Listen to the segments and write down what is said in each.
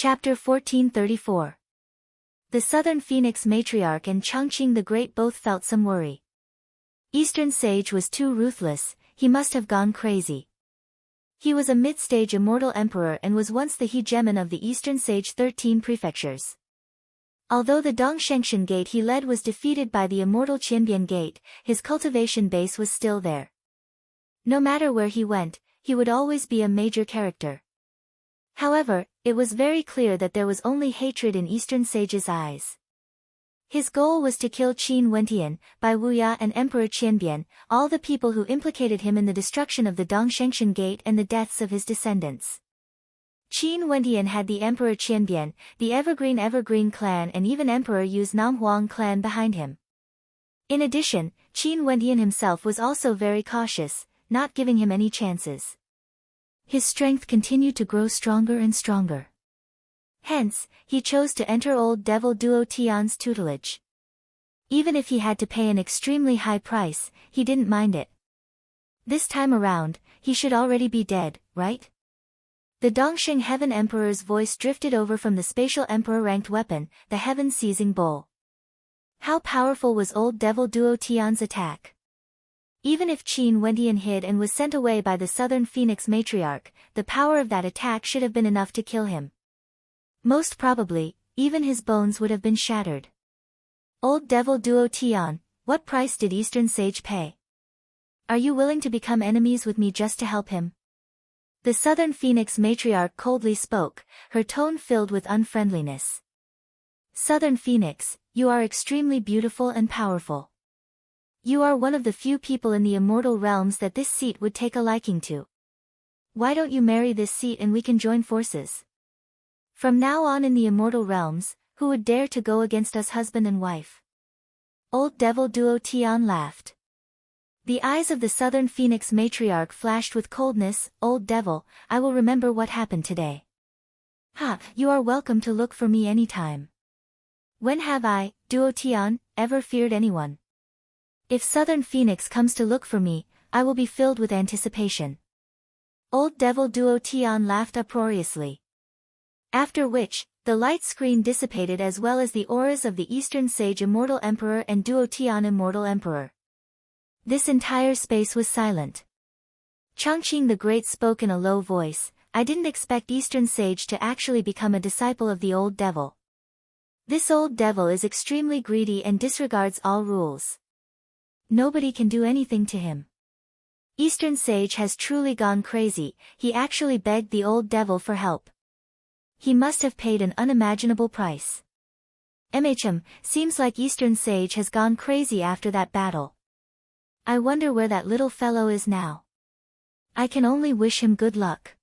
Chapter 1434. The Southern Phoenix Matriarch and Changqing the Great both felt some worry. Eastern Sage was too ruthless, he must have gone crazy. He was a mid-stage immortal emperor and was once the hegemon of the Eastern Sage 13 prefectures. Although the Dongshengshan Gate he led was defeated by the immortal Qianbian Gate, his cultivation base was still there. No matter where he went, he would always be a major character. However, it was very clear that there was only hatred in Eastern Sage's eyes. His goal was to kill Qin Wentian, Bai Wuya and Emperor Qianbian, all the people who implicated him in the destruction of the Dongshengshan Gate and the deaths of his descendants. Qin Wentian had the Emperor Qianbian, the Evergreen clan and even Emperor Yu's Namhuang clan behind him. In addition, Qin Wentian himself was also very cautious, not giving him any chances. His strength continued to grow stronger and stronger. Hence, he chose to enter Old Devil Duo Tian's tutelage. Even if he had to pay an extremely high price, he didn't mind it. This time around, he should already be dead, right? The Dongsheng Heaven Emperor's voice drifted over from the spatial emperor-ranked weapon, the Heaven-Seizing Bowl. How powerful was Old Devil Duo Tian's attack? Even if Qin Wentian hid and was sent away by the Southern Phoenix Matriarch, the power of that attack should have been enough to kill him. Most probably, even his bones would have been shattered. Old Devil Duo Tian, what price did Eastern Sage pay? Are you willing to become enemies with me just to help him? The Southern Phoenix Matriarch coldly spoke, her tone filled with unfriendliness. Southern Phoenix, you are extremely beautiful and powerful. You are one of the few people in the immortal realms that this seat would take a liking to. Why don't you marry this seat and we can join forces? From now on in the immortal realms, who would dare to go against us husband and wife? Old Devil Duo Tian laughed. The eyes of the Southern Phoenix Matriarch flashed with coldness. Old Devil, I will remember what happened today. Ha, you are welcome to look for me anytime. When have I, Duo Tian, ever feared anyone? If Southern Phoenix comes to look for me, I will be filled with anticipation. Old Devil Duo Tian laughed uproariously. After which, the light screen dissipated as well as the auras of the Eastern Sage Immortal Emperor and Duo Tian Immortal Emperor. This entire space was silent. Changqing the Great spoke in a low voice, I didn't expect Eastern Sage to actually become a disciple of the Old Devil. This Old Devil is extremely greedy and disregards all rules. Nobody can do anything to him. Eastern Sage has truly gone crazy, he actually begged the Old Devil for help. He must have paid an unimaginable price. Seems like Eastern Sage has gone crazy after that battle. I wonder where that little fellow is now. I can only wish him good luck.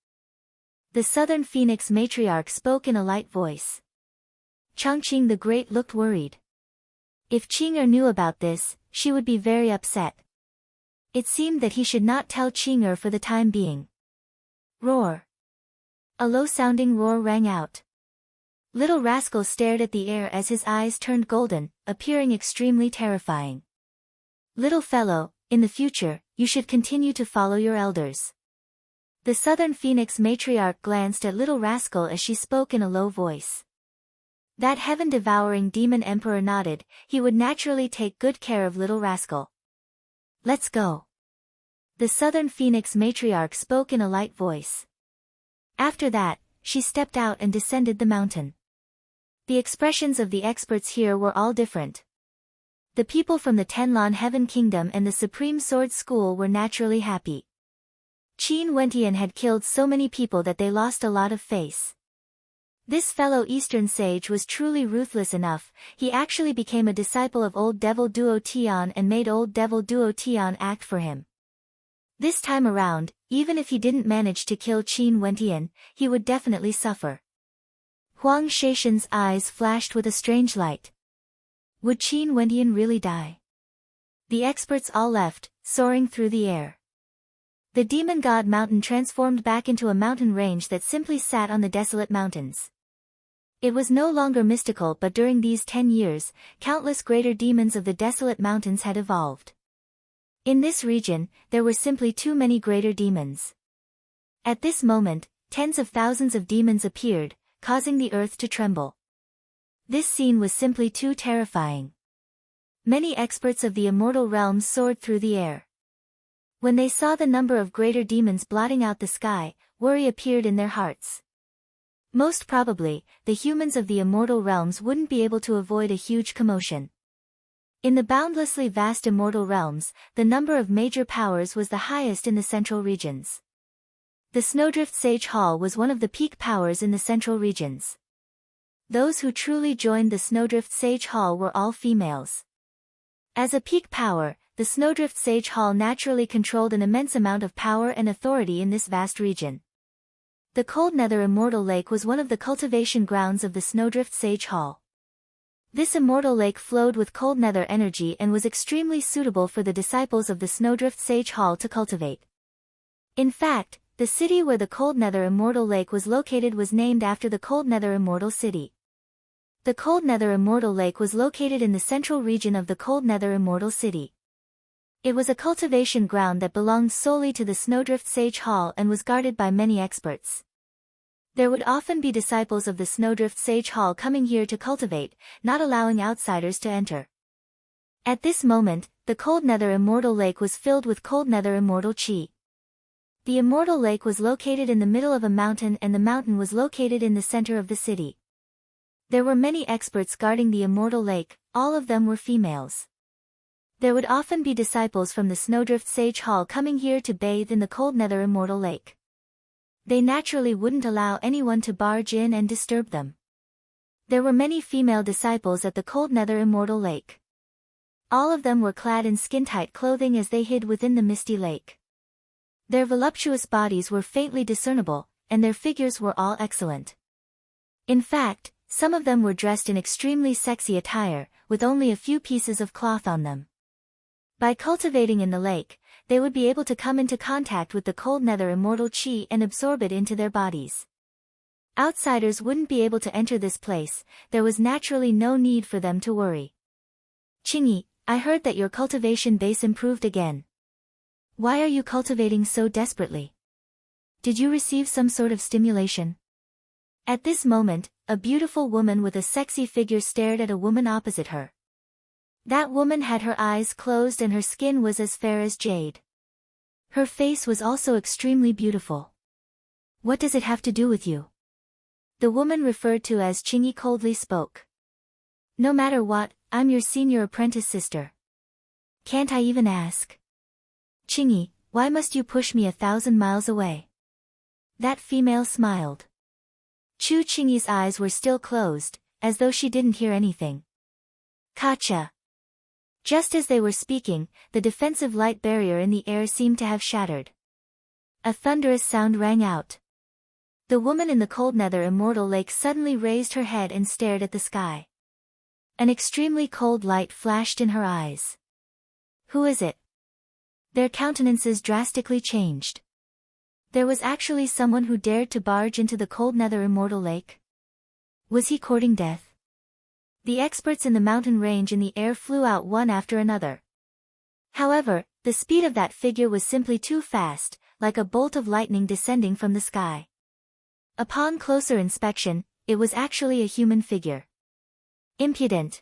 The Southern Phoenix Matriarch spoke in a light voice. Changqing the Great looked worried. If Qing'er knew about this, she would be very upset. It seemed that he should not tell Qing'er for the time being. Roar. A low-sounding roar rang out. Little Rascal stared at the air as his eyes turned golden, appearing extremely terrifying. Little fellow, in the future, you should continue to follow your elders. The Southern Phoenix Matriarch glanced at Little Rascal as she spoke in a low voice. That heaven-devouring demon emperor nodded, he would naturally take good care of Little Rascal. Let's go. The Southern Phoenix Matriarch spoke in a light voice. After that, she stepped out and descended the mountain. The expressions of the experts here were all different. The people from the Tenlan Heaven Kingdom and the Supreme Sword School were naturally happy. Qin Wentian had killed so many people that they lost a lot of face. This fellow Eastern Sage was truly ruthless enough, he actually became a disciple of Old Devil Duo Tian and made Old Devil Duo Tian act for him. This time around, even if he didn't manage to kill Qin Wentian, he would definitely suffer. Huang Shaishan's eyes flashed with a strange light. Would Qin Wentian really die? The experts all left, soaring through the air. The Demon God Mountain transformed back into a mountain range that simply sat on the desolate mountains. It was no longer mystical, but during these 10 years, countless greater demons of the desolate mountains had evolved. In this region, there were simply too many greater demons. At this moment, tens of thousands of demons appeared, causing the earth to tremble. This scene was simply too terrifying. Many experts of the immortal realms soared through the air. When they saw the number of greater demons blotting out the sky, worry appeared in their hearts. Most probably, the humans of the immortal realms wouldn't be able to avoid a huge commotion. In the boundlessly vast immortal realms, the number of major powers was the highest in the central regions. The Snowdrift Sage Hall was one of the peak powers in the central regions. Those who truly joined the Snowdrift Sage Hall were all females. As a peak power, the Snowdrift Sage Hall naturally controlled an immense amount of power and authority in this vast region. The Cold Nether Immortal Lake was one of the cultivation grounds of the Snowdrift Sage Hall. This immortal lake flowed with cold nether energy and was extremely suitable for the disciples of the Snowdrift Sage Hall to cultivate. In fact, the city where the Cold Nether Immortal Lake was located was named after the Cold Nether Immortal City. The Cold Nether Immortal Lake was located in the central region of the Cold Nether Immortal City. It was a cultivation ground that belonged solely to the Snowdrift Sage Hall and was guarded by many experts. There would often be disciples of the Snowdrift Sage Hall coming here to cultivate, not allowing outsiders to enter. At this moment, the Cold Nether Immortal Lake was filled with Cold Nether Immortal Chi. The Immortal Lake was located in the middle of a mountain and the mountain was located in the center of the city. There were many experts guarding the Immortal Lake, all of them were females. There would often be disciples from the Snowdrift Sage Hall coming here to bathe in the Cold Nether Immortal Lake. They naturally wouldn't allow anyone to barge in and disturb them. There were many female disciples at the Cold Nether Immortal Lake. All of them were clad in skin-tight clothing as they hid within the misty lake. Their voluptuous bodies were faintly discernible, and their figures were all excellent. In fact, some of them were dressed in extremely sexy attire, with only a few pieces of cloth on them. By cultivating in the lake, they would be able to come into contact with the Cold Nether Immortal Chi and absorb it into their bodies. Outsiders wouldn't be able to enter this place, there was naturally no need for them to worry. Chingy, I heard that your cultivation base improved again. Why are you cultivating so desperately? Did you receive some sort of stimulation? At this moment, a beautiful woman with a sexy figure stared at a woman opposite her. That woman had her eyes closed and her skin was as fair as jade. Her face was also extremely beautiful. What does it have to do with you? The woman referred to as Chingy coldly spoke. No matter what, I'm your senior apprentice sister. Can't I even ask? Chingy, why must you push me 1,000 miles away? That female smiled. Chu Chingy's eyes were still closed, as though she didn't hear anything. Gotcha. Just as they were speaking, the defensive light barrier in the air seemed to have shattered. A thunderous sound rang out. The woman in the Cold Nether Immortal Lake suddenly raised her head and stared at the sky. An extremely cold light flashed in her eyes. Who is it? Their countenances drastically changed. There was actually someone who dared to barge into the Cold Nether Immortal Lake. Was he courting death? The experts in the mountain range in the air flew out one after another. However, the speed of that figure was simply too fast, like a bolt of lightning descending from the sky. Upon closer inspection, it was actually a human figure. Impudent!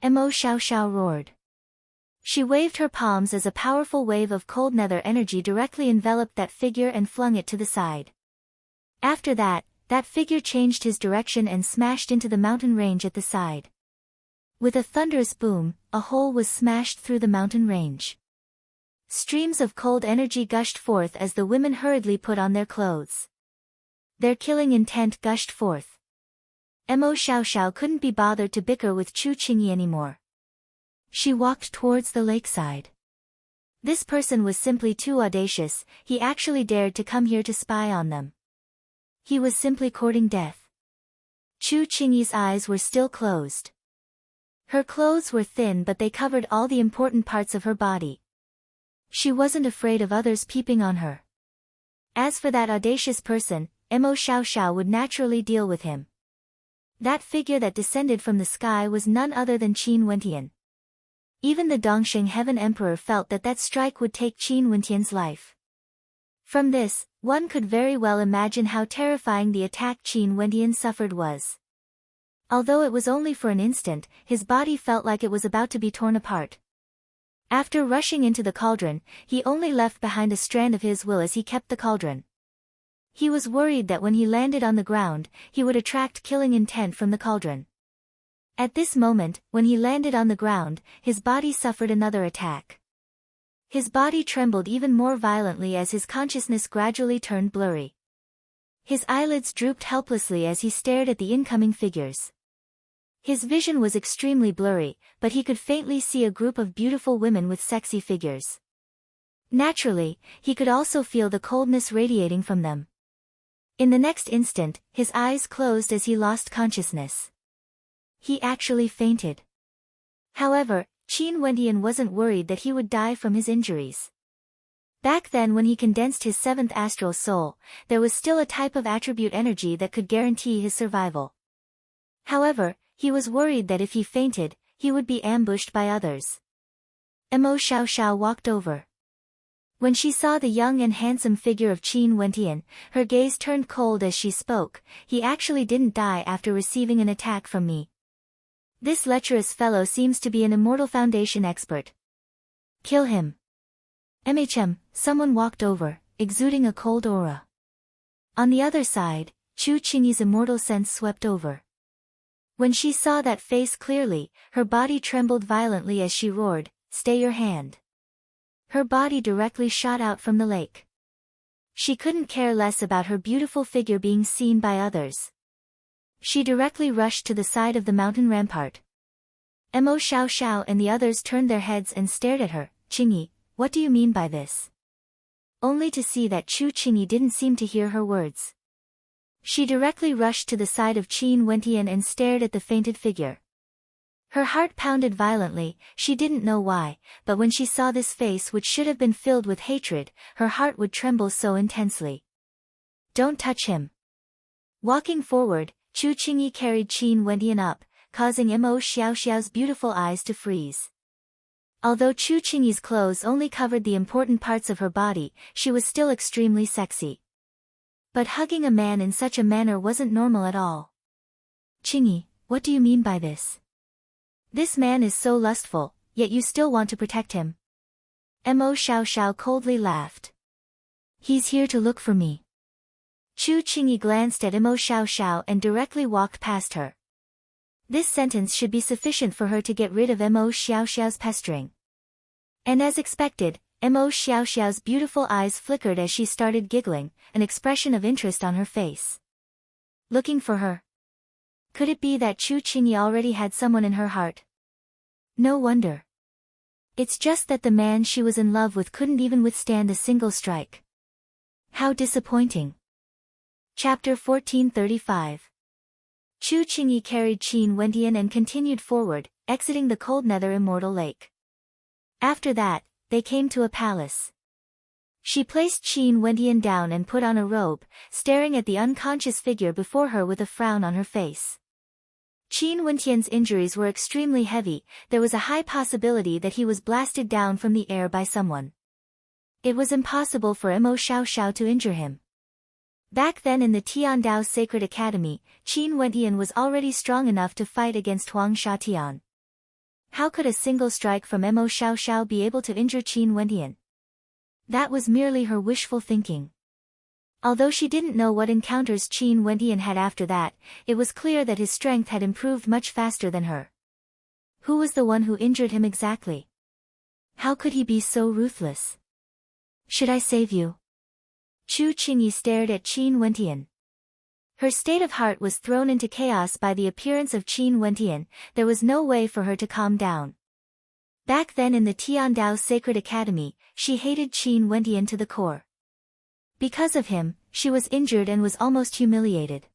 Mo Xiao Xiao roared. She waved her palms as a powerful wave of cold nether energy directly enveloped that figure and flung it to the side. After that figure changed his direction and smashed into the mountain range at the side. With a thunderous boom, a hole was smashed through the mountain range. Streams of cold energy gushed forth as the women hurriedly put on their clothes. Their killing intent gushed forth. Mo Xiao Xiao couldn't be bothered to bicker with Chu Qingyi anymore. She walked towards the lakeside. This person was simply too audacious, he actually dared to come here to spy on them. He was simply courting death. Chu Qingyi's eyes were still closed. Her clothes were thin but they covered all the important parts of her body. She wasn't afraid of others peeping on her. As for that audacious person, Mo Xiao Xiao would naturally deal with him. That figure that descended from the sky was none other than Qin Wentian. Even the Dongxing Heaven Emperor felt that strike would take Qin Wentian's life. From this, One could very well imagine how terrifying the attack Qin Wendian suffered was. Although it was only for an instant, his body felt like it was about to be torn apart. After rushing into the cauldron, he only left behind a strand of his will as he kept the cauldron. He was worried that when he landed on the ground, he would attract killing intent from the cauldron. At this moment, when he landed on the ground, his body suffered another attack. His body trembled even more violently as his consciousness gradually turned blurry. His eyelids drooped helplessly as he stared at the incoming figures. His vision was extremely blurry, but he could faintly see a group of beautiful women with sexy figures. Naturally, he could also feel the coldness radiating from them. In the next instant, his eyes closed as he lost consciousness. He actually fainted. However, Qin Wendian wasn't worried that he would die from his injuries. Back then when he condensed his seventh astral soul, there was still a type of attribute energy that could guarantee his survival. However, he was worried that if he fainted, he would be ambushed by others. Mo Xiaoxiao walked over. When she saw the young and handsome figure of Qin Wendian, her gaze turned cold as she spoke. He actually didn't die after receiving an attack from me. This lecherous fellow seems to be an Immortal Foundation expert. Kill him. Someone walked over, exuding a cold aura. On the other side, Chu Qingyi's immortal sense swept over. When she saw that face clearly, her body trembled violently as she roared, "Stay your hand." Her body directly shot out from the lake. She couldn't care less about her beautiful figure being seen by others. She directly rushed to the side of the mountain rampart. Mo Xiaoxiao and the others turned their heads and stared at her. "Qingyi, what do you mean by this?" Only to see that Chu Qingyi didn't seem to hear her words. She directly rushed to the side of Qin Wendian and stared at the fainted figure. Her heart pounded violently, she didn't know why, but when she saw this face which should have been filled with hatred, her heart would tremble so intensely. "Don't touch him." Walking forward, Chu Qingyi carried Qin Wendian up, causing Mo Xiaoxiao's beautiful eyes to freeze. Although Chu Qingyi's clothes only covered the important parts of her body, she was still extremely sexy. But hugging a man in such a manner wasn't normal at all. "Qingyi, what do you mean by this? This man is so lustful, yet you still want to protect him." Mo Xiaoxiao coldly laughed. "He's here to look for me." Chu Qingyi glanced at Mo Xiaoxiao and directly walked past her. This sentence should be sufficient for her to get rid of Mo Xiaoxiao's pestering. And as expected, Mo Xiaoxiao's beautiful eyes flickered as she started giggling, an expression of interest on her face. Looking for her? Could it be that Chu Qingyi already had someone in her heart? No wonder. It's just that the man she was in love with couldn't even withstand a single strike. How disappointing. Chapter 1435. Chu Qingyi carried Qin Wendian and continued forward, exiting the cold nether immortal lake. After that, they came to a palace. She placed Qin Wendian down and put on a robe, staring at the unconscious figure before her with a frown on her face. Qin Wendian's injuries were extremely heavy, there was a high possibility that he was blasted down from the air by someone. It was impossible for Mo Xiaoxiao to injure him. Back then in the Tiandao Sacred Academy, Qin Wendian was already strong enough to fight against Huang Shatian. How could a single strike from Mo Xiaoxiao be able to injure Qin Wendian? That was merely her wishful thinking. Although she didn't know what encounters Qin Wendian had after that, it was clear that his strength had improved much faster than her. Who was the one who injured him exactly? How could he be so ruthless? Should I save you? Chu Qingyi stared at Qin Wendian. Her state of heart was thrown into chaos by the appearance of Qin Wendian, there was no way for her to calm down. Back then in the Tiandao Sacred Academy, she hated Qin Wendian to the core. Because of him, she was injured and was almost humiliated.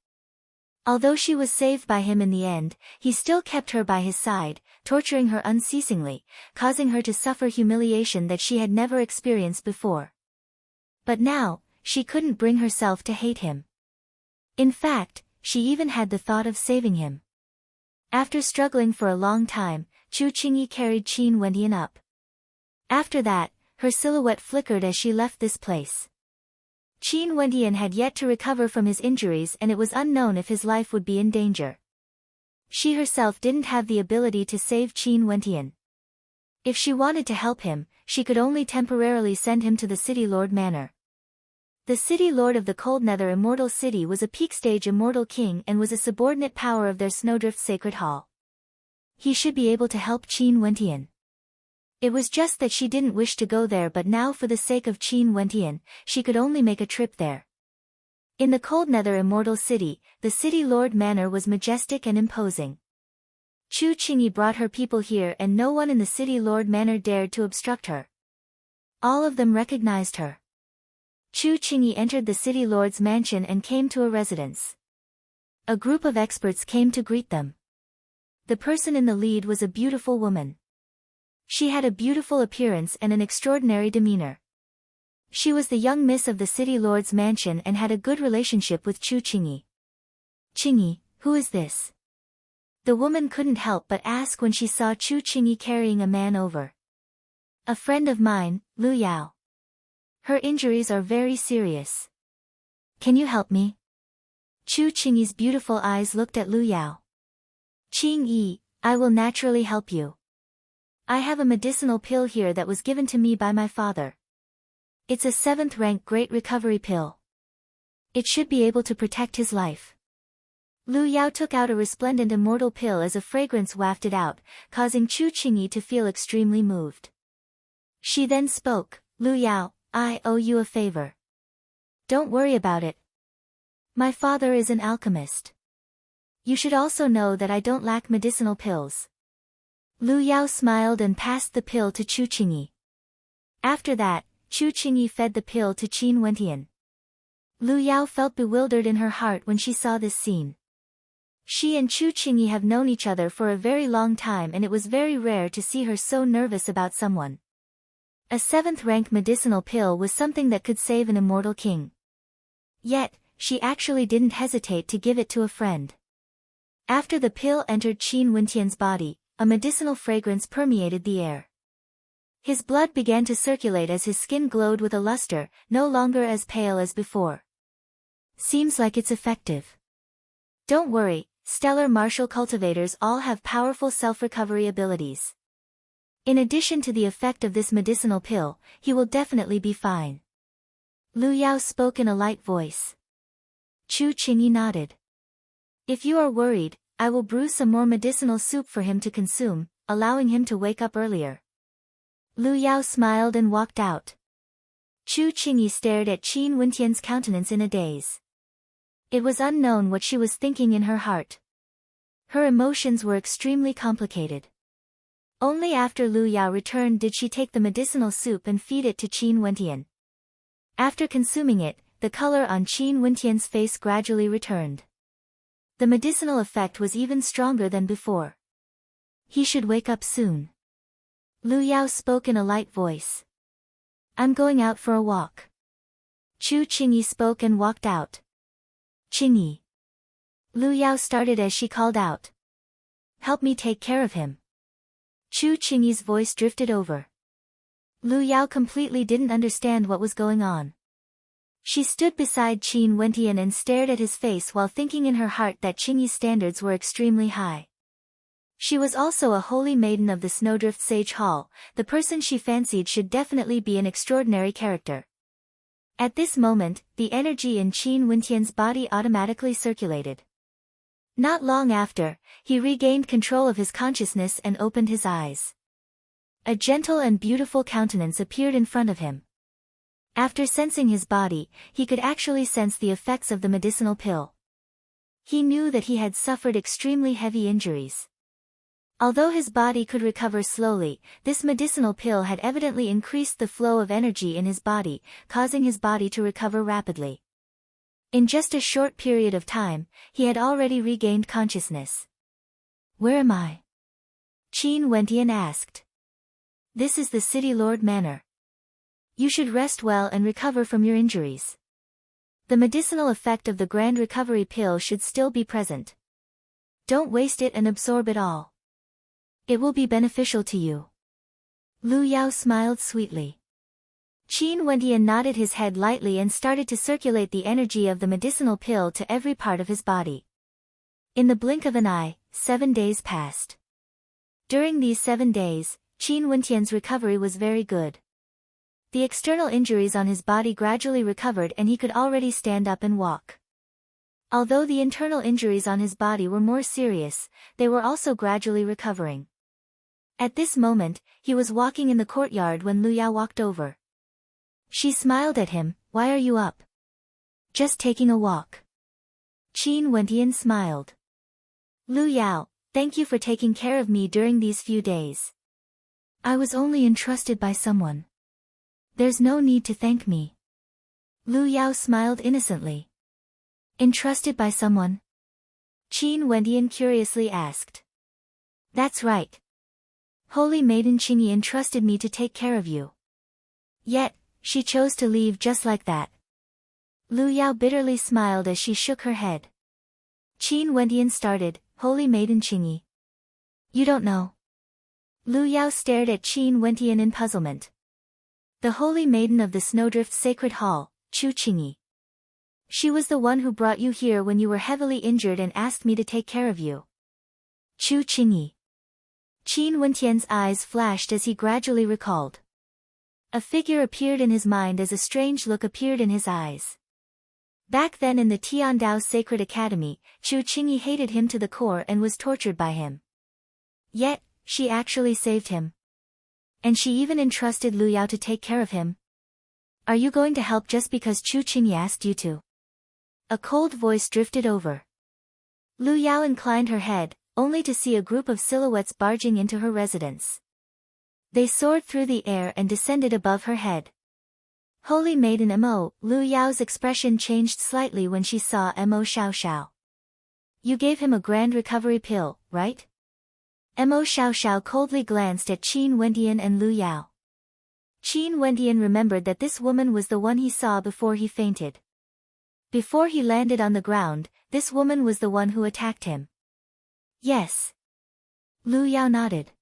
Although she was saved by him in the end, he still kept her by his side, torturing her unceasingly, causing her to suffer humiliation that she had never experienced before. But now, she couldn't bring herself to hate him. In fact, she even had the thought of saving him. After struggling for a long time, Chu Qingyi carried Qin Wendian up. After that, her silhouette flickered as she left this place. Qin Wentian had yet to recover from his injuries and it was unknown if his life would be in danger. She herself didn't have the ability to save Qin Wentian. If she wanted to help him, she could only temporarily send him to the City Lord Manor. The City Lord of the Cold Nether Immortal City was a peak-stage immortal king and was a subordinate power of their Snowdrift Sacred Hall. He should be able to help Qin Wentian. It was just that she didn't wish to go there, but now for the sake of Qin Wentian, she could only make a trip there. In the Cold Nether Immortal City, the City Lord Manor was majestic and imposing. Chu Qingyi brought her people here and no one in the City Lord Manor dared to obstruct her. All of them recognized her. Chu Qingyi entered the City Lord's mansion and came to a residence. A group of experts came to greet them. The person in the lead was a beautiful woman. She had a beautiful appearance and an extraordinary demeanor. She was the young miss of the City Lord's mansion and had a good relationship with Chu Qingyi. "Qingyi, who is this?" The woman couldn't help but ask when she saw Chu Qingyi carrying a man over. "A friend of mine, Lu Yao. Her injuries are very serious. Can you help me?" Chu Qingyi's beautiful eyes looked at Lu Yao. "Qingyi, I will naturally help you. I have a medicinal pill here that was given to me by my father. It's a 7th rank Great Recovery pill. It should be able to protect his life." Lu Yao took out a resplendent immortal pill as a fragrance wafted out, causing Chu Qingyi to feel extremely moved. She then spoke, "Lu Yao, I owe you a favor. Don't worry about it. My father is an alchemist. You should also know that I don't lack medicinal pills." Lu Yao smiled and passed the pill to Chu Qingyi. After that, Chu Qingyi fed the pill to Qin Wentian. Lu Yao felt bewildered in her heart when she saw this scene. She and Chu Qingyi have known each other for a very long time and it was very rare to see her so nervous about someone. A 7th rank medicinal pill was something that could save an immortal king. Yet, she actually didn't hesitate to give it to a friend. After the pill entered Qin Wentian's body, a medicinal fragrance permeated the air. His blood began to circulate as his skin glowed with a luster, no longer as pale as before. "Seems like it's effective. Don't worry, stellar martial cultivators all have powerful self-recovery abilities. In addition to the effect of this medicinal pill, he will definitely be fine." Lu Yao spoke in a light voice. Chu Qingyi nodded. "If you are worried, I will brew some more medicinal soup for him to consume, allowing him to wake up earlier." Lu Yao smiled and walked out. Chu Qingyi stared at Qin Wentian's countenance in a daze. It was unknown what she was thinking in her heart. Her emotions were extremely complicated. Only after Lu Yao returned did she take the medicinal soup and feed it to Qin Wentian. After consuming it, the color on Qin Wentian's face gradually returned. The medicinal effect was even stronger than before. "He should wake up soon." Lu Yao spoke in a light voice. "I'm going out for a walk." Chu Qingyi spoke and walked out. "Qingyi." Lu Yao started as she called out. "Help me take care of him." Chu Qingyi's voice drifted over. Lu Yao completely didn't understand what was going on. She stood beside Qin Wentian and stared at his face while thinking in her heart that Qingyi's standards were extremely high. She was also a holy maiden of the Snowdrift Sage Hall. The person she fancied should definitely be an extraordinary character. At this moment, the energy in Qin Wentian's body automatically circulated. Not long after, he regained control of his consciousness and opened his eyes. A gentle and beautiful countenance appeared in front of him. After sensing his body, he could actually sense the effects of the medicinal pill. He knew that he had suffered extremely heavy injuries. Although his body could recover slowly, this medicinal pill had evidently increased the flow of energy in his body, causing his body to recover rapidly. In just a short period of time, he had already regained consciousness. "Where am I?" Qin Wentian asked. "This is the City Lord Manor. You should rest well and recover from your injuries. The medicinal effect of the Grand Recovery Pill should still be present. Don't waste it and absorb it all. It will be beneficial to you." Lu Yao smiled sweetly. Qin Wendian nodded his head lightly and started to circulate the energy of the medicinal pill to every part of his body. In the blink of an eye, 7 days passed. During these 7 days, Qin Wendian's recovery was very good. The external injuries on his body gradually recovered and he could already stand up and walk. Although the internal injuries on his body were more serious, they were also gradually recovering. At this moment, he was walking in the courtyard when Lu Yao walked over. She smiled at him. "Why are you up?" "Just taking a walk." Qin Wendian smiled. "Lu Yao, thank you for taking care of me during these few days. I was only entrusted by someone. There's no need to thank me." Lu Yao smiled innocently. "Entrusted by someone?" Qin Wendian curiously asked. "That's right. Holy Maiden Qingyi entrusted me to take care of you. Yet, she chose to leave just like that." Lu Yao bitterly smiled as she shook her head. Qin Wendian started, "Holy Maiden Qingyi. You don't know." Lu Yao stared at Qin Wendian in puzzlement. "The Holy Maiden of the Snowdrift Sacred Hall, Chu Qingyi. She was the one who brought you here when you were heavily injured and asked me to take care of you." Chu Qingyi. Qin Wendian's eyes flashed as he gradually recalled. A figure appeared in his mind as a strange look appeared in his eyes. Back then in the Tiandao Sacred Academy, Chu Qingyi hated him to the core and was tortured by him. Yet, she actually saved him. And she even entrusted Lu Yao to take care of him. "Are you going to help just because Chu Qingyi asked you to?" A cold voice drifted over. Lu Yao inclined her head, only to see a group of silhouettes barging into her residence. They soared through the air and descended above her head. "Holy Maiden Mo." Lu Yao's expression changed slightly when she saw Mo Xiao Xiao. "You gave him a grand recovery pill, right?" Mo Xiao Xiao coldly glanced at Qin Wendian and Lu Yao. Qin Wendian remembered that this woman was the one he saw before he fainted. Before he landed on the ground, this woman was the one who attacked him. "Yes." Lu Yao nodded.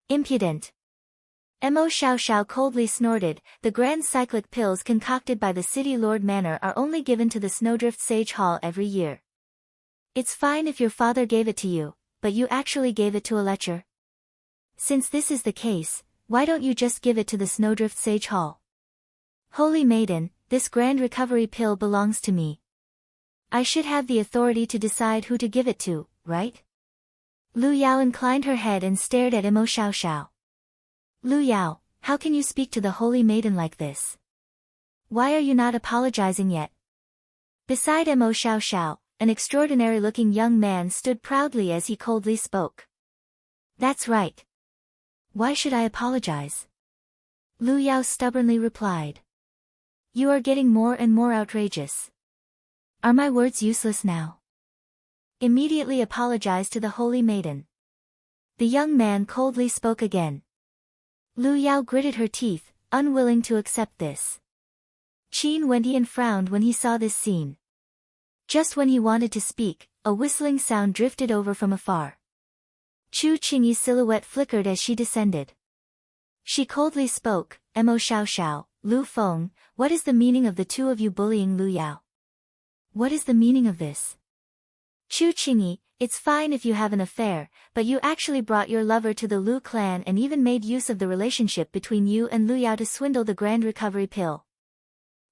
"Impudent." Mo Xiao Xiao coldly snorted. "The grand cyclic pills concocted by the City Lord Manor are only given to the Snowdrift Sage Hall every year. It's fine if your father gave it to you, but you actually gave it to a lecher. Since this is the case, why don't you just give it to the Snowdrift Sage Hall?" "Holy Maiden, this grand recovery pill belongs to me. I should have the authority to decide who to give it to, right?" Lu Yao inclined her head and stared at Mo Xiao Xiao. "Lu Yao, how can you speak to the Holy Maiden like this? Why are you not apologizing yet?" Beside Mo Xiao Xiao, an extraordinary-looking young man stood proudly as he coldly spoke. "That's right. Why should I apologize?" Lu Yao stubbornly replied. "You are getting more and more outrageous. Are my words useless now?" "Immediately apologize to the Holy Maiden." The young man coldly spoke again. Lu Yao gritted her teeth, unwilling to accept this. Qin Wendian frowned when he saw this scene. Just when he wanted to speak, a whistling sound drifted over from afar. Chu Qingyi's silhouette flickered as she descended. She coldly spoke, "Mo Xiao Xiao, Lu Feng, what is the meaning of the two of you bullying Lu Yao? What is the meaning of this?" "Chu Qingyi, it's fine if you have an affair, but you actually brought your lover to the Lu clan and even made use of the relationship between you and Lu Yao to swindle the grand recovery pill.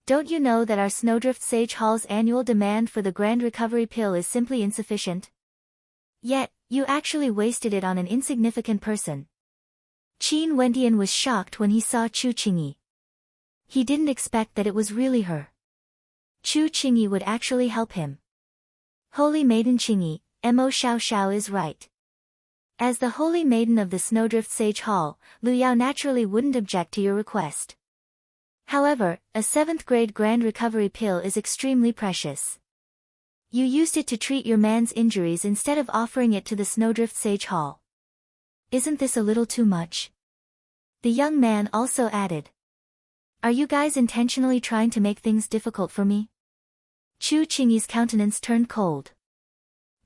Don't you know that our Snowdrift Sage Hall's annual demand for the grand recovery pill is simply insufficient? Yet, you actually wasted it on an insignificant person." Qin Wendian was shocked when he saw Chu Qingyi. He didn't expect that it was really her. Chu Qingyi would actually help him. "Holy Maiden Qingyi, Mo Xiao Xiao is right. As the Holy Maiden of the Snowdrift Sage Hall, Lu Yao naturally wouldn't object to your request. However, a 7th grade grand recovery pill is extremely precious. You used it to treat your man's injuries instead of offering it to the Snowdrift Sage Hall. Isn't this a little too much?" The young man also added. "Are you guys intentionally trying to make things difficult for me?" Chu Qingyi's countenance turned cold.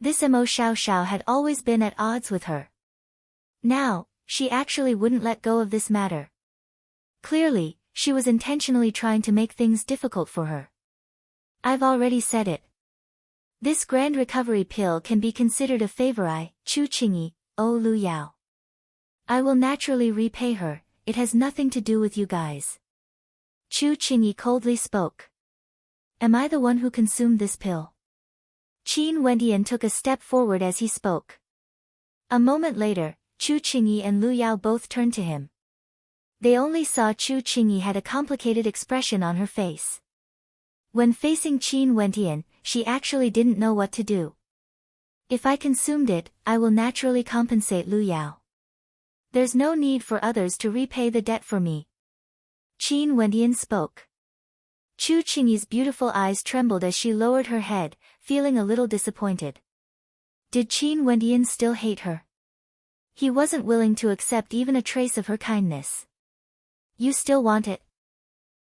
This Mo Xiao Xiao had always been at odds with her. Now, she actually wouldn't let go of this matter. Clearly, she was intentionally trying to make things difficult for her. I've already said it. This grand recovery pill can be considered a favor I, Chu Qingyi, owe Lu Yao. I will naturally repay her, it has nothing to do with you guys. Chu Qingyi coldly spoke. Am I the one who consumed this pill? Qin Wendian took a step forward as he spoke. A moment later, Chu Qingyi and Lu Yao both turned to him. They only saw Chu Qingyi had a complicated expression on her face. When facing Qin Wendian, she actually didn't know what to do. If I consumed it, I will naturally compensate Lu Yao. There's no need for others to repay the debt for me. Qin Wendian spoke. Chu Qingyi's beautiful eyes trembled as she lowered her head, feeling a little disappointed. Did Qin Wendian still hate her? He wasn't willing to accept even a trace of her kindness. You still want it?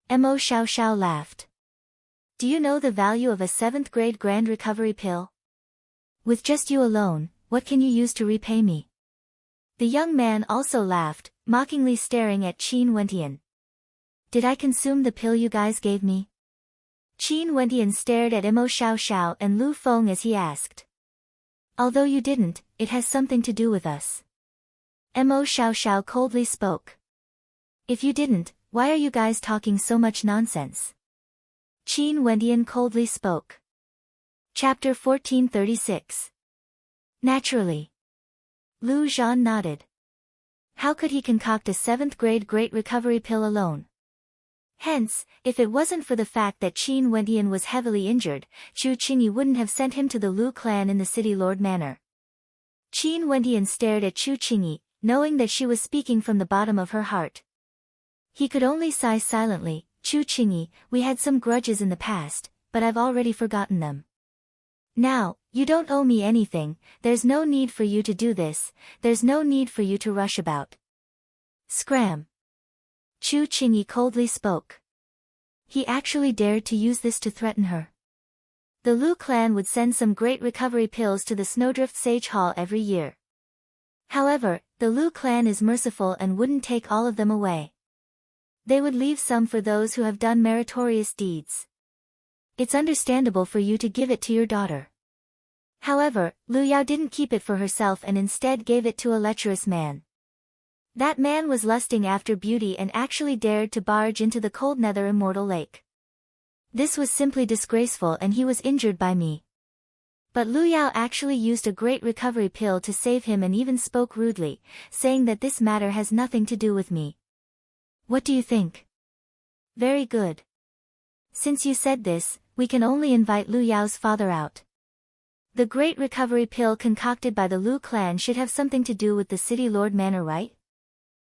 Mo Xiao laughed. Do you know the value of a 7th grade grand recovery pill? With just you alone, what can you use to repay me? The young man also laughed, mockingly staring at Qin Wendian. Did I consume the pill you guys gave me? Qin Wendian stared at Mo Xiao and Lu Feng as he asked. Although you didn't, it has something to do with us. Mo Xiao coldly spoke. If you didn't, why are you guys talking so much nonsense? Qin Wendian coldly spoke. Chapter 1436. Naturally. Lu Zhan nodded. How could he concoct a 7th grade great recovery pill alone? Hence, if it wasn't for the fact that Qin Wendian was heavily injured, Chu Qingyi wouldn't have sent him to the Lu clan in the City Lord Manor. Qin Wendian stared at Chu Qingyi, knowing that she was speaking from the bottom of her heart. He could only sigh silently. Chu Qingyi, we had some grudges in the past, but I've already forgotten them. Now, you don't owe me anything, there's no need for you to do this, there's no need for you to rush about. Scram. Chu Qingyi coldly spoke. He actually dared to use this to threaten her. The Lu clan would send some great recovery pills to the Snowdrift Sage Hall every year. However, the Lu clan is merciful and wouldn't take all of them away. They would leave some for those who have done meritorious deeds. It's understandable for you to give it to your daughter. However, Lu Yao didn't keep it for herself and instead gave it to a lecherous man. That man was lusting after beauty and actually dared to barge into the cold nether immortal lake. This was simply disgraceful and he was injured by me. But Lu Yao actually used a great recovery pill to save him and even spoke rudely, saying that this matter has nothing to do with me. What do you think? Very good. Since you said this, we can only invite Lu Yao's father out. The great recovery pill concocted by the Lu clan should have something to do with the City Lord Manor, right?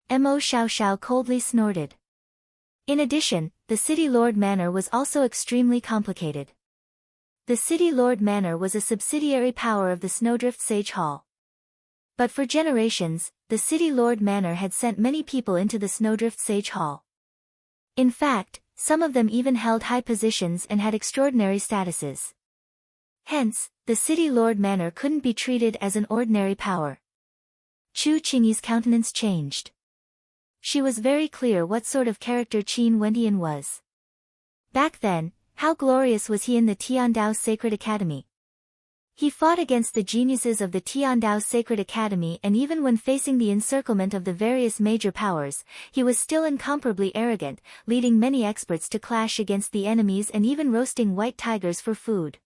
Mo Xiao coldly snorted. In addition, the City Lord Manor was also extremely complicated. The City Lord Manor was a subsidiary power of the Snowdrift Sage Hall. But for generations, the City Lord Manor had sent many people into the Snowdrift Sage Hall. In fact, some of them even held high positions and had extraordinary statuses. Hence, the City Lord Manor couldn't be treated as an ordinary power. Chu Qingyi's countenance changed. She was very clear what sort of character Qin Wendian was. Back then, how glorious was he in the Tiandao Sacred Academy. He fought against the geniuses of the Tiandao Sacred Academy, and even when facing the encirclement of the various major powers, he was still incomparably arrogant, leading many experts to clash against the enemies and even roasting white tigers for food.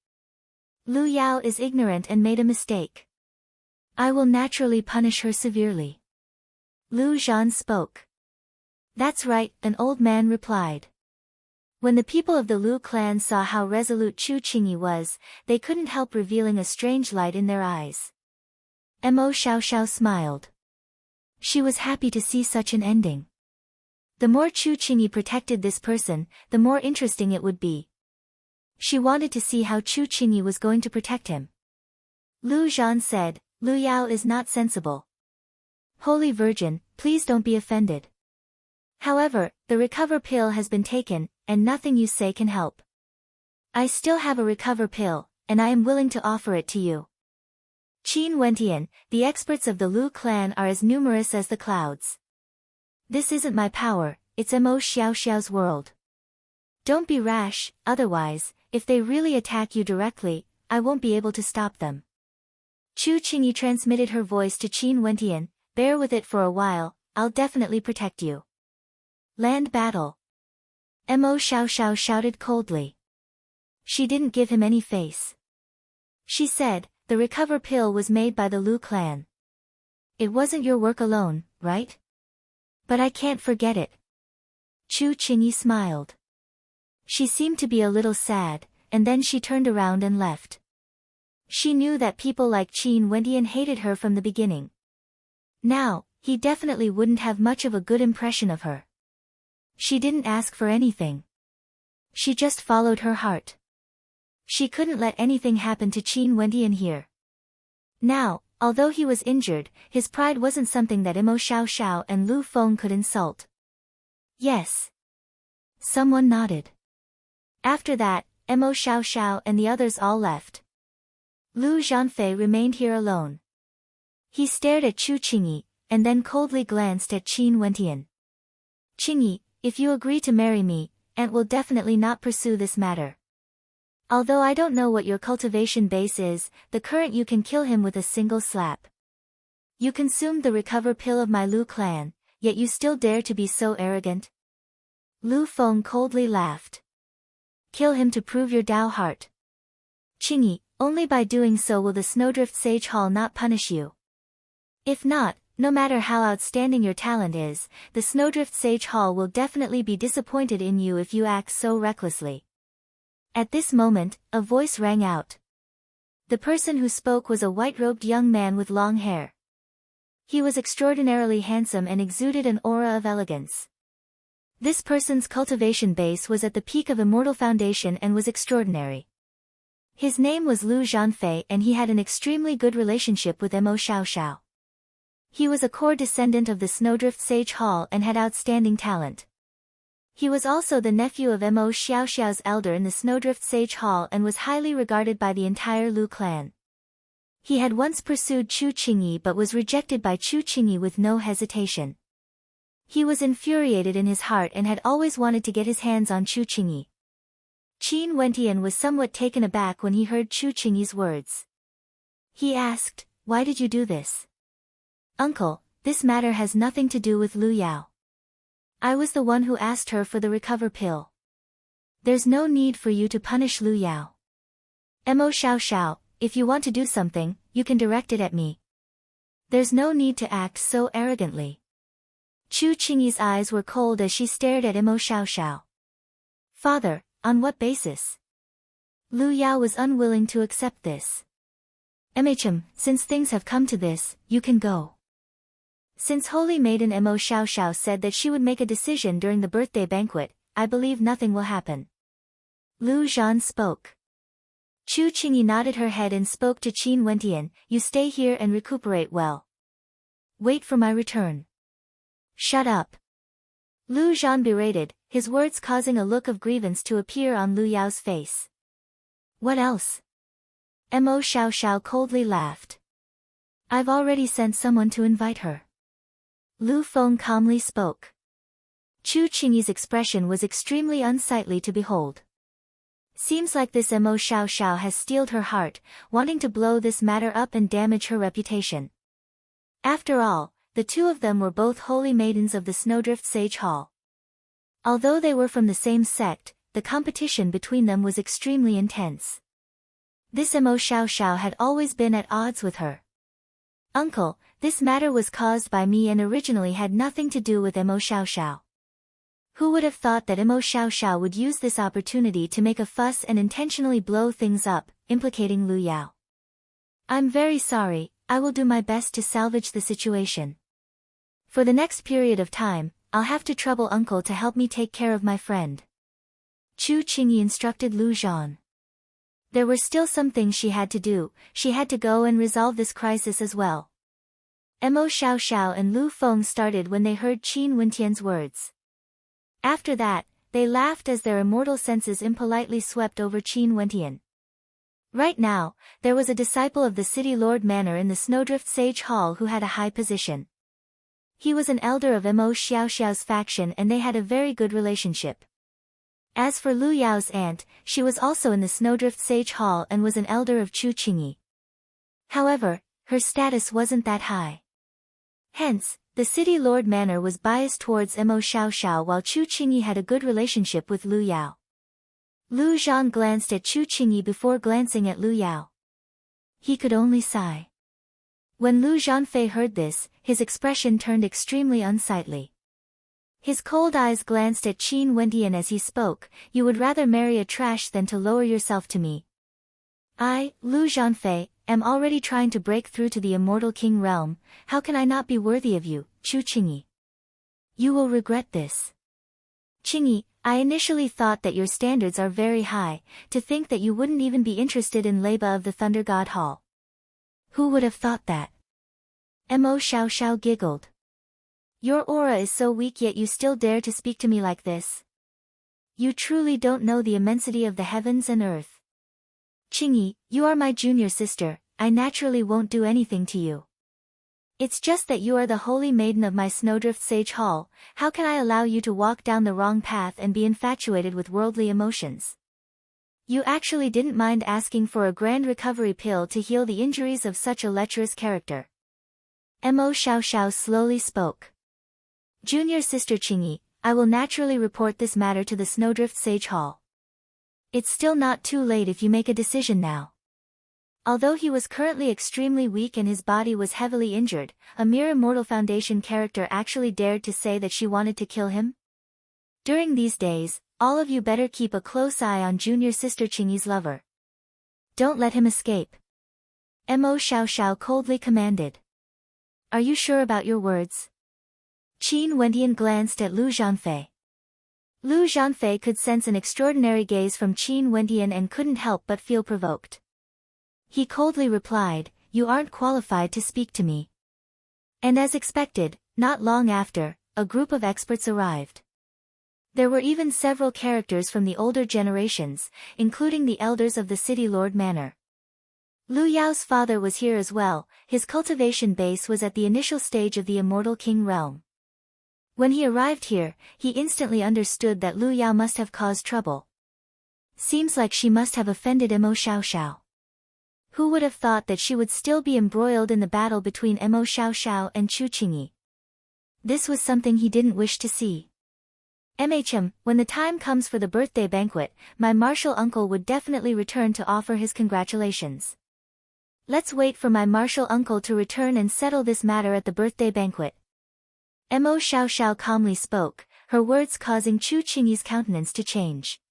Lu Yao is ignorant and made a mistake. I will naturally punish her severely. Lu Zhan spoke. That's right, an old man replied. When the people of the Lu clan saw how resolute Chu Qingyi was, they couldn't help revealing a strange light in their eyes. Mo Xiao smiled. She was happy to see such an ending. The more Chu Qingyi protected this person, the more interesting it would be. She wanted to see how Chu Qingyi was going to protect him. Lu Zhan said, Lu Yao is not sensible. Holy Virgin, please don't be offended. However, the recover pill has been taken, and nothing you say can help. I still have a recover pill, and I am willing to offer it to you. Qin Wendian, the experts of the Lu clan are as numerous as the clouds. This isn't my power, it's Mo Xiao Xiao's world. Don't be rash, otherwise, if they really attack you directly, I won't be able to stop them. Chu Qingyi transmitted her voice to Qin Wentian, bear with it for a while, I'll definitely protect you. Land battle. Mo Xiao Xiao shouted coldly. She didn't give him any face. She said, the recover pill was made by the Lu clan. It wasn't your work alone, right? But I can't forget it. Chu Qingyi smiled. She seemed to be a little sad, and then she turned around and left. She knew that people like Qin Wentian hated her from the beginning. Now, he definitely wouldn't have much of a good impression of her. She didn't ask for anything. She just followed her heart. She couldn't let anything happen to Qin Wentian here. Now, although he was injured, his pride wasn't something that Mo Xiao Xiao and Lu Feng could insult. Yes. Someone nodded. After that, Mo Xiao Xiao and the others all left. Lu Zhanfei remained here alone. He stared at Chu Qingyi, and then coldly glanced at Qin Wentian. Qingyi, if you agree to marry me, Aunt will definitely not pursue this matter. Although I don't know what your cultivation base is, the current you can kill him with a single slap. You consumed the recover pill of my Lu clan, yet you still dare to be so arrogant? Lu Feng coldly laughed. Kill him to prove your Dao heart. Qingyi, only by doing so will the Snowdrift Sage Hall not punish you. If not, no matter how outstanding your talent is, the Snowdrift Sage Hall will definitely be disappointed in you if you act so recklessly. At this moment, a voice rang out. The person who spoke was a white-robed young man with long hair. He was extraordinarily handsome and exuded an aura of elegance. This person's cultivation base was at the peak of Immortal Foundation and was extraordinary. His name was Lu Zhanfei and he had an extremely good relationship with Mo Xiao Xiao. He was a core descendant of the Snowdrift Sage Hall and had outstanding talent. He was also the nephew of Mo Xiao Xiao's elder in the Snowdrift Sage Hall and was highly regarded by the entire Lu clan. He had once pursued Chu Qingyi but was rejected by Chu Qingyi with no hesitation. He was infuriated in his heart and had always wanted to get his hands on Chu Qingyi. Qin Wentian was somewhat taken aback when he heard Chu Qingyi's words. He asked, why did you do this? Uncle, this matter has nothing to do with Lu Yao. I was the one who asked her for the recover pill. There's no need for you to punish Lu Yao. Mo Xiao Xiao, if you want to do something, you can direct it at me. There's no need to act so arrogantly. Chu Qingyi's eyes were cold as she stared at Mo Xiao Xiao. Father, on what basis? Lu Yao was unwilling to accept this. Since things have come to this, you can go. Since Holy Maiden Mo Xiao Xiao said that she would make a decision during the birthday banquet, I believe nothing will happen. Lu Zhan spoke. Chu Qingyi nodded her head and spoke to Qin Wentian, you stay here and recuperate well. Wait for my return. Shut up. Lu Zhan berated, his words causing a look of grievance to appear on Lu Yao's face. What else? Mo Xiao Xiao coldly laughed. I've already sent someone to invite her. Lu Feng calmly spoke. Chu Qingyi's expression was extremely unsightly to behold. Seems like this Mo Xiao Xiao has steeled her heart, wanting to blow this matter up and damage her reputation. After all, the two of them were both holy maidens of the Snowdrift Sage Hall. Although they were from the same sect, the competition between them was extremely intense. This Mo Xiao Xiao had always been at odds with her. Uncle, this matter was caused by me and originally had nothing to do with Mo Xiao Xiao. Who would have thought that Mo Xiao Xiao would use this opportunity to make a fuss and intentionally blow things up, implicating Lu Yao? I'm very sorry, I will do my best to salvage the situation. For the next period of time, I'll have to trouble Uncle to help me take care of my friend. Chu Qingyi instructed Lu Zhan. There were still some things she had to do, she had to go and resolve this crisis as well. Mo Xiao Xiao and Lu Feng started when they heard Qin Wentian's words. After that, they laughed as their immortal senses impolitely swept over Qin Wentian. Right now, there was a disciple of the City Lord Manor in the Snowdrift Sage Hall who had a high position. He was an elder of Mo Xiaoxiao's faction and they had a very good relationship. As for Lu Yao's aunt, she was also in the Snowdrift Sage Hall and was an elder of Chu Qingyi. However, her status wasn't that high. Hence, the city lord manor was biased towards Mo Xiaoxiao while Chu Qingyi had a good relationship with Lu Yao. Lu Zhan glanced at Chu Qingyi before glancing at Lu Yao. He could only sigh. When Lu Zhanfei heard this, his expression turned extremely unsightly. His cold eyes glanced at Qin Wendian as he spoke, "You would rather marry a trash than to lower yourself to me. I, Lu Zhanfei, am already trying to break through to the immortal king realm, how can I not be worthy of you, Chu Qingyi? You will regret this. Qingyi, I initially thought that your standards are very high, to think that you wouldn't even be interested in Leba of the Thunder God Hall. Who would have thought that?" Mo Xiaoxiao giggled. "Your aura is so weak yet you still dare to speak to me like this. You truly don't know the immensity of the heavens and earth. Qingyi, you are my junior sister, I naturally won't do anything to you. It's just that you are the holy maiden of my Snowdrift Sage Hall, how can I allow you to walk down the wrong path and be infatuated with worldly emotions? You actually didn't mind asking for a grand recovery pill to heal the injuries of such a lecherous character." Mo Xiaoxiao slowly spoke. "Junior sister Qingyi, I will naturally report this matter to the Snowdrift Sage Hall. It's still not too late if you make a decision now." Although he was currently extremely weak and his body was heavily injured, a mere Immortal Foundation character actually dared to say that she wanted to kill him? During these days, all of you better keep a close eye on junior sister Qingyi's lover. Don't let him escape. Mo Xiaoxiao coldly commanded. "Are you sure about your words?" Qin Wendian glanced at Lu Zhanfei. Lu Zhanfei could sense an extraordinary gaze from Qin Wendian and couldn't help but feel provoked. He coldly replied, "You aren't qualified to speak to me." And as expected, not long after, a group of experts arrived. There were even several characters from the older generations, including the elders of the City Lord Manor. Lu Yao's father was here as well, his cultivation base was at the initial stage of the Immortal King realm. When he arrived here, he instantly understood that Lu Yao must have caused trouble. Seems like she must have offended Mo Xiaoxiao. Who would have thought that she would still be embroiled in the battle between Mo Xiaoxiao and Chu Qingyi? This was something he didn't wish to see. When the time comes for the birthday banquet, my martial uncle would definitely return to offer his congratulations. Let's wait for my martial uncle to return and settle this matter at the birthday banquet. Mo Xiaoxiao calmly spoke, her words causing Chu Qingyi's countenance to change.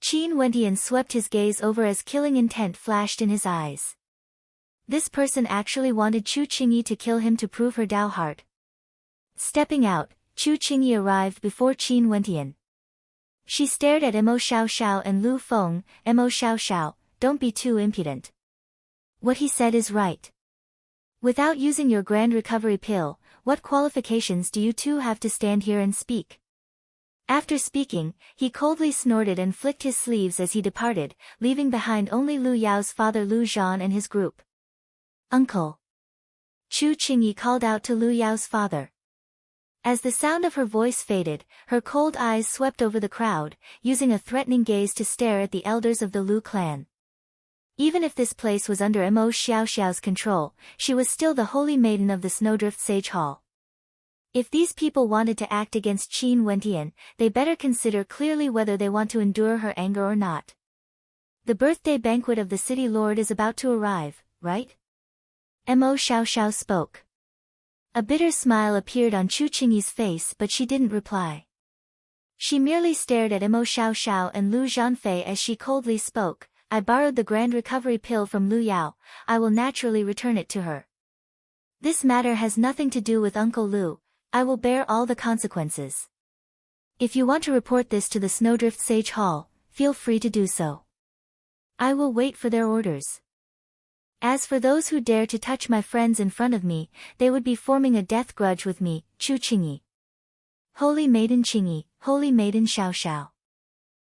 Qin Wendian swept his gaze over as killing intent flashed in his eyes. This person actually wanted Chu Qingyi to kill him to prove her Dao heart. Stepping out, Chu Qingyi arrived before Qin Wendian. She stared at Mo Xiaoxiao and Lu Feng. Mo Xiaoxiao, don't be too impudent. What he said is right. Without using your grand recovery pill, what qualifications do you two have to stand here and speak? After speaking, he coldly snorted and flicked his sleeves as he departed, leaving behind only Lu Yao's father Lu Zhan and his group. "Uncle!" Chu Qingyi called out to Lu Yao's father. As the sound of her voice faded, her cold eyes swept over the crowd, using a threatening gaze to stare at the elders of the Lu clan. Even if this place was under Mo Xiaoxiao's control, she was still the holy maiden of the Snowdrift Sage Hall. If these people wanted to act against Qin Wendian, they better consider clearly whether they want to endure her anger or not. The birthday banquet of the city lord is about to arrive, right? Mo Xiaoxiao spoke. A bitter smile appeared on Chu Qingyi's face but she didn't reply. She merely stared at Mo Xiaoxiao and Lu Zhanfei as she coldly spoke, "I borrowed the grand recovery pill from Lu Yao, I will naturally return it to her. This matter has nothing to do with Uncle Lu, I will bear all the consequences. If you want to report this to the Snowdrift Sage Hall, feel free to do so. I will wait for their orders. As for those who dare to touch my friends in front of me, they would be forming a death grudge with me, Chu Qingyi. Holy Maiden Qingyi, Holy Maiden Xiaoxiao."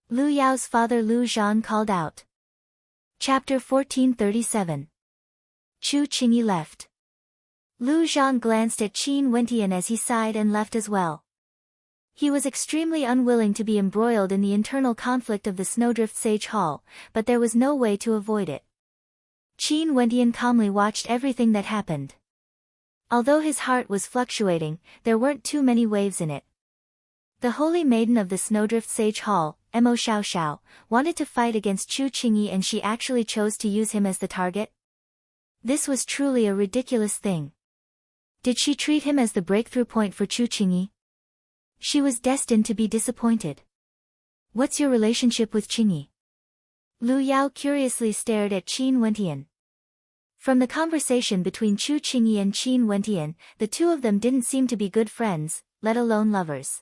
Lu Yao's father Lu Zhan called out. Chapter 1437. Chu Qingyi left. Lu Zhan glanced at Qin Wentian as he sighed and left as well. He was extremely unwilling to be embroiled in the internal conflict of the Snowdrift Sage Hall, but there was no way to avoid it. Qin Wentian calmly watched everything that happened. Although his heart was fluctuating, there weren't too many waves in it. The Holy Maiden of the Snowdrift Sage Hall, Mo Xiaoxiao, wanted to fight against Chu Qingyi and she actually chose to use him as the target? This was truly a ridiculous thing. Did she treat him as the breakthrough point for Chu Qingyi? She was destined to be disappointed. What's your relationship with Qingyi? Lu Yao curiously stared at Qin Wentian. From the conversation between Chu Qingyi and Qin Wentian, the two of them didn't seem to be good friends, let alone lovers.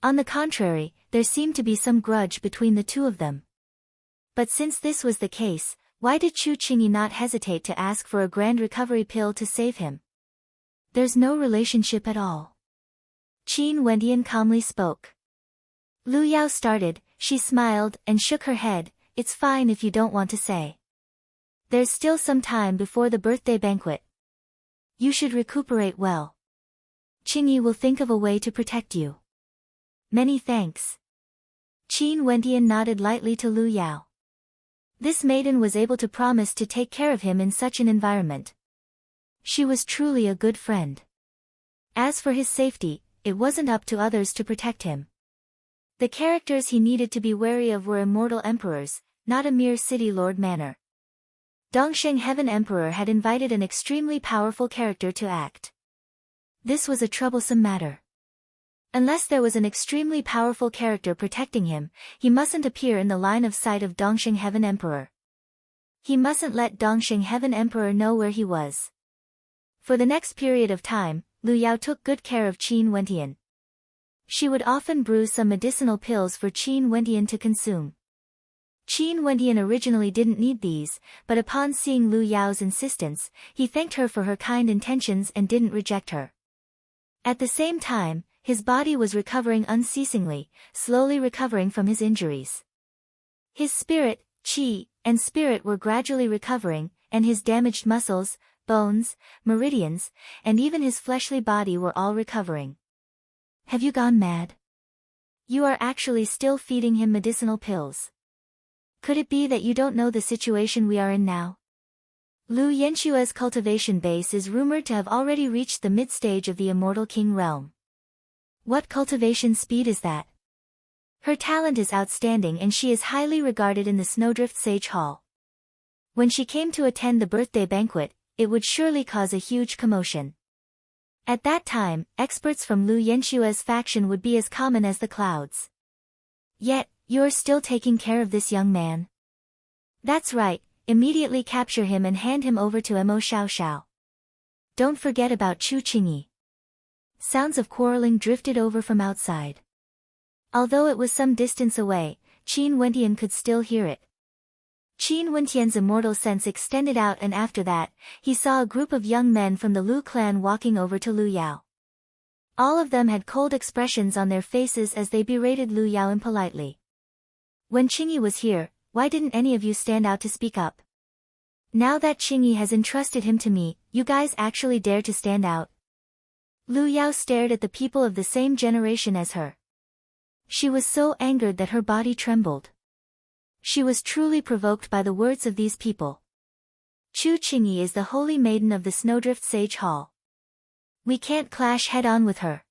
On the contrary, there seemed to be some grudge between the two of them. But since this was the case, why did Chu Qingyi not hesitate to ask for a grand recovery pill to save him? There's no relationship at all. Qin Wentian calmly spoke. Lu Yao started, she smiled and shook her head, it's fine if you don't want to say. There's still some time before the birthday banquet. You should recuperate well. Qingyi will think of a way to protect you. Many thanks. Qin Wentian nodded lightly to Lu Yao. This maiden was able to promise to take care of him in such an environment. She was truly a good friend. As for his safety, it wasn't up to others to protect him. The characters he needed to be wary of were immortal emperors, not a mere city lord manner. Dongsheng Heaven Emperor had invited an extremely powerful character to act. This was a troublesome matter. Unless there was an extremely powerful character protecting him, he mustn't appear in the line of sight of Dongsheng Heaven Emperor. He mustn't let Dongsheng Heaven Emperor know where he was. For the next period of time, Lu Yao took good care of Qin Wentian. She would often brew some medicinal pills for Qin Wentian to consume. Qin Wentian originally didn't need these, but upon seeing Lu Yao's insistence, he thanked her for her kind intentions and didn't reject her. At the same time, his body was recovering unceasingly, slowly recovering from his injuries. His spirit, qi, and spirit were gradually recovering, and his damaged muscles, bones, meridians, and even his fleshly body were all recovering. Have you gone mad? You are actually still feeding him medicinal pills. Could it be that you don't know the situation we are in now? Lu Yenshua's cultivation base is rumored to have already reached the mid-stage of the Immortal King realm. What cultivation speed is that? Her talent is outstanding and she is highly regarded in the Snowdrift Sage Hall. When she came to attend the birthday banquet, it would surely cause a huge commotion. At that time, experts from Lu Yenshua's faction would be as common as the clouds. Yet, you're still taking care of this young man? That's right, immediately capture him and hand him over to Mo Xiaoxiao. Don't forget about Chu Qingyi. Sounds of quarreling drifted over from outside. Although it was some distance away, Qin Wentian could still hear it. Qin Wentian's immortal sense extended out and after that, he saw a group of young men from the Lu clan walking over to Lu Yao. All of them had cold expressions on their faces as they berated Lu Yao impolitely. When Qingyi was here, why didn't any of you stand out to speak up? Now that Qingyi has entrusted him to me, you guys actually dare to stand out? Lu Yao stared at the people of the same generation as her. She was so angered that her body trembled. She was truly provoked by the words of these people. Chu Qingyi is the holy maiden of the Snowdrift Sage Hall. We can't clash head-on with her.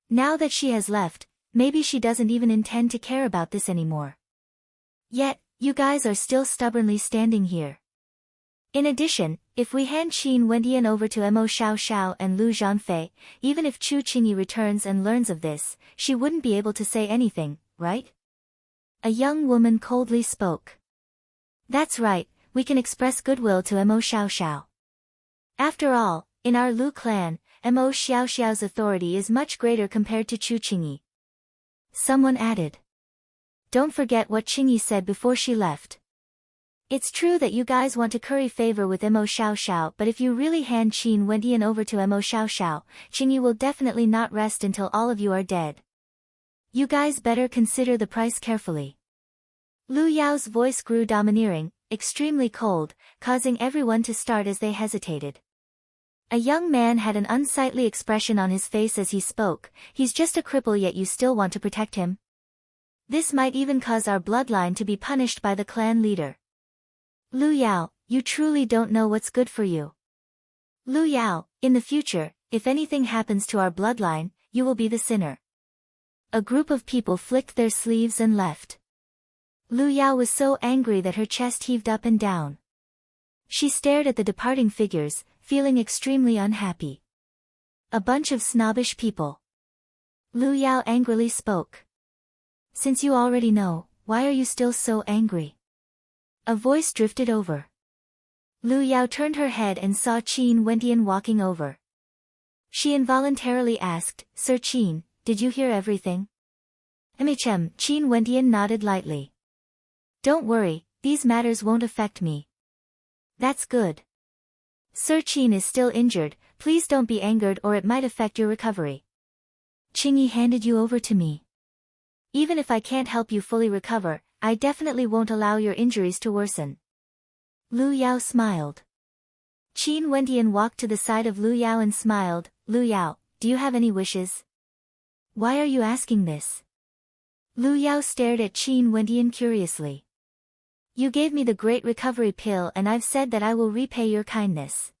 Now that she has left, maybe she doesn't even intend to care about this anymore. Yet, you guys are still stubbornly standing here. In addition, if we hand Qin Wentian over to Mo Xiaoxiao and Lu Zhanfei, even if Chu Qingyi returns and learns of this, she wouldn't be able to say anything, right? A young woman coldly spoke. That's right, we can express goodwill to Mo Xiaoxiao. After all, in our Lu clan, Mo Xiaoxiao's authority is much greater compared to Chu Qingyi. Someone added. Don't forget what Qingyi said before she left. It's true that you guys want to curry favor with Mo Xiaoxiao, but if you really hand Qin Wentian over to Mo Xiaoxiao, Qingyi will definitely not rest until all of you are dead. You guys better consider the price carefully. Lu Yao's voice grew domineering, extremely cold, causing everyone to start as they hesitated. A young man had an unsightly expression on his face as he spoke. He's just a cripple, yet you still want to protect him? This might even cause our bloodline to be punished by the clan leader. Lu Yao, you truly don't know what's good for you. Lu Yao, in the future, if anything happens to our bloodline, you will be the sinner. A group of people flicked their sleeves and left. Lu Yao was so angry that her chest heaved up and down. She stared at the departing figures, feeling extremely unhappy. A bunch of snobbish people. Lu Yao angrily spoke. Since you already know, why are you still so angry? A voice drifted over. Lu Yao turned her head and saw Qin Wentian walking over. She involuntarily asked, Sir Qin, did you hear everything? Qin Wentian nodded lightly. Don't worry, these matters won't affect me. That's good. Sir Qin is still injured, please don't be angered or it might affect your recovery. Qingyi handed you over to me. Even if I can't help you fully recover, I definitely won't allow your injuries to worsen. Lu Yao smiled. Qin Wentian walked to the side of Lu Yao and smiled. Lu Yao, do you have any wishes? Why are you asking this? Lu Yao stared at Qin Wentian curiously. You gave me the great recovery pill and I've said that I will repay your kindness.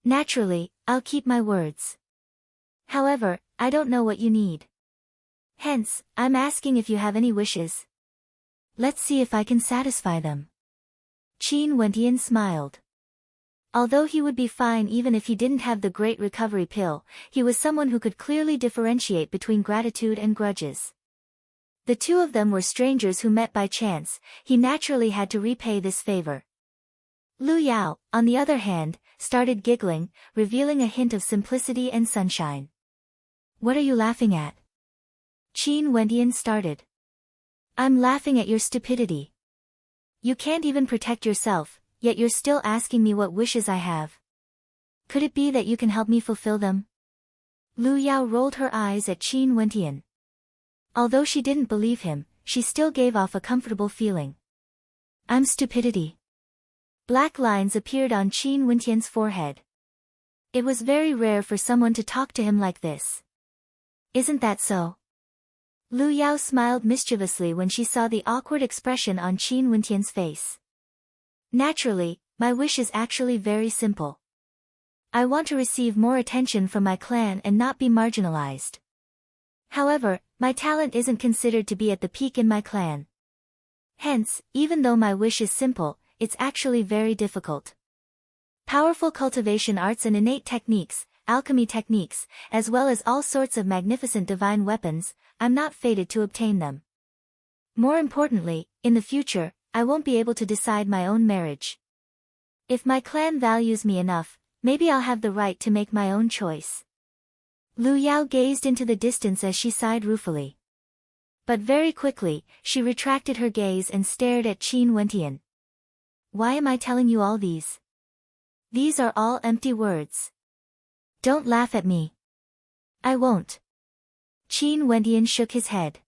Naturally, I'll keep my words. However, I don't know what you need. Hence, I'm asking if you have any wishes. Let's see if I can satisfy them. Qin Wentian smiled. Although he would be fine even if he didn't have the great recovery pill, he was someone who could clearly differentiate between gratitude and grudges. The two of them were strangers who met by chance, he naturally had to repay this favor. Lu Yao, on the other hand, started giggling, revealing a hint of simplicity and sunshine. What are you laughing at? Qin Wentian started. I'm laughing at your stupidity. You can't even protect yourself, yet you're still asking me what wishes I have. Could it be that you can help me fulfill them? Lu Yao rolled her eyes at Qin Wentian. Although she didn't believe him, she still gave off a comfortable feeling. I'm stupidity. Black lines appeared on Qin Wentian's forehead. It was very rare for someone to talk to him like this. Isn't that so? Lu Yao smiled mischievously when she saw the awkward expression on Qin Wentian's face. Naturally, my wish is actually very simple. I want to receive more attention from my clan and not be marginalized. However, my talent isn't considered to be at the peak in my clan. Hence, even though my wish is simple, it's actually very difficult. Powerful cultivation arts and innate techniques, alchemy techniques, as well as all sorts of magnificent divine weapons, I'm not fated to obtain them. More importantly, in the future, I won't be able to decide my own marriage. If my clan values me enough, maybe I'll have the right to make my own choice. Lu Yao gazed into the distance as she sighed ruefully. But very quickly, she retracted her gaze and stared at Qin Wentian. Why am I telling you all these? These are all empty words. Don't laugh at me. I won't. Qin Wentian shook his head.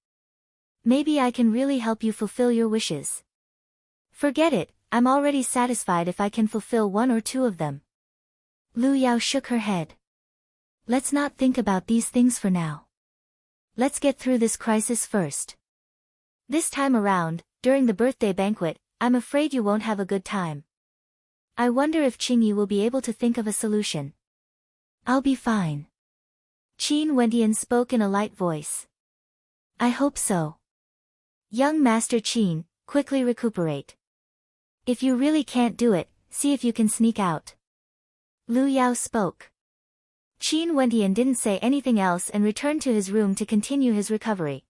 Maybe I can really help you fulfill your wishes. Forget it, I'm already satisfied if I can fulfill one or two of them. Lu Yao shook her head. Let's not think about these things for now. Let's get through this crisis first. This time around, during the birthday banquet, I'm afraid you won't have a good time. I wonder if Qingyi will be able to think of a solution. I'll be fine. Qin Wentian spoke in a light voice. I hope so. Young Master Qin, quickly recuperate. If you really can't do it, see if you can sneak out. Lu Yao spoke. Qin Wentian didn't say anything else and returned to his room to continue his recovery.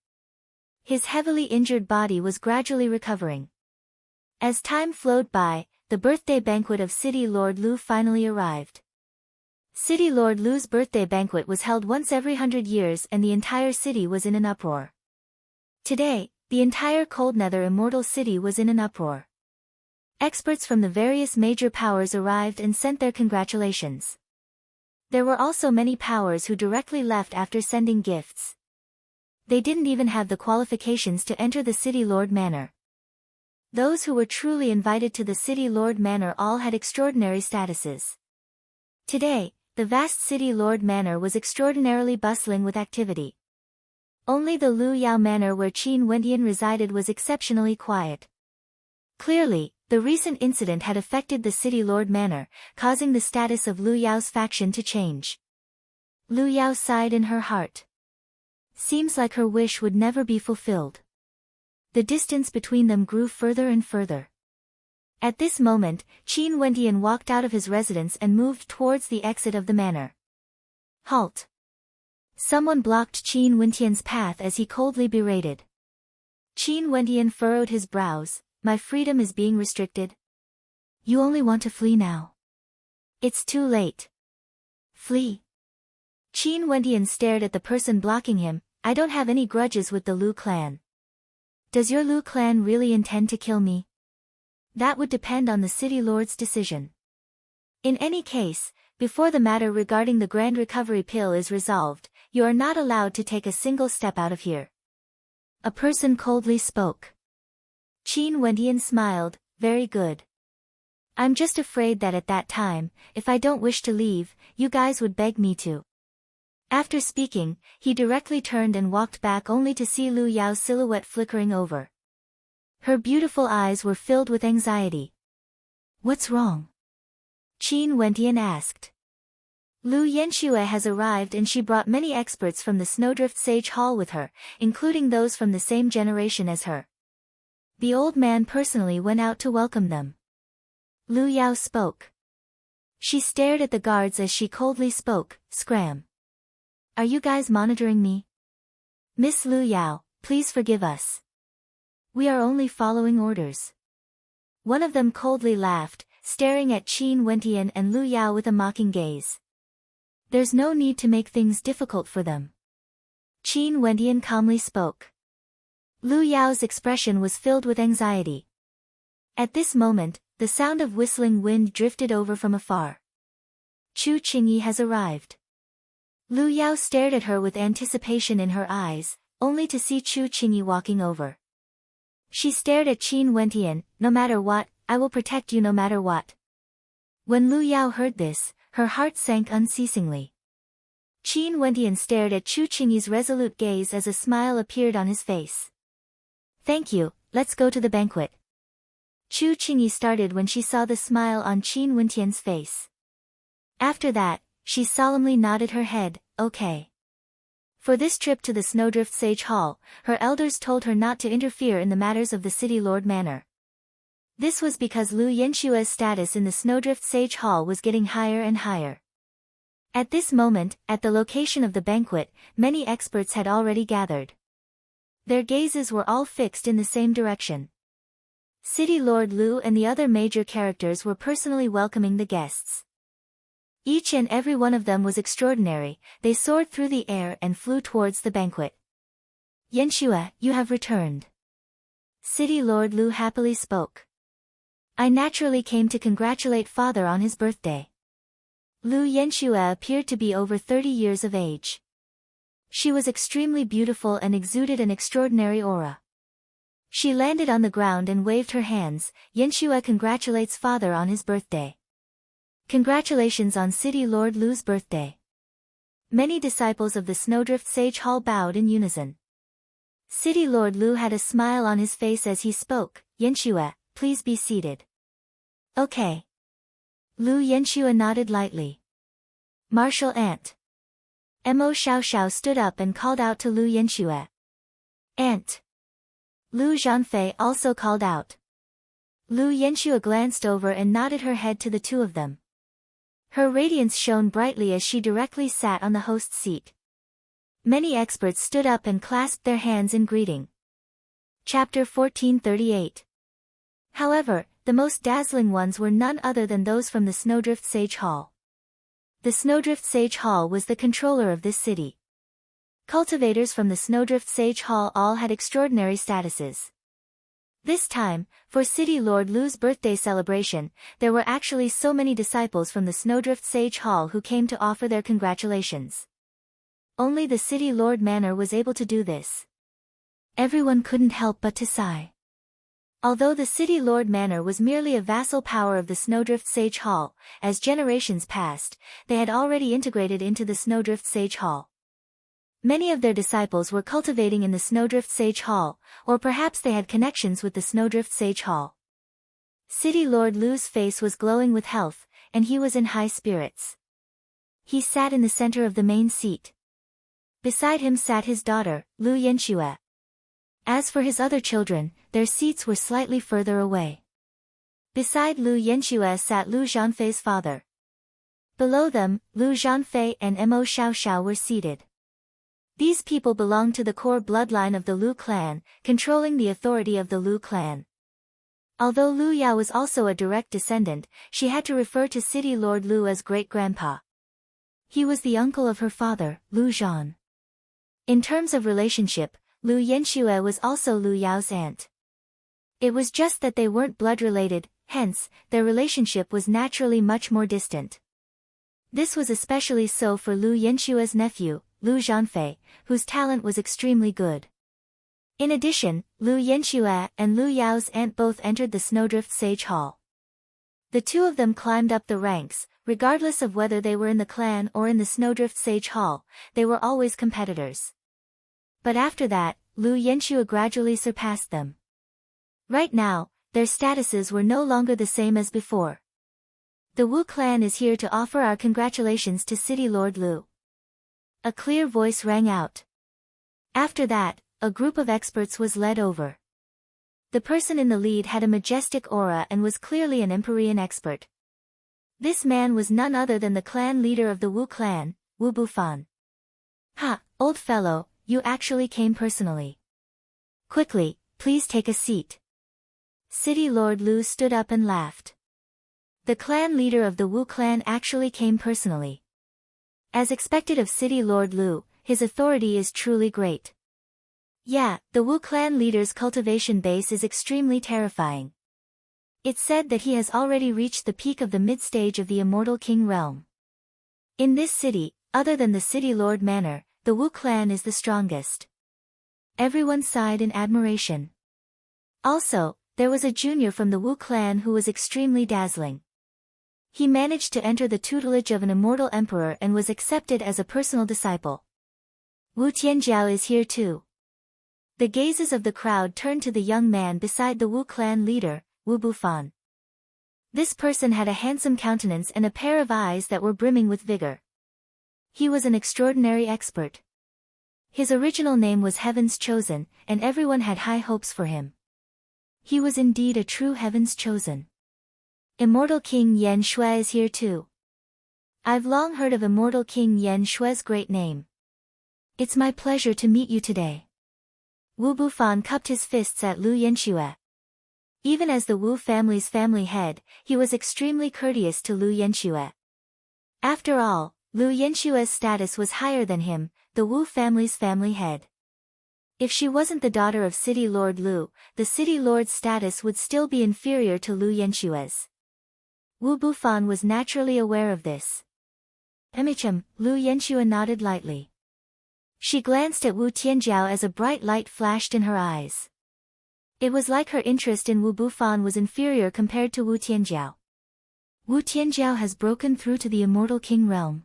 His heavily injured body was gradually recovering. As time flowed by, the birthday banquet of City Lord Lu finally arrived. City Lord Lu's birthday banquet was held once every 100 years and the entire city was in an uproar. Today, the entire Cold Nether Immortal City was in an uproar. Experts from the various major powers arrived and sent their congratulations. There were also many powers who directly left after sending gifts. They didn't even have the qualifications to enter the City Lord Manor. Those who were truly invited to the City Lord Manor all had extraordinary statuses. Today, the vast City Lord Manor was extraordinarily bustling with activity. Only the Lu Yao Manor where Qin Wendian resided was exceptionally quiet. Clearly, the recent incident had affected the City Lord Manor, causing the status of Lu Yao's faction to change. Lu Yao sighed in her heart. Seems like her wish would never be fulfilled. The distance between them grew further and further. At this moment, Qin Wendian walked out of his residence and moved towards the exit of the manor. Halt! Someone blocked Qin Wendian's path as he coldly berated. Qin Wendian furrowed his brows. My freedom is being restricted. You only want to flee now. It's too late. Flee. Qin Wendian stared at the person blocking him. I don't have any grudges with the Lu clan. Does your Lu clan really intend to kill me? That would depend on the city lord's decision. In any case, before the matter regarding the Grand Recovery Pill is resolved, you are not allowed to take a single step out of here. A person coldly spoke. Qin Wendian smiled, very good. I'm just afraid that at that time, if I don't wish to leave, you guys would beg me to. After speaking, he directly turned and walked back only to see Lu Yao's silhouette flickering over. Her beautiful eyes were filled with anxiety. What's wrong? Qin Wendian asked. Lu Yanxue has arrived and she brought many experts from the Snowdrift Sage Hall with her, including those from the same generation as her. The old man personally went out to welcome them. Lu Yao spoke. She stared at the guards as she coldly spoke, Scram. Are you guys monitoring me? Miss Lu Yao, please forgive us. We are only following orders. One of them coldly laughed, staring at Qin Wendian and Lu Yao with a mocking gaze. There's no need to make things difficult for them. Qin Wendian calmly spoke. Lu Yao's expression was filled with anxiety. At this moment, the sound of whistling wind drifted over from afar. Chu Qingyi has arrived. Lu Yao stared at her with anticipation in her eyes, only to see Chu Qingyi walking over. She stared at Qin Wendian, no matter what, I will protect you no matter what. When Lu Yao heard this, her heart sank unceasingly. Qin Wendian stared at Chu Qingyi's resolute gaze as a smile appeared on his face. Thank you, let's go to the banquet. Chu Qingyi started when she saw the smile on Qin Wendian's face. After that, she solemnly nodded her head, okay. For this trip to the Snowdrift Sage Hall, her elders told her not to interfere in the matters of the City Lord Manor. This was because Lu Yanshue's status in the Snowdrift Sage Hall was getting higher and higher. At this moment, at the location of the banquet, many experts had already gathered. Their gazes were all fixed in the same direction. City Lord Lu and the other major characters were personally welcoming the guests. Each and every one of them was extraordinary, they soared through the air and flew towards the banquet. Yanxue, you have returned. City Lord Lu happily spoke. I naturally came to congratulate father on his birthday. Lu Yanxue appeared to be over 30 years of age. She was extremely beautiful and exuded an extraordinary aura. She landed on the ground and waved her hands. Yanxue congratulates father on his birthday. Congratulations on City Lord Lu's birthday. Many disciples of the Snowdrift Sage Hall bowed in unison. City Lord Lu had a smile on his face as he spoke. Yanxue, please be seated. Okay. Lu Yanxue nodded lightly. Martial Ant. Mo Xiaoxiao stood up and called out to Lu Yanxue. Ant. Lu Zhanfei also called out. Lu Yanxue glanced over and nodded her head to the two of them. Her radiance shone brightly as she directly sat on the host's seat. Many experts stood up and clasped their hands in greeting. Chapter 1438. However, the most dazzling ones were none other than those from the Snowdrift Sage Hall. The Snowdrift Sage Hall was the controller of this city. Cultivators from the Snowdrift Sage Hall all had extraordinary statuses. This time, for City Lord Lu's birthday celebration, there were actually so many disciples from the Snowdrift Sage Hall who came to offer their congratulations. Only the City Lord Manor was able to do this. Everyone couldn't help but to sigh. Although the City Lord Manor was merely a vassal power of the Snowdrift Sage Hall, as generations passed, they had already integrated into the Snowdrift Sage Hall. Many of their disciples were cultivating in the Snowdrift Sage Hall, or perhaps they had connections with the Snowdrift Sage Hall. City Lord Lu's face was glowing with health, and he was in high spirits. He sat in the center of the main seat. Beside him sat his daughter, Lu Yanxue. As for his other children, their seats were slightly further away. Beside Lu Yanxue sat Lu Zhanfei's father. Below them, Lu Zhanfei and Mo Xiaoxiao were seated. These people belonged to the core bloodline of the Lu clan, controlling the authority of the Lu clan. Although Lu Yao was also a direct descendant, she had to refer to City Lord Lu as great-grandpa. He was the uncle of her father, Lu Zhan. In terms of relationship, Lu Yanxue was also Lu Yao's aunt. It was just that they weren't blood-related, hence, their relationship was naturally much more distant. This was especially so for Lu Yanxue's nephew, Lu Zhanfei, whose talent was extremely good. In addition, Lu Yanxue and Lu Yao's aunt both entered the Snowdrift Sage Hall. The two of them climbed up the ranks, regardless of whether they were in the clan or in the Snowdrift Sage Hall, they were always competitors. But after that, Lu Yanxue gradually surpassed them. Right now, their statuses were no longer the same as before. The Wu clan is here to offer our congratulations to City Lord Lu. A clear voice rang out. After that, a group of experts was led over. The person in the lead had a majestic aura and was clearly an Empyrean expert. This man was none other than the clan leader of the Wu clan, Wu Bufan. Ha, old fellow, you actually came personally. Quickly, please take a seat. City Lord Lu stood up and laughed. The clan leader of the Wu clan actually came personally. As expected of City Lord Lu, his authority is truly great. Yeah, the Wu clan leader's cultivation base is extremely terrifying. It's said that he has already reached the peak of the mid-stage of the Immortal King realm. In this city, other than the City Lord Manor, the Wu clan is the strongest. Everyone sighed in admiration. Also, there was a junior from the Wu clan who was extremely dazzling. He managed to enter the tutelage of an immortal emperor and was accepted as a personal disciple. Wu Tianjiao is here too. The gazes of the crowd turned to the young man beside the Wu clan leader, Wu Bufan. This person had a handsome countenance and a pair of eyes that were brimming with vigor. He was an extraordinary expert. His original name was Heaven's Chosen, and everyone had high hopes for him. He was indeed a true Heaven's Chosen. Immortal King Yan Shui is here too. I've long heard of Immortal King Yan Shui's great name. It's my pleasure to meet you today. Wu Bufan cupped his fists at Lu Yanxue. Even as the Wu family's family head, he was extremely courteous to Lu Yanxue. After all, Lu Yanxue's status was higher than him, the Wu family's family head. If she wasn't the daughter of City Lord Lu, the City Lord's status would still be inferior to Lu Yanxue's. Wu Bufan was naturally aware of this. Lu Yanxue nodded lightly. She glanced at Wu Tianjiao as a bright light flashed in her eyes. It was like her interest in Wu Bufan was inferior compared to Wu Tianjiao. Wu Tianjiao has broken through to the Immortal King realm.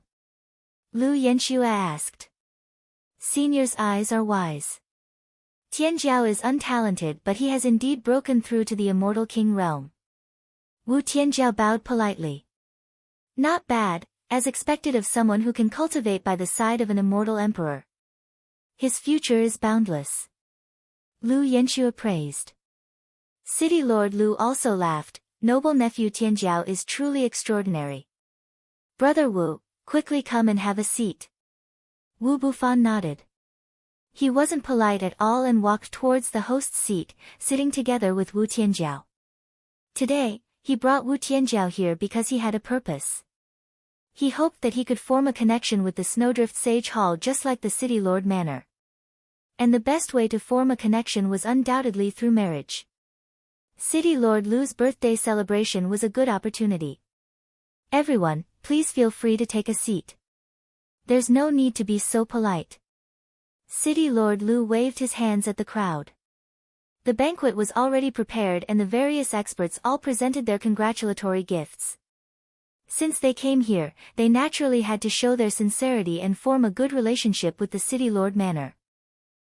Lu Yanxue asked. Senior's eyes are wise. Tianjiao is untalented but he has indeed broken through to the Immortal King realm. Wu Tianjiao bowed politely. Not bad, as expected of someone who can cultivate by the side of an immortal emperor. His future is boundless. Lu Yanxue praised. City Lord Lu also laughed. Noble nephew Tianjiao is truly extraordinary. Brother Wu, quickly come and have a seat. Wu Bufan nodded. He wasn't polite at all and walked towards the host's seat, sitting together with Wu Tianjiao. Today, he brought Wu Tianjiao here because he had a purpose. He hoped that he could form a connection with the Snowdrift Sage Hall just like the City Lord Manor. And the best way to form a connection was undoubtedly through marriage. City Lord Lu's birthday celebration was a good opportunity. Everyone, please feel free to take a seat. There's no need to be so polite. City Lord Lu waved his hands at the crowd. The banquet was already prepared and the various experts all presented their congratulatory gifts. Since they came here, they naturally had to show their sincerity and form a good relationship with the city lord manor.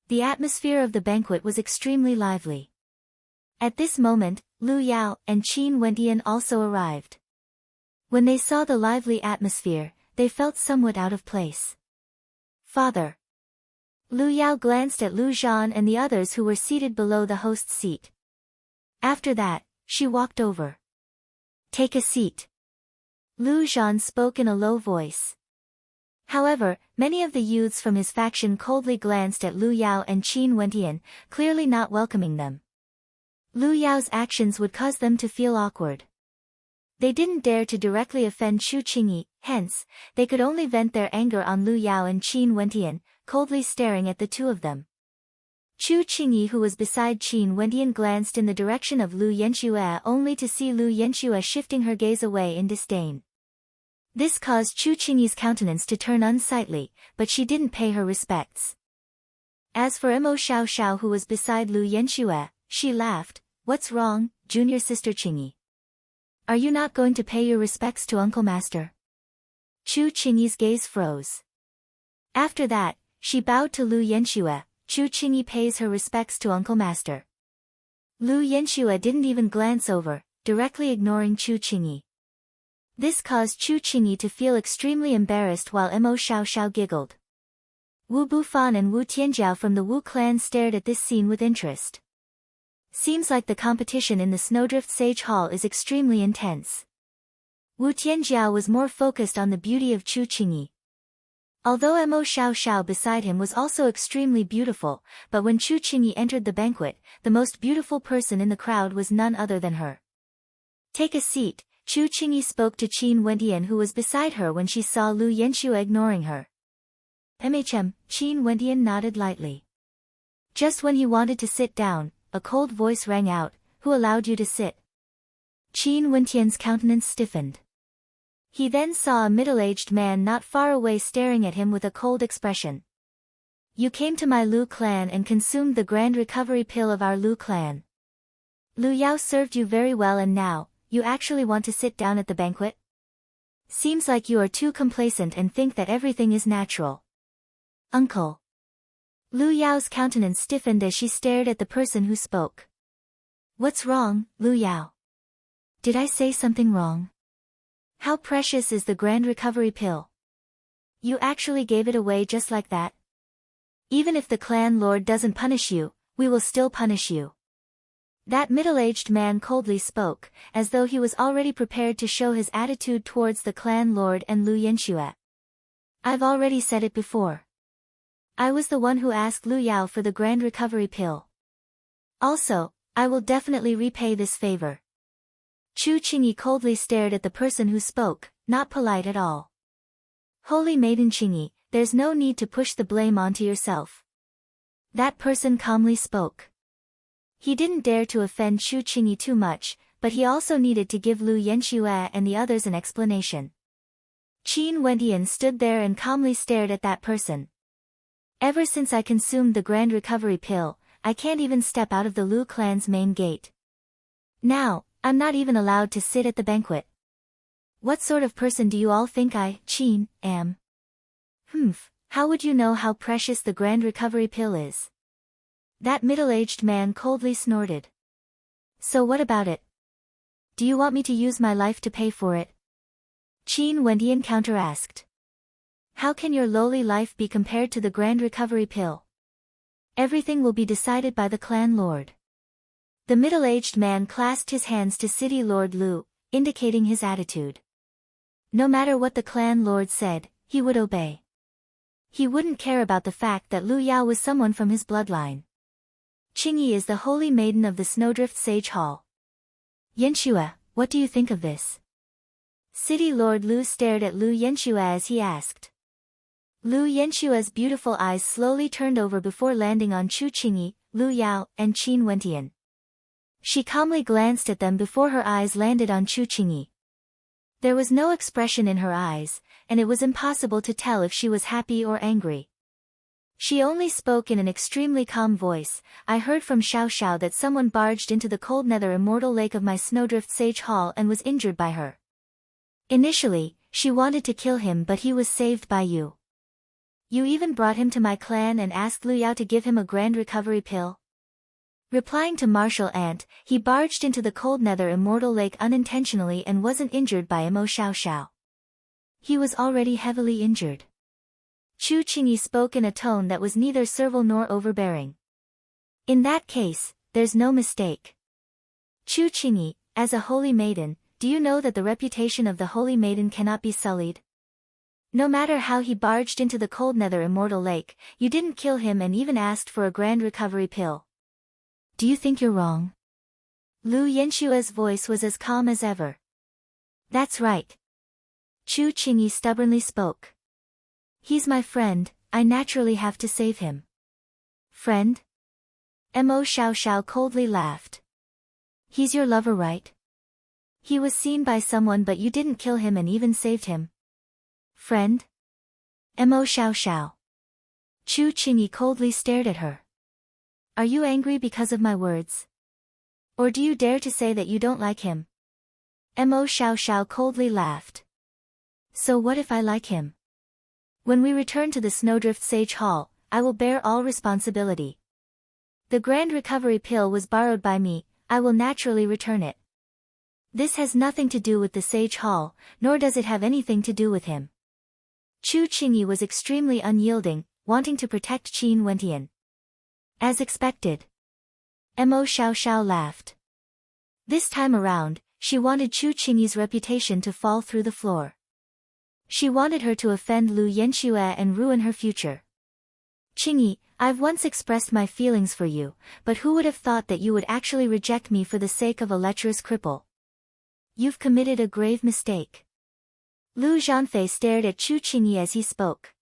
The atmosphere of the banquet was extremely lively. At this moment, Lu Yao and Qin Wentian also arrived. When they saw the lively atmosphere, they felt somewhat out of place. Father. Lu Yao glanced at Lu Zhan and the others who were seated below the host's seat. After that, she walked over. Take a seat. Lu Zhan spoke in a low voice. However, many of the youths from his faction coldly glanced at Lu Yao and Qin Wentian, clearly not welcoming them. Lu Yao's actions would cause them to feel awkward. They didn't dare to directly offend Chu Qingyi, hence, they could only vent their anger on Lu Yao and Qin Wentian, coldly staring at the two of them. Chu Qingyi, who was beside Qin Wentian, glanced in the direction of Lu Yanxue only to see Lu Yanxue shifting her gaze away in disdain. This caused Chu Qingyi's countenance to turn unsightly, but she didn't pay her respects. As for Mo Xiao, who was beside Lu Yanxue, she laughed. What's wrong, junior sister Qingyi? Are you not going to pay your respects to Uncle Master? Chu Qingyi's gaze froze. After that, she bowed to Lu Yanxue. Chu Qingyi pays her respects to Uncle Master. Lu Yanxue didn't even glance over, directly ignoring Chu Qingyi. This caused Chu Qingyi to feel extremely embarrassed while Mo Xiao giggled. Wu Bufan and Wu Tianjiao from the Wu clan stared at this scene with interest. Seems like the competition in the Snowdrift Sage Hall is extremely intense. Wu Tianjiao was more focused on the beauty of Chu Qingyi. Although Mo Xiao beside him was also extremely beautiful, but when Chu Qingyi entered the banquet, the most beautiful person in the crowd was none other than her. Take a seat, Chu Qingyi spoke to Qin Wentian, who was beside her when she saw Lu Yanxue ignoring her. Qin Wentian nodded lightly. Just when he wanted to sit down, a cold voice rang out, who allowed you to sit? Qin Wentian's countenance stiffened. He then saw a middle-aged man not far away staring at him with a cold expression. You came to my Lu clan and consumed the grand recovery pill of our Lu clan. Lu Yao served you very well and now, you actually want to sit down at the banquet? Seems like you are too complacent and think that everything is natural. Uncle. Lu Yao's countenance stiffened as she stared at the person who spoke. What's wrong, Lu Yao? Did I say something wrong? How precious is the grand recovery pill? You actually gave it away just like that? Even if the clan lord doesn't punish you, we will still punish you. That middle-aged man coldly spoke, as though he was already prepared to show his attitude towards the clan lord and Lu Yanxue. I've already said it before. I was the one who asked Lu Yao for the grand recovery pill. Also, I will definitely repay this favor. Chu Qingyi coldly stared at the person who spoke, not polite at all. Holy Maiden Qingyi, there's no need to push the blame onto yourself. That person calmly spoke. He didn't dare to offend Chu Qingyi too much, but he also needed to give Lu Yanxue and the others an explanation. Qin Wentian stood there and calmly stared at that person. Ever since I consumed the grand recovery pill, I can't even step out of the Lu clan's main gate. Now, I'm not even allowed to sit at the banquet. What sort of person do you all think I, Qin, am? How would you know how precious the grand recovery pill is? That middle-aged man coldly snorted. So what about it? Do you want me to use my life to pay for it? Qin Wentian counter-asked. How can your lowly life be compared to the grand recovery pill? Everything will be decided by the clan lord. The middle-aged man clasped his hands to City Lord Lu, indicating his attitude. No matter what the clan lord said, he would obey. He wouldn't care about the fact that Lu Yao was someone from his bloodline. Qingyi is the holy maiden of the Snowdrift Sage Hall. Yanxue, what do you think of this? City Lord Lu stared at Lu Yanxue as he asked. Lu Yanxue's beautiful eyes slowly turned over before landing on Chu Qingyi, Lu Yao, and Qin Wentian. She calmly glanced at them before her eyes landed on Chu Qingyi. There was no expression in her eyes, and it was impossible to tell if she was happy or angry. She only spoke in an extremely calm voice. I heard from Xiao Xiao that someone barged into the cold nether immortal lake of my Snowdrift Sage Hall and was injured by her. Initially, she wanted to kill him, but he was saved by you. You even brought him to my clan and asked Lu Yao to give him a grand recovery pill. Replying to Martial Ant, he barged into the cold nether immortal lake unintentionally and wasn't injured by Mo Xiao Xiao. He was already heavily injured. Chu Qingyi spoke in a tone that was neither servile nor overbearing. In that case, there's no mistake. Chu Qingyi, as a holy maiden, do you know that the reputation of the holy maiden cannot be sullied? No matter how he barged into the cold nether immortal lake, you didn't kill him and even asked for a grand recovery pill. Do you think you're wrong? Lu Yenshua's voice was as calm as ever. That's right. Chu Qingyi stubbornly spoke. He's my friend, I naturally have to save him. Friend? Mo Xiao Xiao coldly laughed. He's your lover, right? He was seen by someone but you didn't kill him and even saved him. Friend? Mo Xiao Xiao. Chu Qingyi coldly stared at her. Are you angry because of my words? Or do you dare to say that you don't like him? Mo Xiao Xiao coldly laughed. So what if I like him? When we return to the Snowdrift Sage Hall, I will bear all responsibility. The grand recovery pill was borrowed by me, I will naturally return it. This has nothing to do with the Sage Hall, nor does it have anything to do with him. Chu Qingyi was extremely unyielding, wanting to protect Qin Wentian. As expected. Mo Xiao Xiao laughed. This time around, she wanted Chu Qingyi's reputation to fall through the floor. She wanted her to offend Lu Yanxue and ruin her future. Qingyi, I've once expressed my feelings for you, but who would have thought that you would actually reject me for the sake of a lecherous cripple? You've committed a grave mistake. Lu Zhanfei stared at Chu Qingyi as he spoke.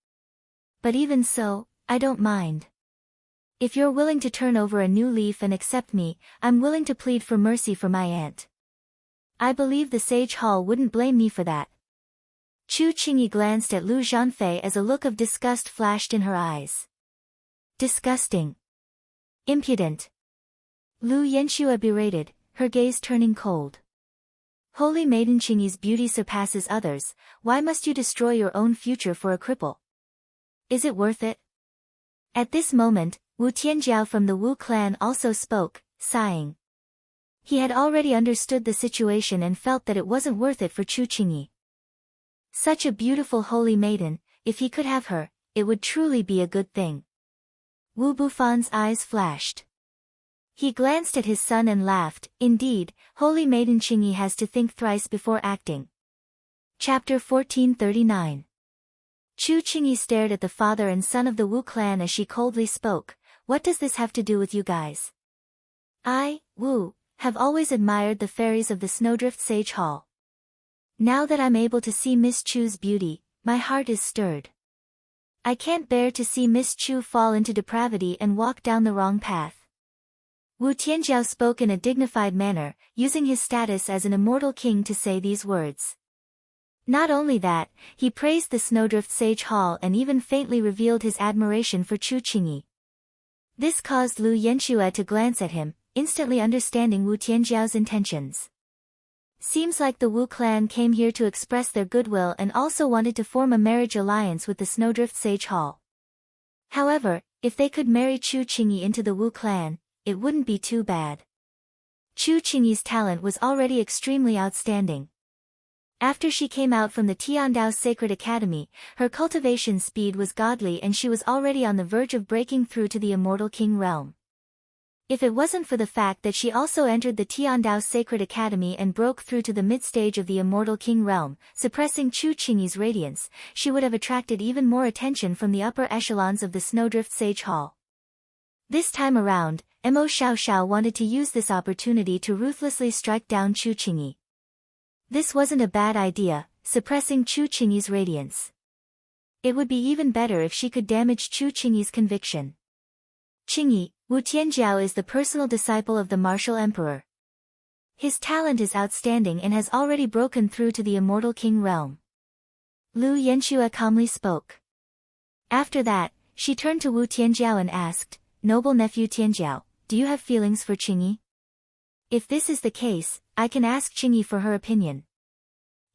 But even so, I don't mind. If you're willing to turn over a new leaf and accept me, I'm willing to plead for mercy for my aunt. I believe the Sage Hall wouldn't blame me for that. Chu Qingyi glanced at Lu Zhanfei as a look of disgust flashed in her eyes. Disgusting. Impudent. Lu Yanxue berated, her gaze turning cold. Holy Maiden Qingyi's beauty surpasses others, why must you destroy your own future for a cripple? Is it worth it? At this moment, Wu Tianjiao from the Wu clan also spoke, sighing. He had already understood the situation and felt that it wasn't worth it for Chu Qingyi. Such a beautiful holy maiden, if he could have her, it would truly be a good thing. Wu Bufan's eyes flashed. He glanced at his son and laughed, indeed, holy maiden Qingyi has to think thrice before acting. Chapter 1439. Chu Qingyi stared at the father and son of the Wu clan as she coldly spoke, what does this have to do with you guys? I, Wu, have always admired the fairies of the Snowdrift Sage Hall. Now that I'm able to see Miss Chu's beauty, my heart is stirred. I can't bear to see Miss Chu fall into depravity and walk down the wrong path. Wu Tianjiao spoke in a dignified manner, using his status as an immortal king to say these words. Not only that, he praised the Snowdrift Sage Hall and even faintly revealed his admiration for Chu Qingyi. This caused Lu Yanxue to glance at him, instantly understanding Wu Tianjiao's intentions. Seems like the Wu clan came here to express their goodwill and also wanted to form a marriage alliance with the Snowdrift Sage Hall. However, if they could marry Chu Qingyi into the Wu clan, it wouldn't be too bad. Chu Qingyi's talent was already extremely outstanding. After she came out from the Tiandao Sacred Academy, her cultivation speed was godly and she was already on the verge of breaking through to the Immortal King realm. If it wasn't for the fact that she also entered the Tiandao Sacred Academy and broke through to the mid-stage of the Immortal King realm, suppressing Chu Qingyi's radiance, she would have attracted even more attention from the upper echelons of the Snowdrift Sage Hall. This time around, Mo Xiao Xiao wanted to use this opportunity to ruthlessly strike down Chu Qingyi. This wasn't a bad idea, suppressing Chu Qingyi's radiance. It would be even better if she could damage Chu Qingyi's conviction. Qingyi, Wu Tianjiao is the personal disciple of the Martial Emperor. His talent is outstanding and has already broken through to the Immortal King realm. Lu Yanxue calmly spoke. After that, She turned to Wu Tianjiao and asked, "Noble nephew Tianjiao, do you have feelings for Qingyi? If this is the case, I can ask Qingyi for her opinion.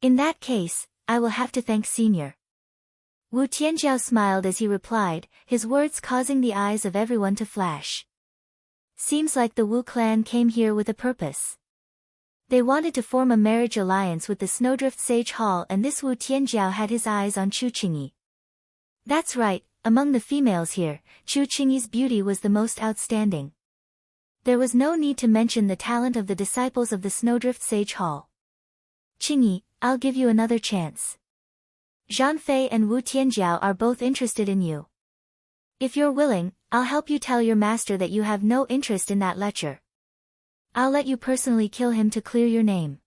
In that case, I will have to thank Senior." Wu Tianjiao smiled as he replied, his words causing the eyes of everyone to flash. Seems like the Wu clan came here with a purpose. They wanted to form a marriage alliance with the Snowdrift Sage Hall, and this Wu Tianjiao had his eyes on Chu Qingyi. That's right, among the females here, Chu Qingyi's beauty was the most outstanding. There was no need to mention the talent of the disciples of the Snowdrift Sage Hall. "Qingyi, I'll give you another chance. Zhang Fei and Wu Tianjiao are both interested in you. If you're willing, I'll help you tell your master that you have no interest in that lecher. I'll let you personally kill him to clear your name.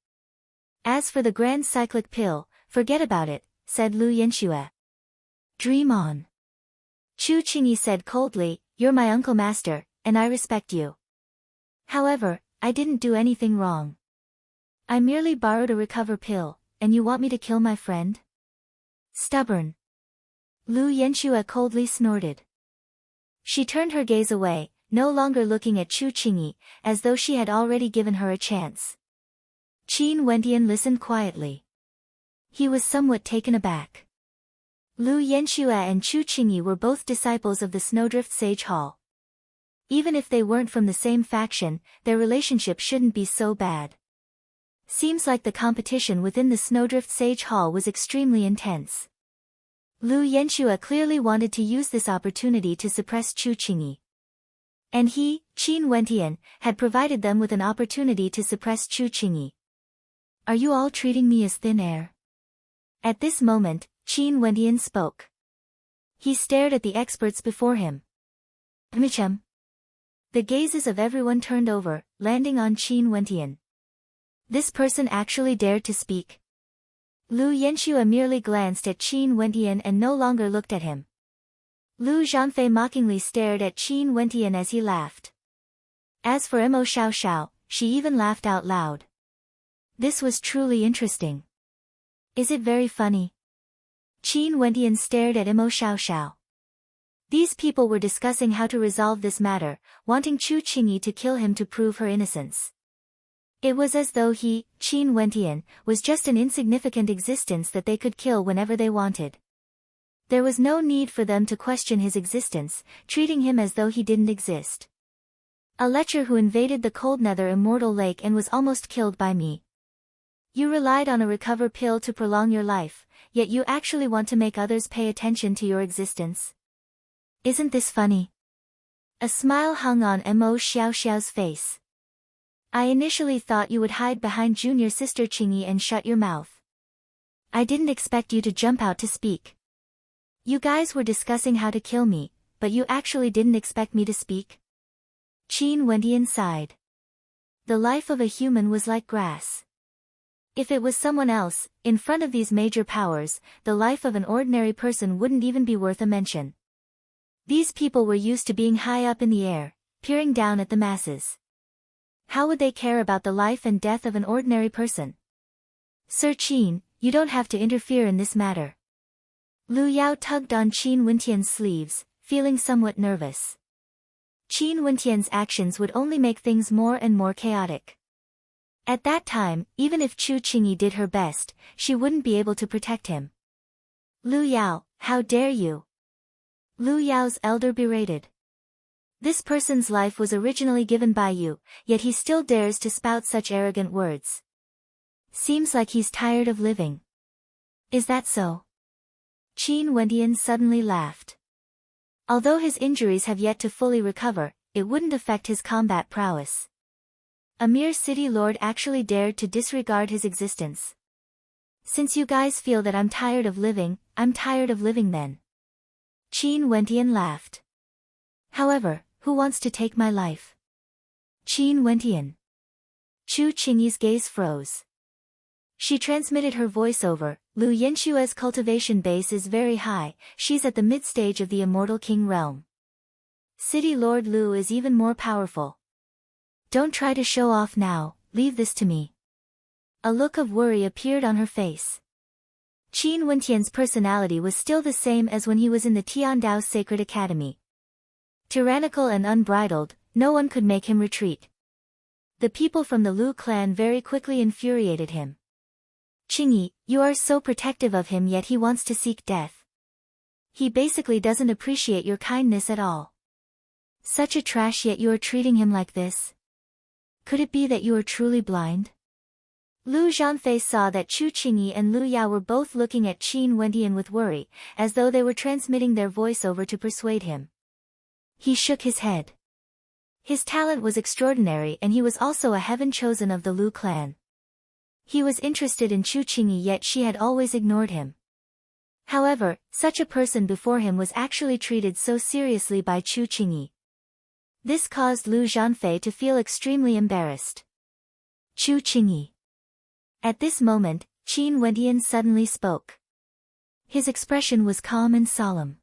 As for the Grand Cyclic Pill, forget about it," said Lu Yanxue. "Dream on." Chu Qingyi said coldly, "You're my uncle master, and I respect you. However, I didn't do anything wrong. I merely borrowed a recover pill, and you want me to kill my friend? Stubborn." Lu Yanxue coldly snorted. She turned her gaze away, no longer looking at Chu Qingyi, as though she had already given her a chance. Qin Wentian listened quietly. He was somewhat taken aback. Lu Yanxue and Chu Qingyi were both disciples of the Snowdrift Sage Hall. Even if they weren't from the same faction, their relationship shouldn't be so bad. Seems like the competition within the Snowdrift Sage Hall was extremely intense. Lu Yanxue clearly wanted to use this opportunity to suppress Chu Qingyi. And he, Qin Wentian, had provided them with an opportunity to suppress Chu Qingyi. "Are you all treating me as thin air?" At this moment, Qin Wentian spoke. He stared at the experts before him. "Michem." The gazes of everyone turned over, landing on Qin Wentian. This person actually dared to speak. Lu Yanxue merely glanced at Qin Wentian and no longer looked at him. Lu Zhanfei mockingly stared at Qin Wentian as he laughed. As for Mo Xiaoxiao, she even laughed out loud. This was truly interesting. "Is it very funny?" Qin Wentian stared at Mo Xiaoxiao. These people were discussing how to resolve this matter, wanting Chu Qingyi to kill him to prove her innocence. It was as though he, Qin Wentian, was just an insignificant existence that they could kill whenever they wanted. There was no need for them to question his existence, treating him as though he didn't exist. "A lecher who invaded the Cold Nether Immortal Lake and was almost killed by me. You relied on a recover pill to prolong your life, yet you actually want to make others pay attention to your existence. Isn't this funny?" A smile hung on Mo Xiaoxiao's face. "I initially thought you would hide behind junior sister Qingyi and shut your mouth. I didn't expect you to jump out to speak. You guys were discussing how to kill me, but you actually didn't expect me to speak?" Qin Wentian sighed. The life of a human was like grass. If it was someone else, in front of these major powers, the life of an ordinary person wouldn't even be worth a mention. These people were used to being high up in the air, peering down at the masses. How would they care about the life and death of an ordinary person? "Sir Qin, you don't have to interfere in this matter." Lu Yao tugged on Qin Wentian's sleeves, feeling somewhat nervous. Qin Wentian's actions would only make things more and more chaotic. At that time, even if Chu Qingyi did her best, she wouldn't be able to protect him. "Lu Yao, how dare you?" Lu Yao's elder berated. "This person's life was originally given by you, yet he still dares to spout such arrogant words. Seems like he's tired of living. Is that so?" Qin Wentian suddenly laughed. Although his injuries have yet to fully recover, it wouldn't affect his combat prowess. A mere city lord actually dared to disregard his existence. "Since you guys feel that I'm tired of living, I'm tired of living then." Qin Wentian laughed. "However, who wants to take my life?" Qin Wentian. Chu Qingyi's gaze froze. She transmitted her voiceover. "Lu Yanshue's cultivation base is very high, she's at the mid-stage of the Immortal King realm. City Lord Lu is even more powerful. Don't try to show off now, leave this to me." A look of worry appeared on her face. Qin Wentian's personality was still the same as when he was in the Tiandao Sacred Academy. Tyrannical and unbridled, no one could make him retreat. The people from the Lu clan very quickly infuriated him. Qingyi, you are so protective of him, yet he wants to seek death. He basically doesn't appreciate your kindness at all. Such a trash, yet you are treating him like this. Could it be that you are truly blind? Lu Zhanfei saw that Chu Qingyi and Lu Yao were both looking at Qin Wentian with worry, as though they were transmitting their voice over to persuade him. He shook his head. His talent was extraordinary, and he was also a heaven chosen of the Lu clan. He was interested in Chu Qingyi, yet she had always ignored him. However, such a person before him was actually treated so seriously by Chu Qingyi. This caused Lu Zhanfei to feel extremely embarrassed. Chu Qingyi. At this moment, Qin Wentian suddenly spoke. His expression was calm and solemn.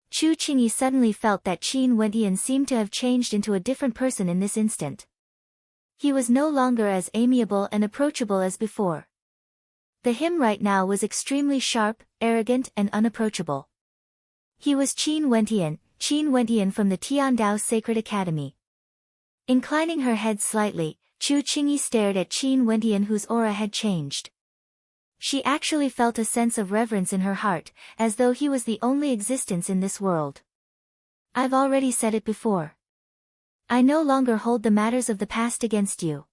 Chu Qingyi suddenly felt that Qin Wentian seemed to have changed into a different person in this instant. He was no longer as amiable and approachable as before. The him right now was extremely sharp, arrogant, and unapproachable. He was Qin Wentian from the Tiandao Sacred Academy. Inclining her head slightly, Chu Qingyi stared at Qin Wentian, whose aura had changed. She actually felt a sense of reverence in her heart, as though he was the only existence in this world. I've already said it before. I no longer hold the matters of the past against you.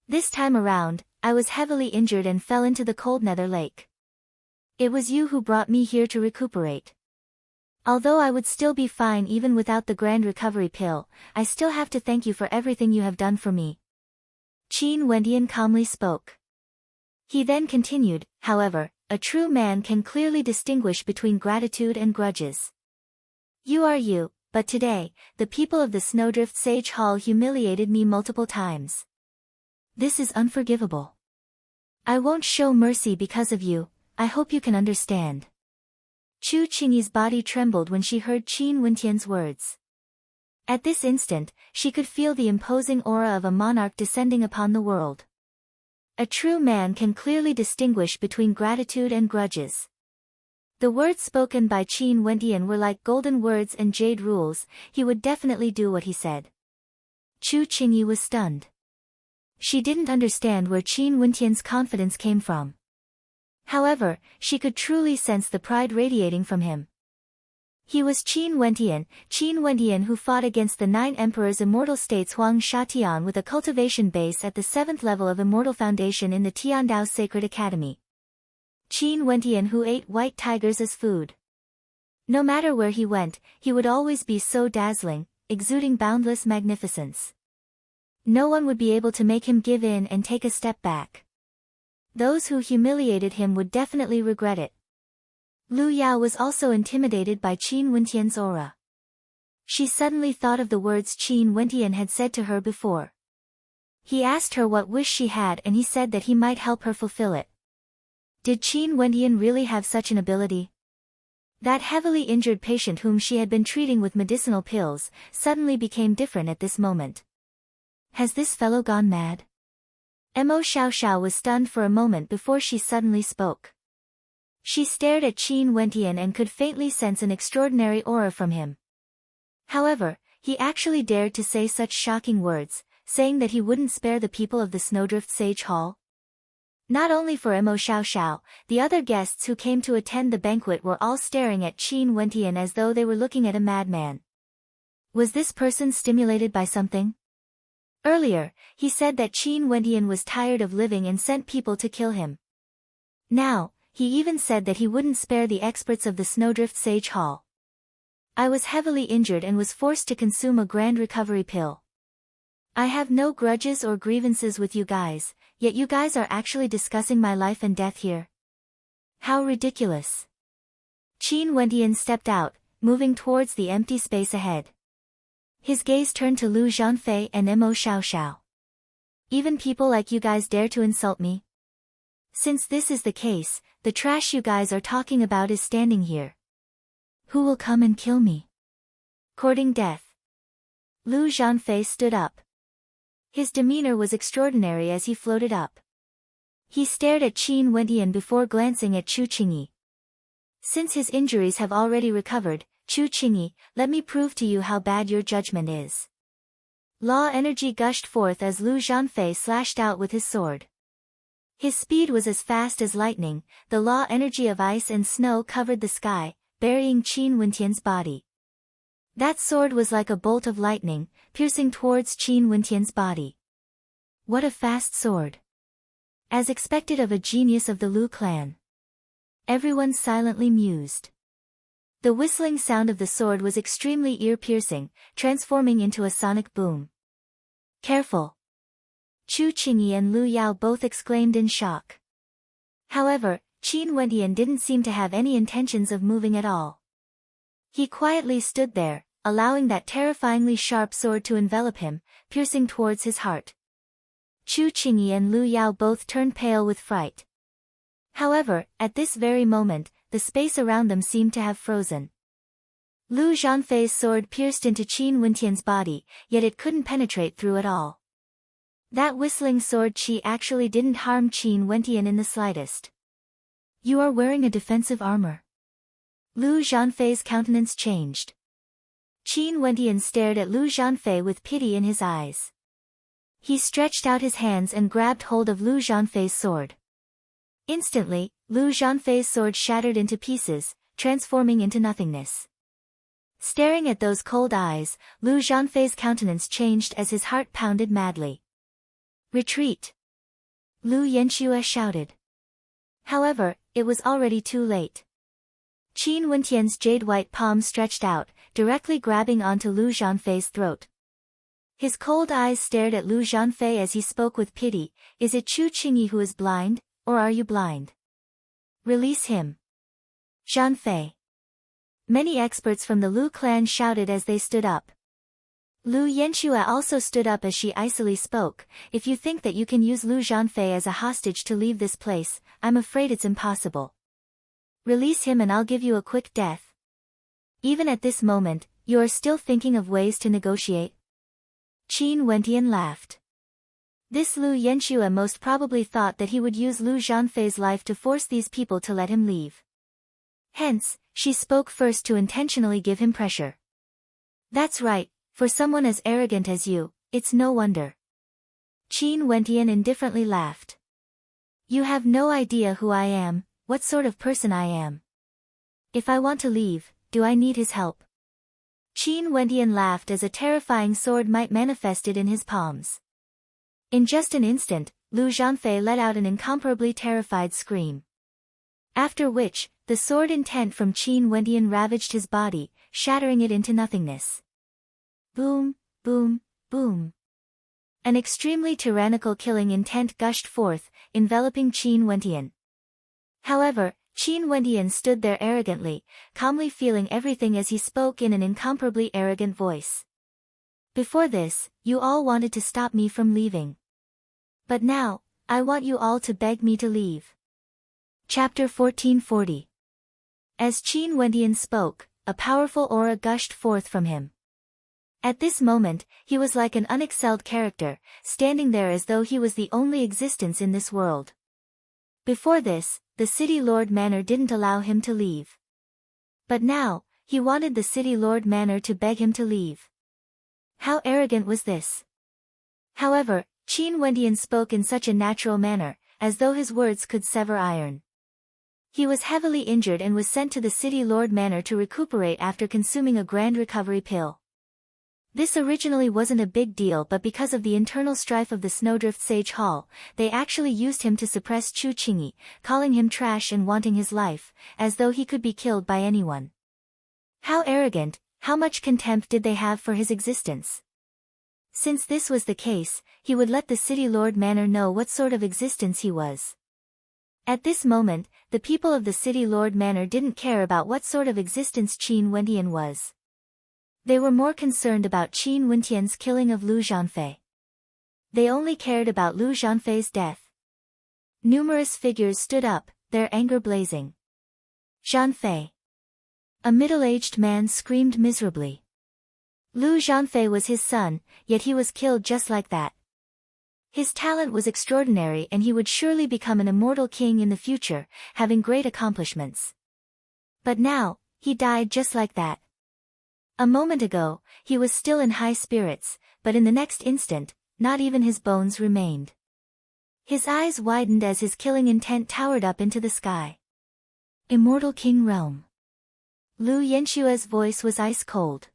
This time around, I was heavily injured and fell into the cold nether lake. It was you who brought me here to recuperate. Although I would still be fine even without the grand recovery pill, I still have to thank you for everything you have done for me. Qin Wentian calmly spoke. He then continued, however, a true man can clearly distinguish between gratitude and grudges. You are you, but today, the people of the Snowdrift Sage Hall humiliated me multiple times. This is unforgivable. I won't show mercy because of you, I hope you can understand. Chu Qingyi's body trembled when she heard Qin Wentian's words. At this instant, she could feel the imposing aura of a monarch descending upon the world. A true man can clearly distinguish between gratitude and grudges. The words spoken by Qin Wentian were like golden words and jade rules. He would definitely do what he said. Chu Qingyi was stunned. She didn't understand where Qin Wentian's confidence came from. However, she could truly sense the pride radiating from him. He was Qin Wentian who fought against the 9 emperors' immortal states Huang Shatian with a cultivation base at the 7th level of Immortal Foundation in the Tiandao Sacred Academy. Qin Wentian who ate white tigers as food. No matter where he went, he would always be so dazzling, exuding boundless magnificence. No one would be able to make him give in and take a step back. Those who humiliated him would definitely regret it. Lu Yao was also intimidated by Qin Wentian's aura. She suddenly thought of the words Qin Wentian had said to her before. He asked her what wish she had, and he said that he might help her fulfill it. Did Qin Wentian really have such an ability? That heavily injured patient whom she had been treating with medicinal pills, suddenly became different at this moment. Has this fellow gone mad? Mo Xiaoxiao was stunned for a moment before she suddenly spoke. She stared at Qin Wentian and could faintly sense an extraordinary aura from him. However, he actually dared to say such shocking words, saying that he wouldn't spare the people of the Snowdrift Sage Hall. Not only for Mo Xiaoxiao, the other guests who came to attend the banquet were all staring at Qin Wentian as though they were looking at a madman. Was this person stimulated by something? Earlier, he said that Qin Wentian was tired of living and sent people to kill him. Now, he even said that he wouldn't spare the experts of the Snowdrift Sage Hall. I was heavily injured and was forced to consume a grand recovery pill. I have no grudges or grievances with you guys, yet you guys are actually discussing my life and death here. How ridiculous. Qin Wentian stepped out, moving towards the empty space ahead. His gaze turned to Lu Zhanfei and Mo Xiaoxiao. Even people like you guys dare to insult me? Since this is the case, the trash you guys are talking about is standing here. Who will come and kill me? Courting death. Lu Zhanfei stood up. His demeanor was extraordinary as he floated up. He stared at Qin Wendian before glancing at Chu Qingyi. Since his injuries have already recovered, Chu Qingyi, let me prove to you how bad your judgment is. Law energy gushed forth as Lu Zhanfei slashed out with his sword. His speed was as fast as lightning, the law energy of ice and snow covered the sky, burying Qin Wendian's body. That sword was like a bolt of lightning, piercing towards Qin Wendian's body. What a fast sword! As expected of a genius of the Lu clan. Everyone silently mused. The whistling sound of the sword was extremely ear-piercing, transforming into a sonic boom. Careful! Chu Qingyi and Lu Yao both exclaimed in shock. However, Qin Wendian didn't seem to have any intentions of moving at all. He quietly stood there, allowing that terrifyingly sharp sword to envelop him, piercing towards his heart. Chu Qingyi and Lu Yao both turned pale with fright. However, at this very moment, the space around them seemed to have frozen. Lu Zhanfei's sword pierced into Qin Wendian's body, yet it couldn't penetrate through at all. That whistling sword qi actually didn't harm Qin Wendian in the slightest. You are wearing a defensive armor. Lu Zhanfei's countenance changed. Qin Wendian stared at Lu Zhanfei with pity in his eyes. He stretched out his hands and grabbed hold of Lu Zhanfei's sword. Instantly, Lu Zhanfei's sword shattered into pieces, transforming into nothingness. Staring at those cold eyes, Lu Zhanfei's countenance changed as his heart pounded madly. Retreat! Lu Yanxue shouted. However, it was already too late. Qin Wendian's jade-white palm stretched out, directly grabbing onto Lu Zhanfei's throat. His cold eyes stared at Lu Zhanfei as he spoke with pity. Is it Chu Qingyi who is blind, or are you blind? Release him. Zhanfei. Many experts from the Lu clan shouted as they stood up. Lu Yanxue also stood up as she icily spoke. If you think that you can use Lu Zhanfei as a hostage to leave this place, I'm afraid it's impossible. Release him and I'll give you a quick death. Even at this moment, you are still thinking of ways to negotiate? Qin Wendian laughed. This Lu Yanxue most probably thought that he would use Lu Zhanfei's life to force these people to let him leave. Hence, she spoke first to intentionally give him pressure. That's right, for someone as arrogant as you, it's no wonder. Qin Wendian indifferently laughed. You have no idea who I am, what sort of person I am. If I want to leave, do I need his help? Qin Wendian laughed as a terrifying sword might manifested in his palms. In just an instant, Lu Zhanfei let out an incomparably terrified scream. After which, the sword intent from Qin Wendian ravaged his body, shattering it into nothingness. Boom, boom, boom. An extremely tyrannical killing intent gushed forth, enveloping Qin Wendian. However, Qin Wendian stood there arrogantly, calmly feeling everything as he spoke in an incomparably arrogant voice. Before this, you all wanted to stop me from leaving. But now, I want you all to beg me to leave. Chapter 1440. As Qin Wendian spoke, a powerful aura gushed forth from him. At this moment, he was like an unexcelled character, standing there as though he was the only existence in this world. Before this, the City Lord Manor didn't allow him to leave. But now, he wanted the City Lord Manor to beg him to leave. How arrogant was this? However, Qin Wendian spoke in such a natural manner, as though his words could sever iron. He was heavily injured and was sent to the City Lord Manor to recuperate after consuming a grand recovery pill. This originally wasn't a big deal, but because of the internal strife of the Snowdrift Sage Hall, they actually used him to suppress Chu Qingyi, calling him trash and wanting his life, as though he could be killed by anyone. How arrogant, how much contempt did they have for his existence? Since this was the case, he would let the City Lord Manor know what sort of existence he was. At this moment, the people of the City Lord Manor didn't care about what sort of existence Qin Wendian was. They were more concerned about Qin Wendian's killing of Lu Zhanfei. They only cared about Lu Zhanfei's death. Numerous figures stood up, their anger blazing. Zhanfei. A middle-aged man screamed miserably. Lu Zhanfei was his son, yet he was killed just like that. His talent was extraordinary and he would surely become an immortal king in the future, having great accomplishments. But now, he died just like that. A moment ago, he was still in high spirits, but in the next instant, not even his bones remained. His eyes widened as his killing intent towered up into the sky. Immortal King Realm. Lu Yenshua's voice was ice cold.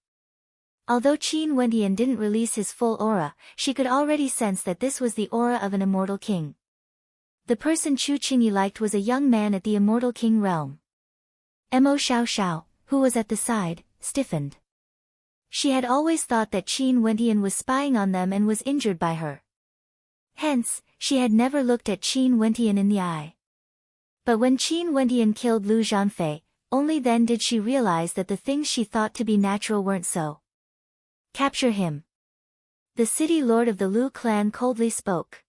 Although Qin Wendian didn't release his full aura, she could already sense that this was the aura of an immortal king. The person Chu Qingyi liked was a young man at the Immortal King realm. Mo Xiao Xiao, who was at the side, stiffened. She had always thought that Qin Wendian was spying on them and was injured by her. Hence, she had never looked at Qin Wendian in the eye. But when Qin Wendian killed Lu Zhanfei, only then did she realize that the things she thought to be natural weren't so. Capture him. The city lord of the Lu clan coldly spoke.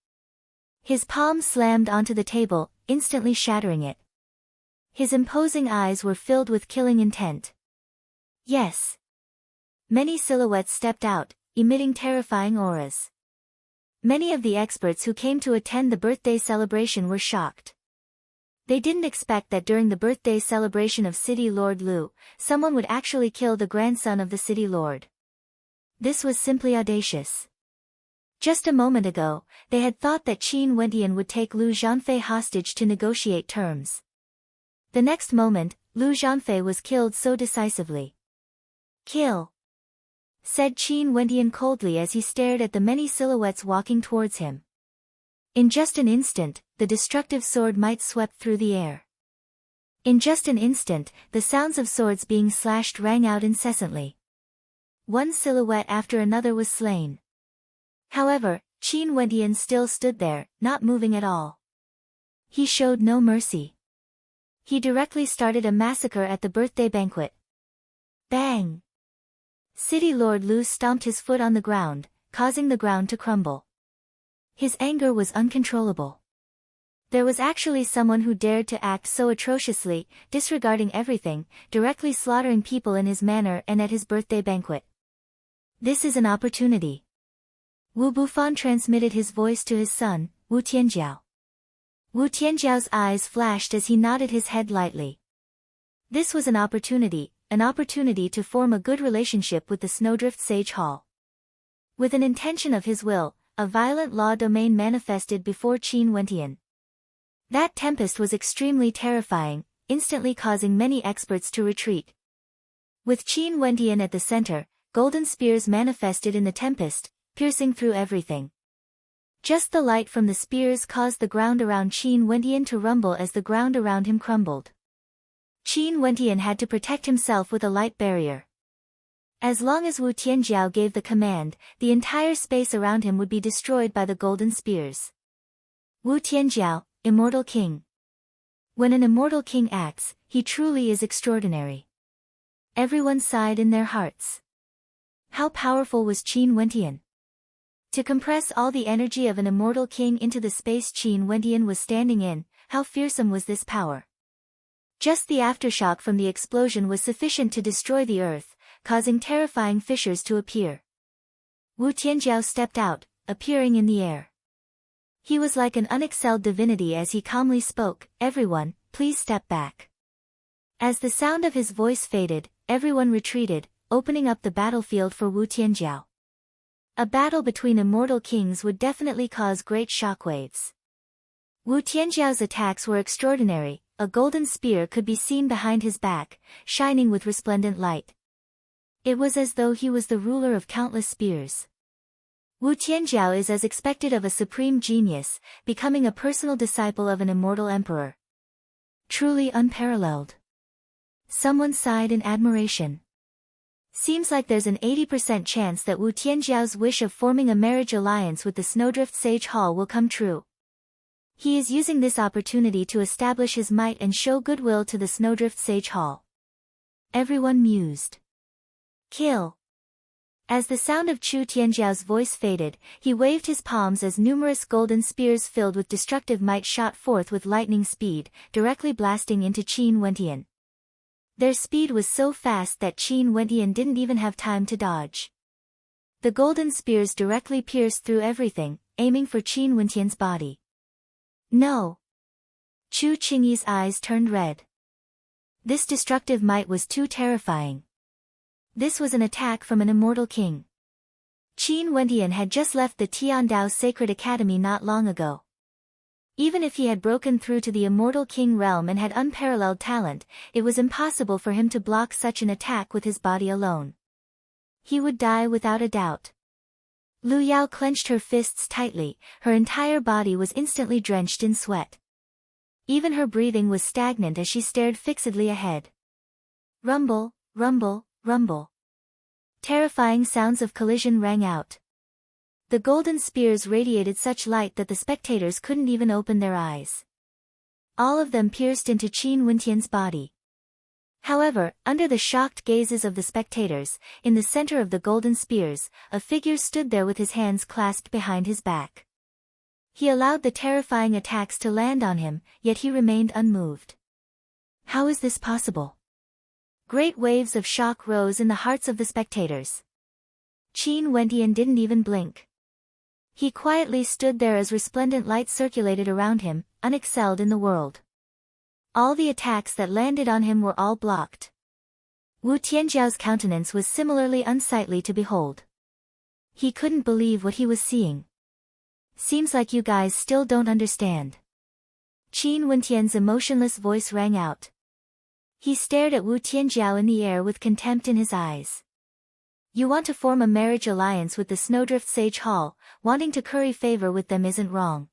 His palm slammed onto the table, instantly shattering it. His imposing eyes were filled with killing intent. Yes. Many silhouettes stepped out, emitting terrifying auras. Many of the experts who came to attend the birthday celebration were shocked. They didn't expect that during the birthday celebration of City Lord Lu, someone would actually kill the grandson of the City Lord. This was simply audacious. Just a moment ago, they had thought that Qin Wendian would take Lu Zhanfei hostage to negotiate terms. The next moment, Lu Zhanfei was killed so decisively. Kill, said Qin Wendian coldly as he stared at the many silhouettes walking towards him. In just an instant, the destructive sword might swept through the air. In just an instant, the sounds of swords being slashed rang out incessantly. One silhouette after another was slain. However, Qin Wendian still stood there, not moving at all. He showed no mercy. He directly started a massacre at the birthday banquet. Bang! City Lord Lu stomped his foot on the ground, causing the ground to crumble. His anger was uncontrollable. There was actually someone who dared to act so atrociously, disregarding everything, directly slaughtering people in his manor and at his birthday banquet. This is an opportunity. Wu Bufan transmitted his voice to his son, Wu Tianjiao. Wu Tianjiao's eyes flashed as he nodded his head lightly. This was an opportunity to form a good relationship with the Snowdrift Sage Hall. With an intention of his will, a violent law domain manifested before Qin Wendian. That tempest was extremely terrifying, instantly causing many experts to retreat. With Qin Wendian at the center, golden spears manifested in the tempest, piercing through everything. Just the light from the spears caused the ground around Qin Wendian to rumble as the ground around him crumbled. Qin Wendian had to protect himself with a light barrier. As long as Wu Tianjiao gave the command, the entire space around him would be destroyed by the golden spears. Wu Tianjiao, Immortal King. When an immortal king acts, he truly is extraordinary. Everyone sighed in their hearts. How powerful was Qin Wendian? To compress all the energy of an immortal king into the space Qin Wendian was standing in, how fearsome was this power? Just the aftershock from the explosion was sufficient to destroy the earth, causing terrifying fissures to appear. Wu Tianjiao stepped out, appearing in the air. He was like an unexcelled divinity as he calmly spoke, "Everyone, please step back." As the sound of his voice faded, everyone retreated, opening up the battlefield for Wu Tianjiao. A battle between immortal kings would definitely cause great shockwaves. Wu Tianjiao's attacks were extraordinary. A golden spear could be seen behind his back, shining with resplendent light. It was as though he was the ruler of countless spears. Wu Tianjiao is as expected of a supreme genius, becoming a personal disciple of an immortal emperor. Truly unparalleled. Someone sighed in admiration. Seems like there's an 80% chance that Wu Tianjiao's wish of forming a marriage alliance with the Snowdrift Sage Hall will come true. He is using this opportunity to establish his might and show goodwill to the Snowdrift Sage Hall. Everyone mused. Kill. As the sound of Chu Tianjiao's voice faded, he waved his palms as numerous golden spears filled with destructive might shot forth with lightning speed, directly blasting into Qin Wendian. Their speed was so fast that Qin Wendian didn't even have time to dodge. The golden spears directly pierced through everything, aiming for Qin Wentian's body. No! Chu Qingyi's eyes turned red. This destructive might was too terrifying. This was an attack from an immortal king. Qin Wentian had just left the Tiandao Sacred Academy not long ago. Even if he had broken through to the immortal king realm and had unparalleled talent, it was impossible for him to block such an attack with his body alone. He would die without a doubt. Lu Yao clenched her fists tightly, her entire body was instantly drenched in sweat. Even her breathing was stagnant as she stared fixedly ahead. Rumble, rumble, rumble. Terrifying sounds of collision rang out. The golden spears radiated such light that the spectators couldn't even open their eyes. All of them pierced into Qin Wentian's body. However, under the shocked gazes of the spectators, in the center of the golden spears, a figure stood there with his hands clasped behind his back. He allowed the terrifying attacks to land on him, yet he remained unmoved. How is this possible? Great waves of shock rose in the hearts of the spectators. Qin Wentian didn't even blink. He quietly stood there as resplendent light circulated around him, unexcelled in the world. All the attacks that landed on him were all blocked. Wu Tianjiao's countenance was similarly unsightly to behold. He couldn't believe what he was seeing. Seems like you guys still don't understand. Qin Wentian's emotionless voice rang out. He stared at Wu Tianjiao in the air with contempt in his eyes. You want to form a marriage alliance with the Snowdrift Sage Hall, wanting to curry favor with them isn't wrong.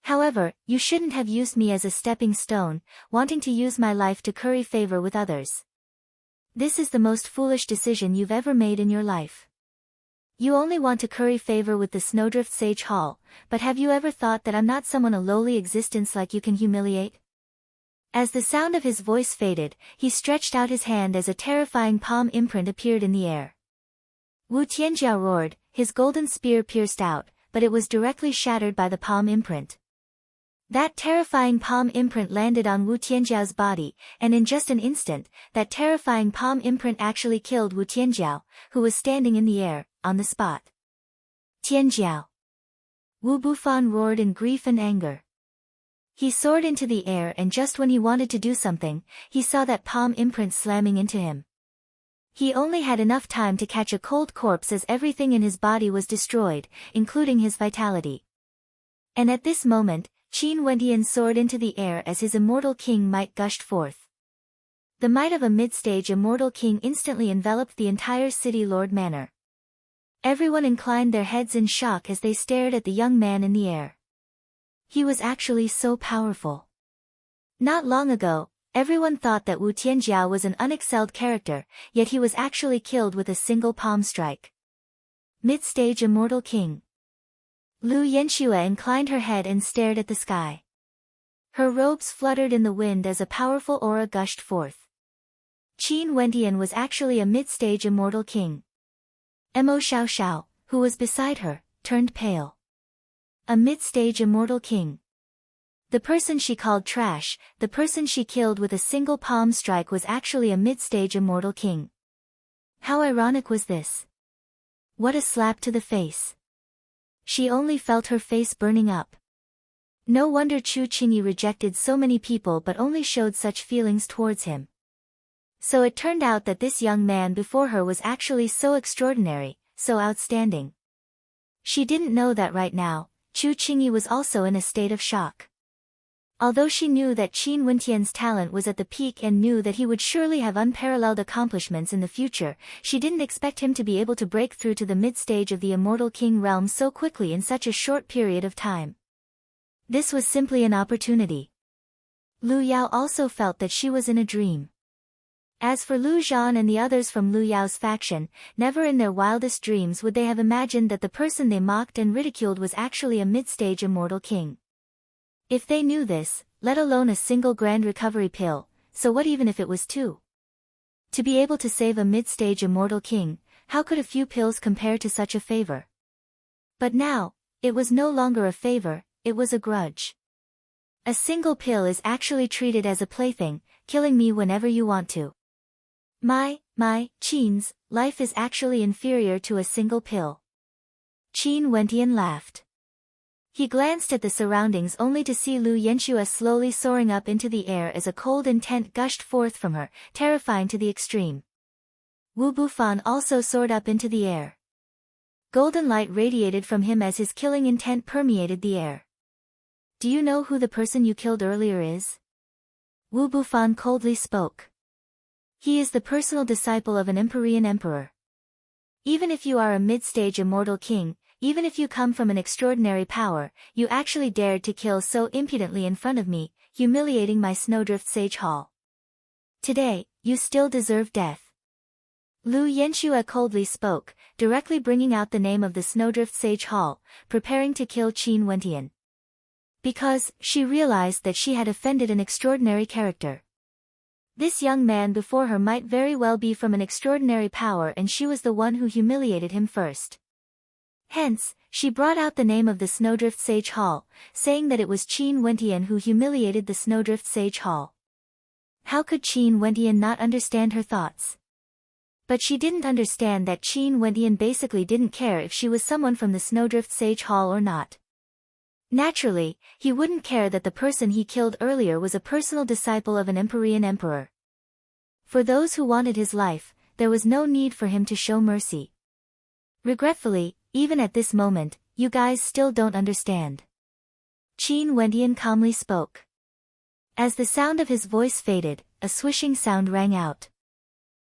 However, you shouldn't have used me as a stepping stone, wanting to use my life to curry favor with others. This is the most foolish decision you've ever made in your life. You only want to curry favor with the Snowdrift Sage Hall, but have you ever thought that I'm not someone a lowly existence like you can humiliate? As the sound of his voice faded, he stretched out his hand as a terrifying palm imprint appeared in the air. Wu Tianjiao roared, his golden spear pierced out, but it was directly shattered by the palm imprint. That terrifying palm imprint landed on Wu Tianjiao's body, and in just an instant, that terrifying palm imprint actually killed Wu Tianjiao, who was standing in the air, on the spot. Tianjiao! Wu Bufan roared in grief and anger. He soared into the air and just when he wanted to do something, he saw that palm imprint slamming into him. He only had enough time to catch a cold corpse as everything in his body was destroyed, including his vitality. And at this moment, Qin Wentian soared into the air as his immortal king might gushed forth. The might of a mid-stage immortal king instantly enveloped the entire city lord manor. Everyone inclined their heads in shock as they stared at the young man in the air. He was actually so powerful. Not long ago, everyone thought that Wu Tianjiao was an unexcelled character, yet he was actually killed with a single palm strike. Mid-stage immortal king. Lu Yanxue inclined her head and stared at the sky. Her robes fluttered in the wind as a powerful aura gushed forth. Qin Wentian was actually a mid-stage immortal king. Mo Xiaoxiao, who was beside her, turned pale. A mid-stage immortal king. The person she called trash, the person she killed with a single palm strike was actually a mid-stage immortal king. How ironic was this? What a slap to the face. She only felt her face burning up. No wonder Chu Qingyi rejected so many people but only showed such feelings towards him. So it turned out that this young man before her was actually so extraordinary, so outstanding. She didn't know that right now, Chu Qingyi was also in a state of shock. Although she knew that Qin Wentian's talent was at the peak and knew that he would surely have unparalleled accomplishments in the future, she didn't expect him to be able to break through to the mid-stage of the Immortal King realm so quickly in such a short period of time. This was simply an opportunity. Lu Yao also felt that she was in a dream. As for Lu Zhan and the others from Lu Yao's faction, never in their wildest dreams would they have imagined that the person they mocked and ridiculed was actually a mid-stage Immortal King. If they knew this, let alone a single grand recovery pill, so what even if it was two? To be able to save a mid-stage immortal king, how could a few pills compare to such a favor? But now, it was no longer a favor, it was a grudge. A single pill is actually treated as a plaything, killing me whenever you want to. My, Qin's, life is actually inferior to a single pill. Qin Wentian laughed. He glanced at the surroundings only to see Lu Yanxue slowly soaring up into the air as a cold intent gushed forth from her, terrifying to the extreme. Wu Bufan also soared up into the air. Golden light radiated from him as his killing intent permeated the air. Do you know who the person you killed earlier is? Wu Bufan coldly spoke. He is the personal disciple of an Empyrean emperor. Even if you are a mid-stage immortal king, even if you come from an extraordinary power, you actually dared to kill so impudently in front of me, humiliating my Snowdrift Sage Hall. Today, you still deserve death. Lu Yanxue coldly spoke, directly bringing out the name of the Snowdrift Sage Hall, preparing to kill Qin Wentian. Because, she realized that she had offended an extraordinary character. This young man before her might very well be from an extraordinary power and she was the one who humiliated him first. Hence, she brought out the name of the Snowdrift Sage Hall, saying that it was Qin Wentian who humiliated the Snowdrift Sage Hall. How could Qin Wentian not understand her thoughts? But she didn't understand that Qin Wentian basically didn't care if she was someone from the Snowdrift Sage Hall or not. Naturally, he wouldn't care that the person he killed earlier was a personal disciple of an Empyrean emperor. For those who wanted his life, there was no need for him to show mercy. Regretfully, even at this moment, you guys still don't understand. Qin Wentian calmly spoke. As the sound of his voice faded, a swishing sound rang out.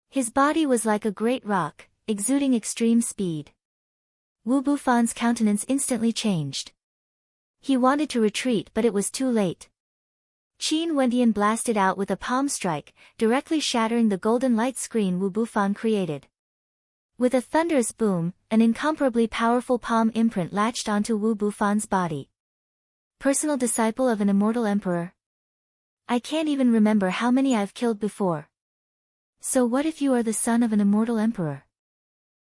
His body was like a great rock, exuding extreme speed. Wu Bufan's countenance instantly changed. He wanted to retreat but it was too late. Qin Wentian blasted out with a palm strike, directly shattering the golden light screen Wu Bufan created. With a thunderous boom, an incomparably powerful palm imprint latched onto Wu Bufan's body. Personal disciple of an immortal emperor? I can't even remember how many I've killed before. So what if you are the son of an immortal emperor?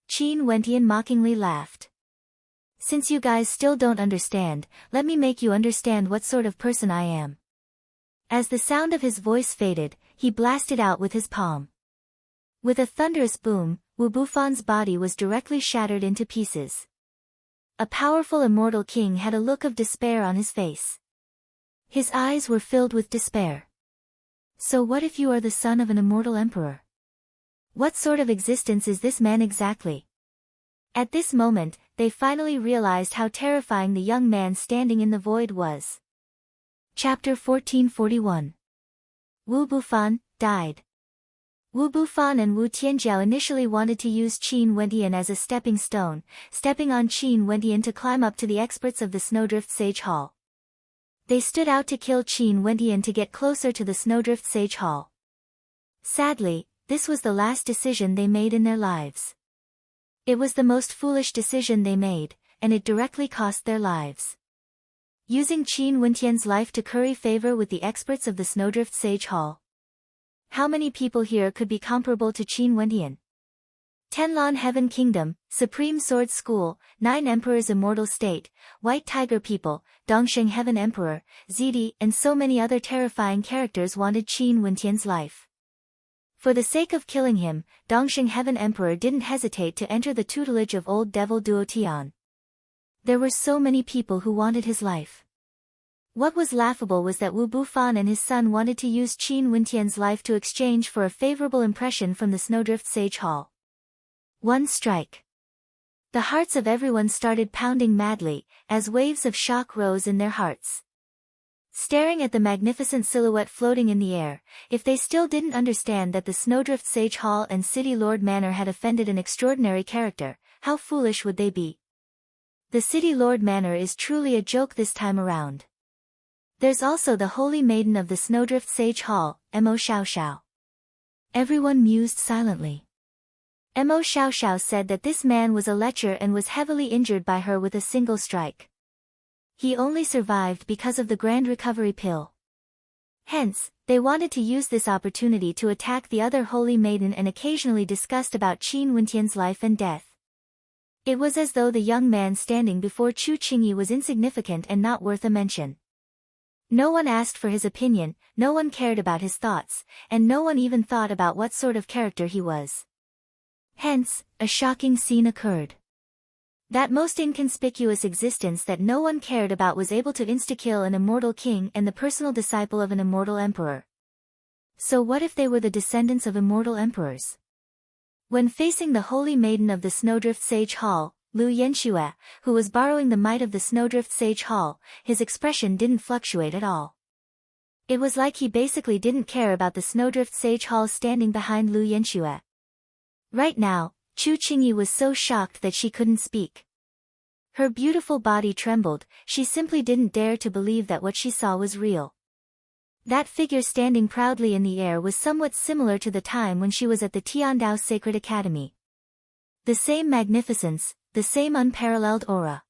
Qin Wentian mockingly laughed. Since you guys still don't understand, let me make you understand what sort of person I am. As the sound of his voice faded, he blasted out with his palm. With a thunderous boom, Wu Bufan's body was directly shattered into pieces. A powerful immortal king had a look of despair on his face. His eyes were filled with despair. So what if you are the son of an immortal emperor? What sort of existence is this man exactly? At this moment, they finally realized how terrifying the young man standing in the void was. Chapter 1441. Wu Bufan died. Wu Bufan and Wu Tianjiao initially wanted to use Qin Wentian as a stepping stone, stepping on Qin Wentian to climb up to the experts of the Snowdrift Sage Hall. They stood out to kill Qin Wentian to get closer to the Snowdrift Sage Hall. Sadly, this was the last decision they made in their lives. It was the most foolish decision they made, and it directly cost their lives. Using Qin Wentian's life to curry favor with the experts of the Snowdrift Sage Hall. How many people here could be comparable to Qin Wentian? Tenlan Heaven Kingdom, Supreme Sword School, 9 Emperors Immortal State, White Tiger People, Dongsheng Heaven Emperor, Zidi, and so many other terrifying characters wanted Qin Wentian's life. For the sake of killing him, Dongsheng Heaven Emperor didn't hesitate to enter the tutelage of old devil Duo Tian. There were so many people who wanted his life. What was laughable was that Wu Bufan and his son wanted to use Qin Wentian's life to exchange for a favorable impression from the Snowdrift Sage Hall. One strike. The hearts of everyone started pounding madly, as waves of shock rose in their hearts. Staring at the magnificent silhouette floating in the air, if they still didn't understand that the Snowdrift Sage Hall and City Lord Manor had offended an extraordinary character, how foolish would they be? The City Lord Manor is truly a joke this time around. There's also the Holy Maiden of the Snowdrift Sage Hall, Mo Xiaoxiao. Everyone mused silently. Mo Xiaoxiao said that this man was a lecher and was heavily injured by her with a single strike. He only survived because of the Grand Recovery Pill. Hence, they wanted to use this opportunity to attack the other Holy Maiden and occasionally discussed about Qin Wentian's life and death. It was as though the young man standing before Chu Qingyi was insignificant and not worth a mention. No one asked for his opinion, no one cared about his thoughts, and no one even thought about what sort of character he was. Hence, a shocking scene occurred. That most inconspicuous existence that no one cared about was able to insta-kill an immortal king and the personal disciple of an immortal emperor. So what if they were the descendants of immortal emperors? When facing the holy maiden of the Snowdrift Sage Hall, Lu Yanxue, who was borrowing the might of the Snowdrift Sage Hall, his expression didn't fluctuate at all. It was like he basically didn't care about the Snowdrift Sage Hall standing behind Lu Yanxue. Right now, Chu Qingyi was so shocked that she couldn't speak. Her beautiful body trembled, she simply didn't dare to believe that what she saw was real. That figure standing proudly in the air was somewhat similar to the time when she was at the Tiandao Sacred Academy. The same magnificence, the same unparalleled aura.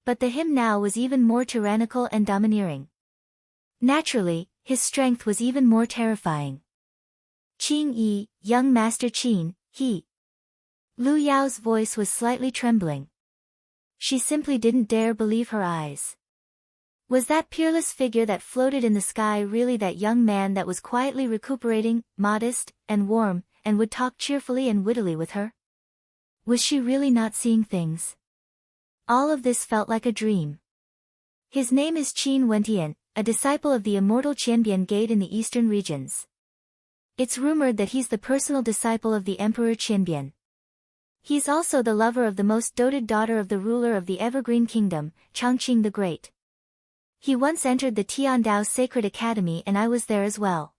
But the him now was even more tyrannical and domineering. Naturally, his strength was even more terrifying. Qing Yi, young Master Qin, he. Lu Yao's voice was slightly trembling. She simply didn't dare believe her eyes. Was that peerless figure that floated in the sky really that young man that was quietly recuperating, modest, and warm, and would talk cheerfully and wittily with her? Was she really not seeing things? All of this felt like a dream. His name is Qin Wentian, a disciple of the immortal Qianbian Gate in the eastern regions. It's rumored that he's the personal disciple of the Emperor Qianbian. He's also the lover of the most doted daughter of the ruler of the Evergreen Kingdom, Changqing the Great. He once entered the Tiandao Sacred Academy and I was there as well.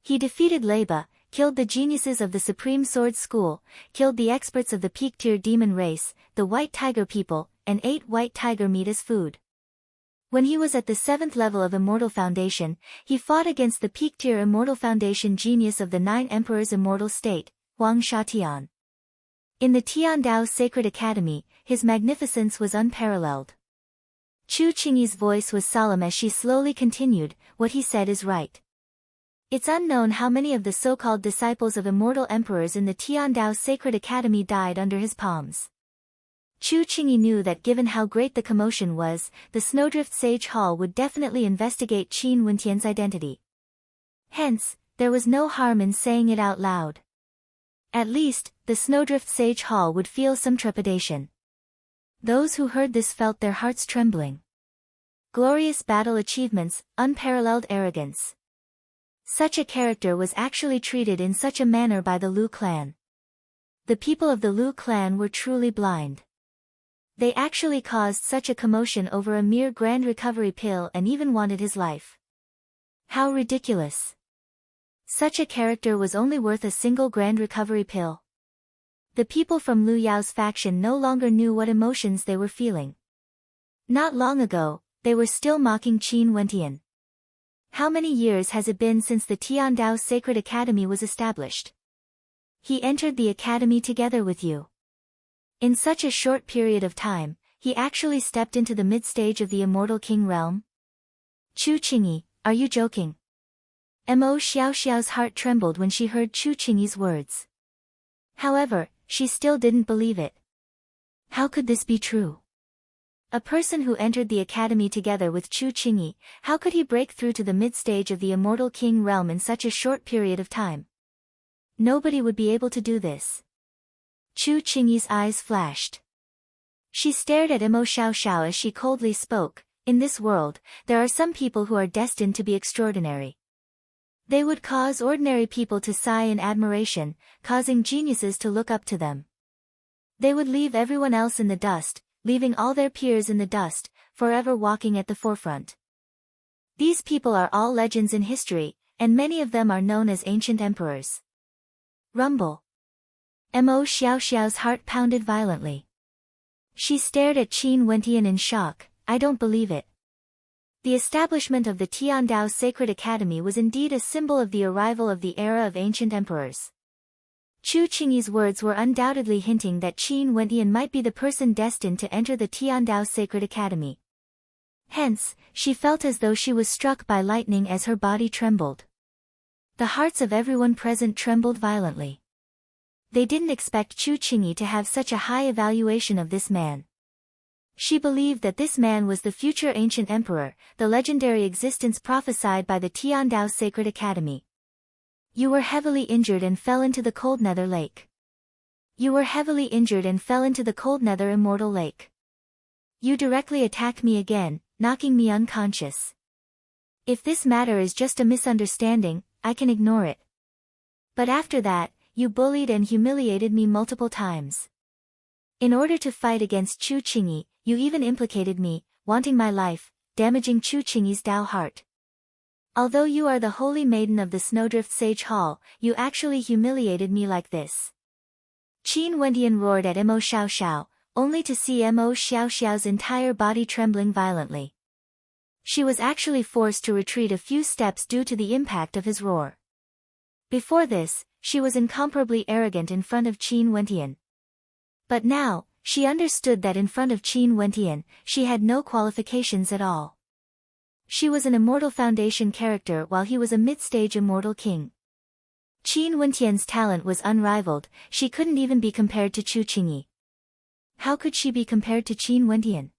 He defeated Leiba, killed the geniuses of the Supreme Sword School, killed the experts of the peak-tier demon race, the White Tiger people, and ate white tiger meat as food. When he was at the 7th level of Immortal Foundation, he fought against the peak-tier Immortal Foundation genius of the 9 Emperors Immortal State, Huang Shatian. In the Tiandao Sacred Academy, his magnificence was unparalleled. Chu Qingyi's voice was solemn as she slowly continued, what he said is right. It's unknown how many of the so-called disciples of immortal emperors in the Tiandao Sacred Academy died under his palms. Chu Qingyi knew that given how great the commotion was, the Snowdrift Sage Hall would definitely investigate Qin Wentian's identity. Hence, there was no harm in saying it out loud. At least, the Snowdrift Sage Hall would feel some trepidation. Those who heard this felt their hearts trembling. Glorious battle achievements, unparalleled arrogance. Such a character was actually treated in such a manner by the Lu clan. The people of the Lu clan were truly blind. They actually caused such a commotion over a mere grand recovery pill and even wanted his life. How ridiculous. Such a character was only worth a single grand recovery pill. The people from Lu Yao's faction no longer knew what emotions they were feeling. Not long ago, they were still mocking Qin Wentian. How many years has it been since the Tiandao Sacred Academy was established? He entered the academy together with you. In such a short period of time, he actually stepped into the mid-stage of the Immortal King realm? Chu Qingyi, are you joking? Mo Xiaoxiao's heart trembled when she heard Chu Qingyi's words. However, she still didn't believe it. How could this be true? A person who entered the academy together with Chu Qingyi, how could he break through to the mid-stage of the Immortal King realm in such a short period of time? Nobody would be able to do this. Chu Qingyi's eyes flashed. She stared at Mo Xiaoxiao as she coldly spoke, in this world, there are some people who are destined to be extraordinary. They would cause ordinary people to sigh in admiration, causing geniuses to look up to them. They would leave everyone else in the dust, leaving all their peers in the dust, forever walking at the forefront. These people are all legends in history, and many of them are known as ancient emperors. Rumble. Mo Xiaoxiao's heart pounded violently. She stared at Qin Wentian in shock, I don't believe it. The establishment of the Tiandao Sacred Academy was indeed a symbol of the arrival of the era of ancient emperors. Chu Qingyi's words were undoubtedly hinting that Qin Wentian might be the person destined to enter the Tiandao Sacred Academy. Hence, she felt as though she was struck by lightning as her body trembled. The hearts of everyone present trembled violently. They didn't expect Chu Qingyi to have such a high evaluation of this man. She believed that this man was the future ancient emperor, the legendary existence prophesied by the Tiandao Sacred Academy. You were heavily injured and fell into the cold nether lake. You were heavily injured and fell into the cold nether immortal lake. You directly attacked me again, knocking me unconscious. If this matter is just a misunderstanding, I can ignore it. But after that, you bullied and humiliated me multiple times. In order to fight against Chu Qingyi, you even implicated me, wanting my life, damaging Chu Qingyi's Dao heart. Although you are the holy maiden of the Snowdrift Sage Hall, you actually humiliated me like this. Qin Wentian roared at Mo Xiao Xiao, only to see Mo Xiao Xiao's entire body trembling violently. She was actually forced to retreat a few steps due to the impact of his roar. Before this, she was incomparably arrogant in front of Qin Wentian. But now, she understood that in front of Qin Wentian, she had no qualifications at all. She was an Immortal Foundation character while he was a mid-stage Immortal King. Qin Wentian's talent was unrivaled, she couldn't even be compared to Chu Qingyi. How could she be compared to Qin Wentian?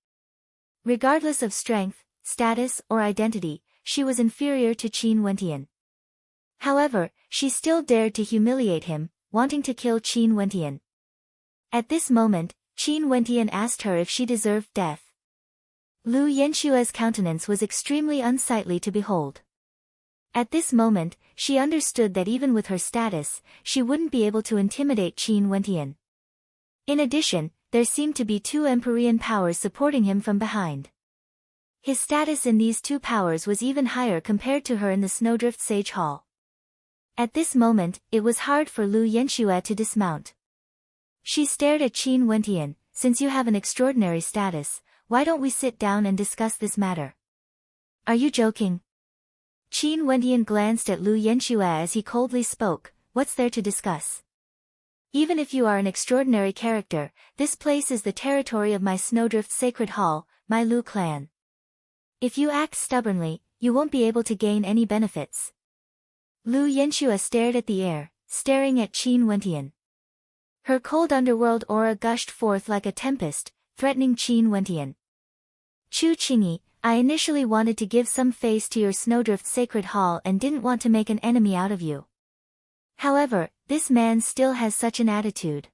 Regardless of strength, status, or identity, she was inferior to Qin Wentian. However, she still dared to humiliate him, wanting to kill Qin Wentian. At this moment, Qin Wentian asked her if she deserved death. Lu Yenshue's countenance was extremely unsightly to behold. At this moment, she understood that even with her status, she wouldn't be able to intimidate Qin Wentian. In addition, there seemed to be two Empyrean powers supporting him from behind. His status in these two powers was even higher compared to her in the Snowdrift Sage Hall. At this moment, it was hard for Lu Yenshue to dismount. She stared at Qin Wentian, since you have an extraordinary status, why don't we sit down and discuss this matter? Are you joking? Qin Wentian glanced at Lu Yenshue as he coldly spoke, what's there to discuss? Even if you are an extraordinary character, this place is the territory of my Snowdrift Sacred Hall, my Lu clan. If you act stubbornly, you won't be able to gain any benefits. Lu Yenshue stared at the air, staring at Qin Wentian. Her cold underworld aura gushed forth like a tempest, threatening Qin Wentian. Chu Qingyi, I initially wanted to give some face to your Snowdrift Sacred Hall and didn't want to make an enemy out of you. However, this man still has such an attitude.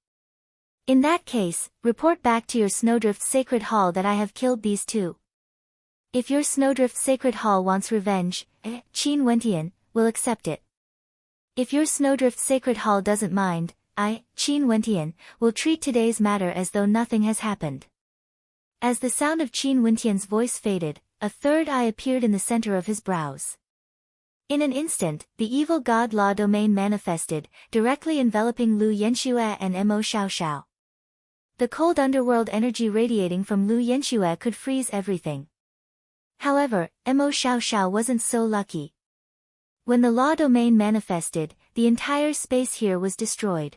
In that case, report back to your Snowdrift Sacred Hall that I have killed these two. If your Snowdrift Sacred Hall wants revenge, Qin Wentian, will accept it. If your Snowdrift Sacred Hall doesn't mind, I, Qin Wentian, will treat today's matter as though nothing has happened. As the sound of Qin Wentian's voice faded, a third eye appeared in the center of his brows. In an instant, the evil god Law Domain manifested, directly enveloping Lu Yenshue and Mo Xiao Xiao. The cold underworld energy radiating from Lu Yenshue could freeze everything. However, Mo Xiao Xiao wasn't so lucky. When the Law Domain manifested, the entire space here was destroyed.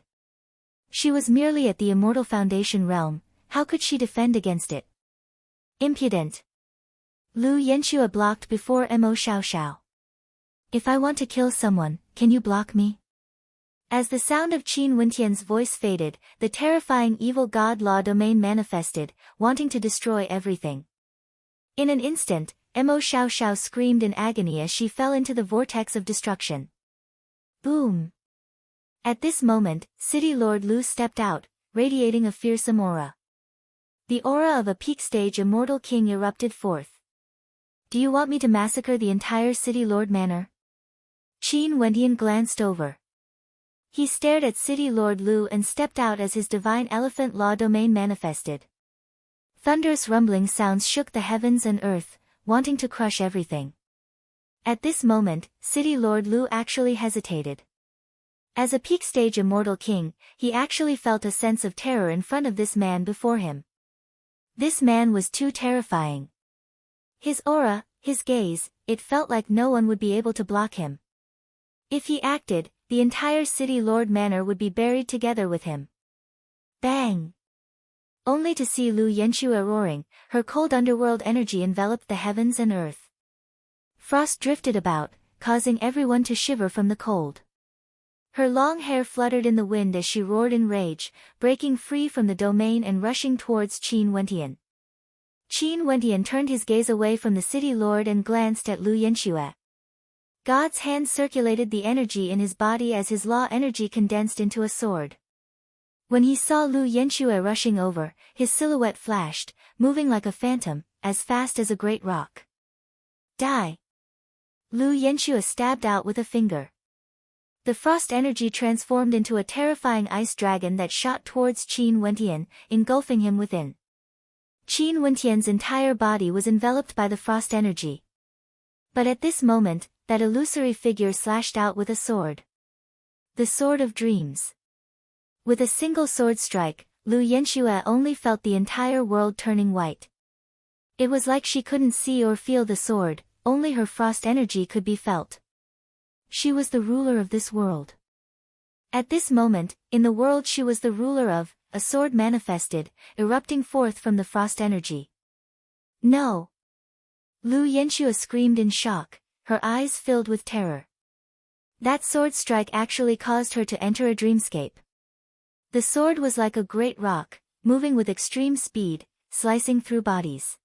She was merely at the Immortal Foundation realm, how could she defend against it? Impudent. Lu Yenshue blocked before Mo Xiao Xiao. If I want to kill someone, can you block me? As the sound of Qin Wentian's voice faded, the terrifying evil god Law Domain manifested, wanting to destroy everything. In an instant, Mo Xiao Xiao screamed in agony as she fell into the vortex of destruction. Boom! At this moment, City Lord Lu stepped out, radiating a fearsome aura. The aura of a peak-stage immortal king erupted forth. Do you want me to massacre the entire City Lord Manor? Qin Wentian glanced over. He stared at City Lord Lu and stepped out as his divine elephant Law Domain manifested. Thunderous rumbling sounds shook the heavens and earth, wanting to crush everything. At this moment, City Lord Lu actually hesitated. As a peak-stage immortal king, he actually felt a sense of terror in front of this man before him. This man was too terrifying. His aura, his gaze, it felt like no one would be able to block him. If he acted, the entire City Lord Manor would be buried together with him. Bang! Only to see Lu Yenshue roaring, her cold underworld energy enveloped the heavens and earth. Frost drifted about, causing everyone to shiver from the cold. Her long hair fluttered in the wind as she roared in rage, breaking free from the domain and rushing towards Qin Wentian. Qin Wentian turned his gaze away from the City Lord and glanced at Lu Yenshue. God's hand circulated the energy in his body as his law energy condensed into a sword. When he saw Lu Yanxue rushing over, his silhouette flashed, moving like a phantom, as fast as a great rock. Die! Lu Yanxue stabbed out with a finger. The frost energy transformed into a terrifying ice dragon that shot towards Qin Wentian, engulfing him within. Qin Wentian's entire body was enveloped by the frost energy. But at this moment, that illusory figure slashed out with a sword. The Sword of Dreams. With a single sword strike, Lu Yanxue only felt the entire world turning white. It was like she couldn't see or feel the sword, only her frost energy could be felt. She was the ruler of this world. At this moment, in the world she was the ruler of, a sword manifested, erupting forth from the frost energy. No! Lu Yanxue screamed in shock, her eyes filled with terror. That sword strike actually caused her to enter a dreamscape. The sword was like a great rock, moving with extreme speed, slicing through bodies.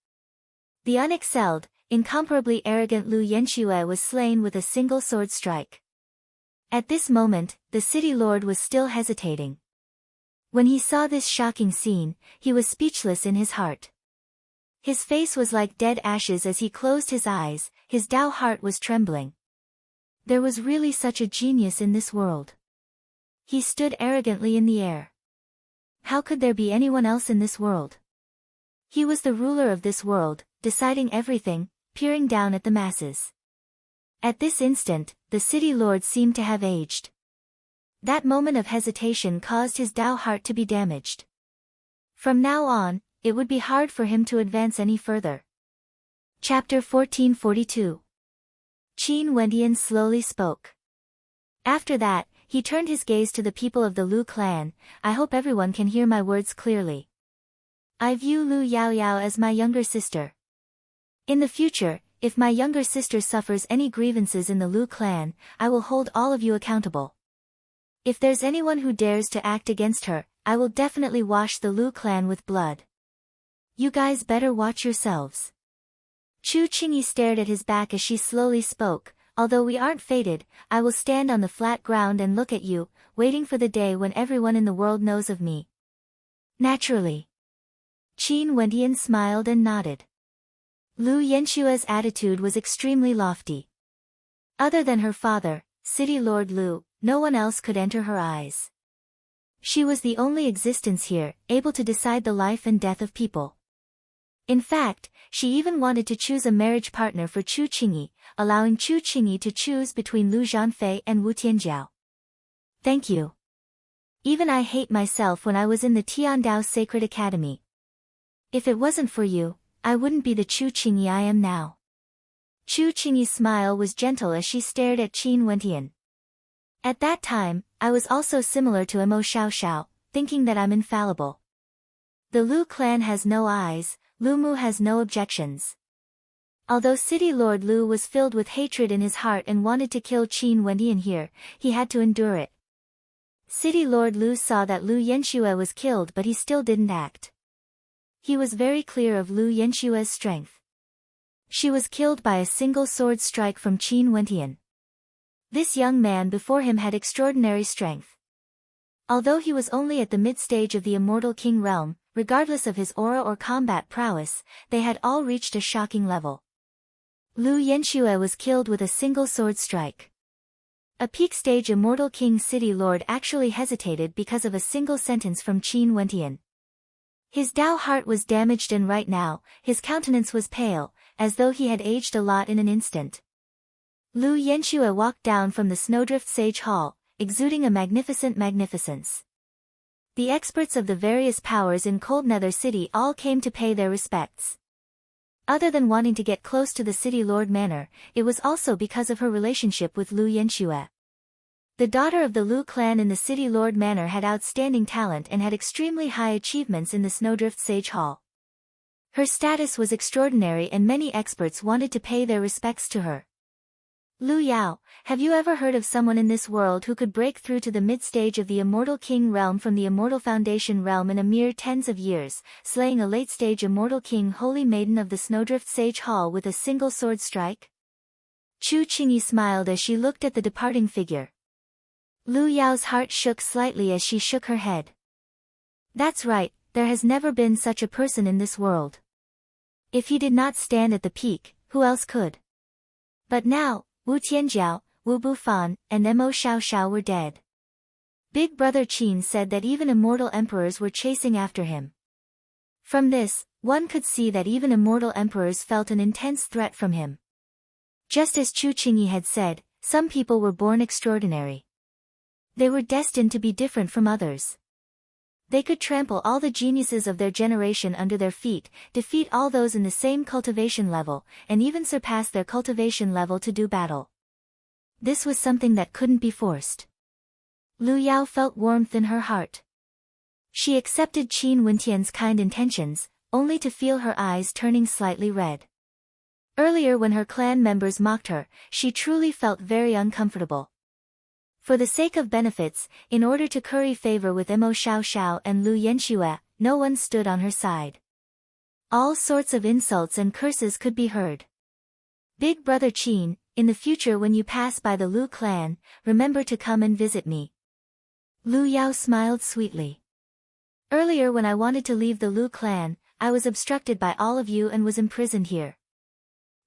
The unexcelled, incomparably arrogant Lu Yanxue was slain with a single sword strike. At this moment, the city lord was still hesitating. When he saw this shocking scene, he was speechless in his heart. His face was like dead ashes as he closed his eyes, his Dao heart was trembling. There was really such a genius in this world. He stood arrogantly in the air. How could there be anyone else in this world? He was the ruler of this world, deciding everything, peering down at the masses. At this instant, the city lord seemed to have aged. That moment of hesitation caused his Dao heart to be damaged. From now on, it would be hard for him to advance any further. Chapter 1442. Qin Wentian slowly spoke. After that, he turned his gaze to the people of the Lu clan. I hope everyone can hear my words clearly. I view Lu Yaoyao as my younger sister. In the future, if my younger sister suffers any grievances in the Lu clan, I will hold all of you accountable. If there's anyone who dares to act against her, I will definitely wash the Lu clan with blood. You guys better watch yourselves. Chu Qingyi stared at his back as she slowly spoke. Although we aren't fated, I will stand on the flat ground and look at you, waiting for the day when everyone in the world knows of me. Naturally. Qin Wentian smiled and nodded. Lu Yanxue's attitude was extremely lofty. Other than her father, City Lord Lu, no one else could enter her eyes. She was the only existence here, able to decide the life and death of people. In fact, she even wanted to choose a marriage partner for Chu Qingyi, allowing Chu Qingyi to choose between Lu Zhanfei and Wu Tianjiao. Thank you. Even I hate myself when I was in the Tiandao Sacred Academy. If it wasn't for you, I wouldn't be the Chu Qingyi I am now. Chu Qingyi's smile was gentle as she stared at Qin Wentian. At that time, I was also similar to Mo Xiaoxiao, thinking that I'm infallible. The Lu clan has no eyes, Lu Mu has no objections. Although City Lord Lu was filled with hatred in his heart and wanted to kill Qin Wentian here, he had to endure it. City Lord Lu saw that Lu Yanxue was killed but he still didn't act. He was very clear of Lu Yanxue's strength. She was killed by a single sword strike from Qin Wentian. This young man before him had extraordinary strength. Although he was only at the mid-stage of the Immortal King realm, regardless of his aura or combat prowess, they had all reached a shocking level. Lu Yanxue was killed with a single sword strike. A peak-stage Immortal King City Lord actually hesitated because of a single sentence from Qin Wentian. His Dao heart was damaged and right now, his countenance was pale, as though he had aged a lot in an instant. Lu Yanxue walked down from the Snowdrift Sage Hall, exuding a magnificent magnificence. The experts of the various powers in Cold Nether City all came to pay their respects. Other than wanting to get close to the City Lord Manor, it was also because of her relationship with Lu Yanxue. The daughter of the Lu clan in the City Lord Manor had outstanding talent and had extremely high achievements in the Snowdrift Sage Hall. Her status was extraordinary and many experts wanted to pay their respects to her. Lu Yao, have you ever heard of someone in this world who could break through to the mid-stage of the Immortal King realm from the Immortal Foundation realm in a mere tens of years, slaying a late-stage Immortal King Holy Maiden of the Snowdrift Sage Hall with a single sword strike? Chu Qingyi smiled as she looked at the departing figure. Lu Yao's heart shook slightly as she shook her head. That's right, there has never been such a person in this world. If he did not stand at the peak, who else could? But now, Wu Tianjiao, Wu Bufan, and Mo Xiaoxiao were dead. Big Brother Qin said that even immortal emperors were chasing after him. From this, one could see that even immortal emperors felt an intense threat from him. Just as Chu Qingyi had said, some people were born extraordinary. They were destined to be different from others. They could trample all the geniuses of their generation under their feet, defeat all those in the same cultivation level, and even surpass their cultivation level to do battle. This was something that couldn't be forced. Lu Yao felt warmth in her heart. She accepted Qin Wentian's kind intentions, only to feel her eyes turning slightly red. Earlier when her clan members mocked her, she truly felt very uncomfortable. For the sake of benefits, in order to curry favor with Mo Xiaoxiao and Lu Yanxue, no one stood on her side. All sorts of insults and curses could be heard. Big Brother Qin, in the future when you pass by the Lu clan, remember to come and visit me. Lu Yao smiled sweetly. Earlier when I wanted to leave the Lu clan, I was obstructed by all of you and was imprisoned here.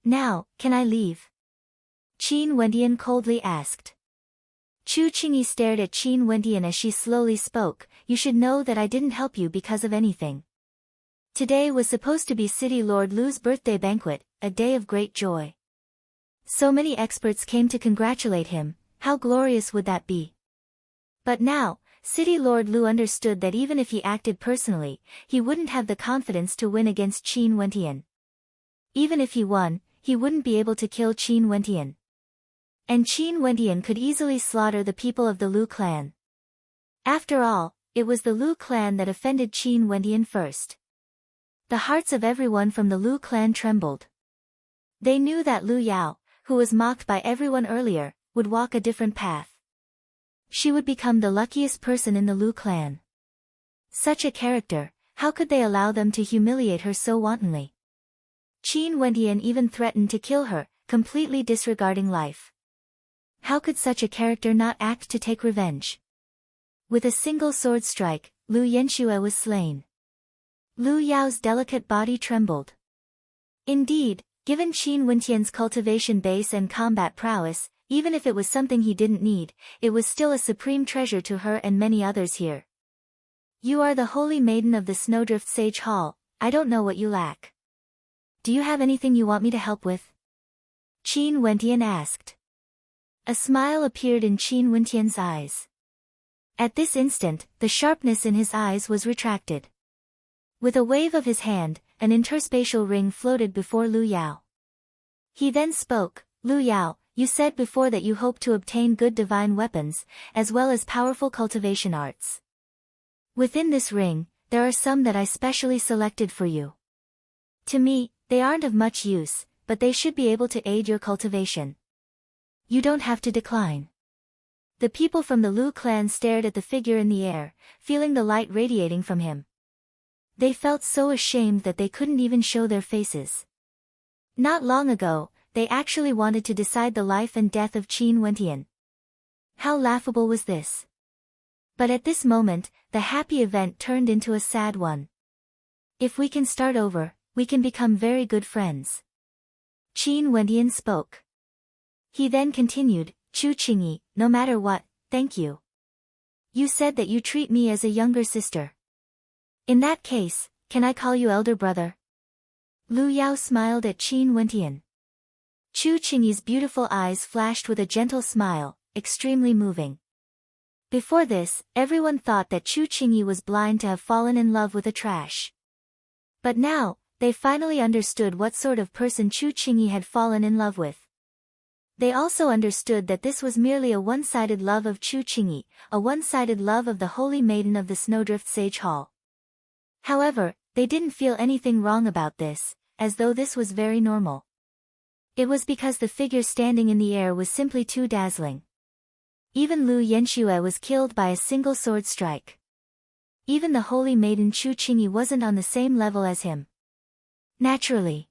Now, can I leave? Qin Wendian coldly asked. Chu Qingyi stared at Qin Wendian as she slowly spoke, you should know that I didn't help you because of anything. Today was supposed to be City Lord Lu's birthday banquet, a day of great joy. So many experts came to congratulate him, how glorious would that be? But now, City Lord Lu understood that even if he acted personally, he wouldn't have the confidence to win against Qin Wendian. Even if he won, he wouldn't be able to kill Qin Wendian. And Qin Wendian could easily slaughter the people of the Lu clan. After all, it was the Lu clan that offended Qin Wendian first. The hearts of everyone from the Lu clan trembled. They knew that Lu Yao, who was mocked by everyone earlier, would walk a different path. She would become the luckiest person in the Lu clan. Such a character, how could they allow them to humiliate her so wantonly? Qin Wendian even threatened to kill her, completely disregarding life. How could such a character not act to take revenge? With a single sword strike, Lu Yanxue was slain. Lu Yao's delicate body trembled. Indeed, given Qin Wendian's cultivation base and combat prowess, even if it was something he didn't need, it was still a supreme treasure to her and many others here. You are the holy maiden of the Snowdrift Sage Hall, I don't know what you lack. Do you have anything you want me to help with? Qin Wendian asked. A smile appeared in Qin Wendian's eyes. At this instant, the sharpness in his eyes was retracted. With a wave of his hand, an interspatial ring floated before Lu Yao. He then spoke, Lu Yao, you said before that you hope to obtain good divine weapons, as well as powerful cultivation arts. Within this ring, there are some that I specially selected for you. To me, they aren't of much use, but they should be able to aid your cultivation. You don't have to decline. The people from the Lu clan stared at the figure in the air, feeling the light radiating from him. They felt so ashamed that they couldn't even show their faces. Not long ago, they actually wanted to decide the life and death of Qin Wendian. How laughable was this? But at this moment, the happy event turned into a sad one. If we can start over, we can become very good friends. Qin Wendian spoke. He then continued, Chu Qingyi, no matter what, thank you. You said that you treat me as a younger sister. In that case, can I call you elder brother? Lu Yao smiled at Qin Wendian. Chu Qingyi's beautiful eyes flashed with a gentle smile, extremely moving. Before this, everyone thought that Chu Qingyi was blind to have fallen in love with a trash. But now, they finally understood what sort of person Chu Qingyi had fallen in love with. They also understood that this was merely a one-sided love of Chu Qingyi, a one-sided love of the holy maiden of the Snowdrift Sage Hall. However, they didn't feel anything wrong about this, as though this was very normal. It was because the figure standing in the air was simply too dazzling. Even Lu Yanxue was killed by a single sword strike. Even the holy maiden Chu Qingyi wasn't on the same level as him. Naturally.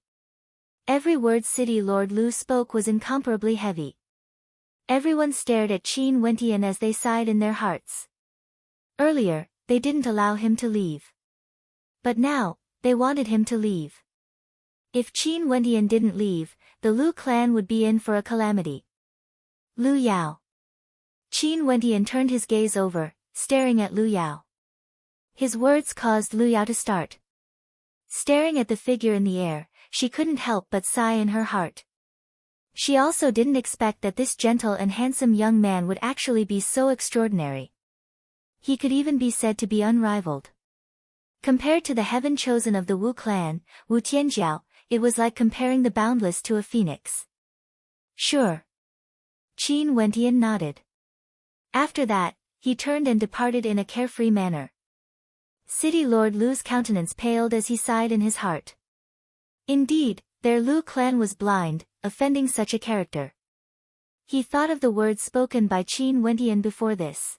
Every word City Lord Lu spoke was incomparably heavy. Everyone stared at Qin Wendian as they sighed in their hearts. Earlier, they didn't allow him to leave. But now, they wanted him to leave. If Qin Wendian didn't leave, the Lu clan would be in for a calamity. Lu Yao. Qin Wendian turned his gaze over, staring at Lu Yao. His words caused Lu Yao to start. Staring at the figure in the air, she couldn't help but sigh in her heart. She also didn't expect that this gentle and handsome young man would actually be so extraordinary. He could even be said to be unrivaled. Compared to the heaven chosen of the Wu clan, Wu Tianjiao, it was like comparing the boundless to a phoenix. Sure. Qin Wendian nodded. After that, he turned and departed in a carefree manner. City Lord Lu's countenance paled as he sighed in his heart. Indeed, their Lu clan was blind, offending such a character. He thought of the words spoken by Qin Wendian before this.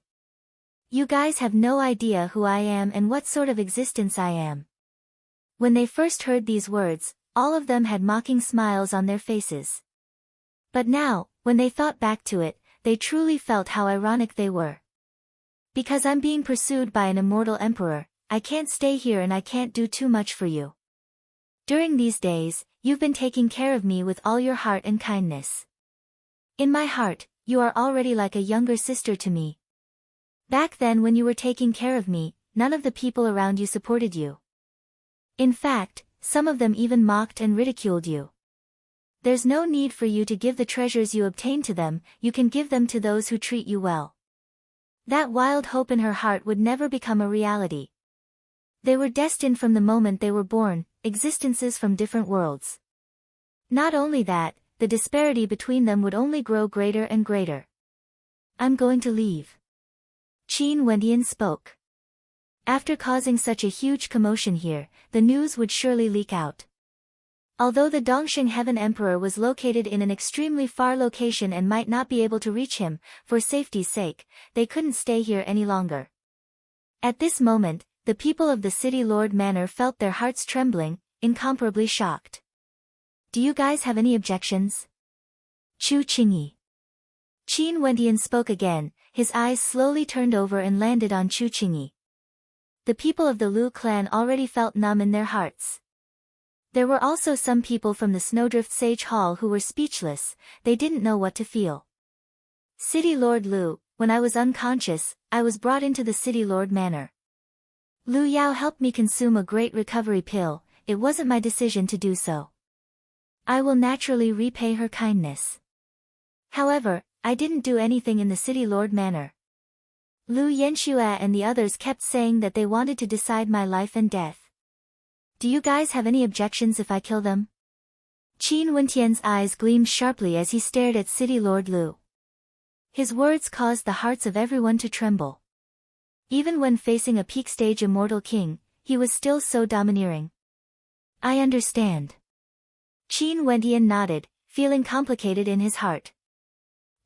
You guys have no idea who I am and what sort of existence I am. When they first heard these words, all of them had mocking smiles on their faces. But now, when they thought back to it, they truly felt how ironic they were. Because I'm being pursued by an immortal emperor, I can't stay here and I can't do too much for you. During these days, you've been taking care of me with all your heart and kindness. In my heart, you are already like a younger sister to me. Back then when you were taking care of me, none of the people around you supported you. In fact, some of them even mocked and ridiculed you. There's no need for you to give the treasures you obtain to them, you can give them to those who treat you well. That wild hope in her heart would never become a reality. They were destined from the moment they were born, existences from different worlds. Not only that, the disparity between them would only grow greater and greater. I'm going to leave. Qin Wendian spoke. After causing such a huge commotion here, the news would surely leak out. Although the Dongxing Heaven Emperor was located in an extremely far location and might not be able to reach him, for safety's sake, they couldn't stay here any longer. At this moment, the people of the City Lord Manor felt their hearts trembling, incomparably shocked. Do you guys have any objections? Chu Qingyi. Qin Wendian spoke again, his eyes slowly turned over and landed on Chu Qingyi. The people of the Lu clan already felt numb in their hearts. There were also some people from the Snowdrift Sage Hall who were speechless, they didn't know what to feel. City Lord Lu, when I was unconscious, I was brought into the City Lord Manor. Lu Yao helped me consume a great recovery pill, it wasn't my decision to do so. I will naturally repay her kindness. However, I didn't do anything in the City Lord Manor. Lu Yanxue and the others kept saying that they wanted to decide my life and death. Do you guys have any objections if I kill them? Qin Wendian's eyes gleamed sharply as he stared at City Lord Lu. His words caused the hearts of everyone to tremble. Even when facing a peak stage immortal king, he was still so domineering. I understand. Qin Wendian nodded, feeling complicated in his heart.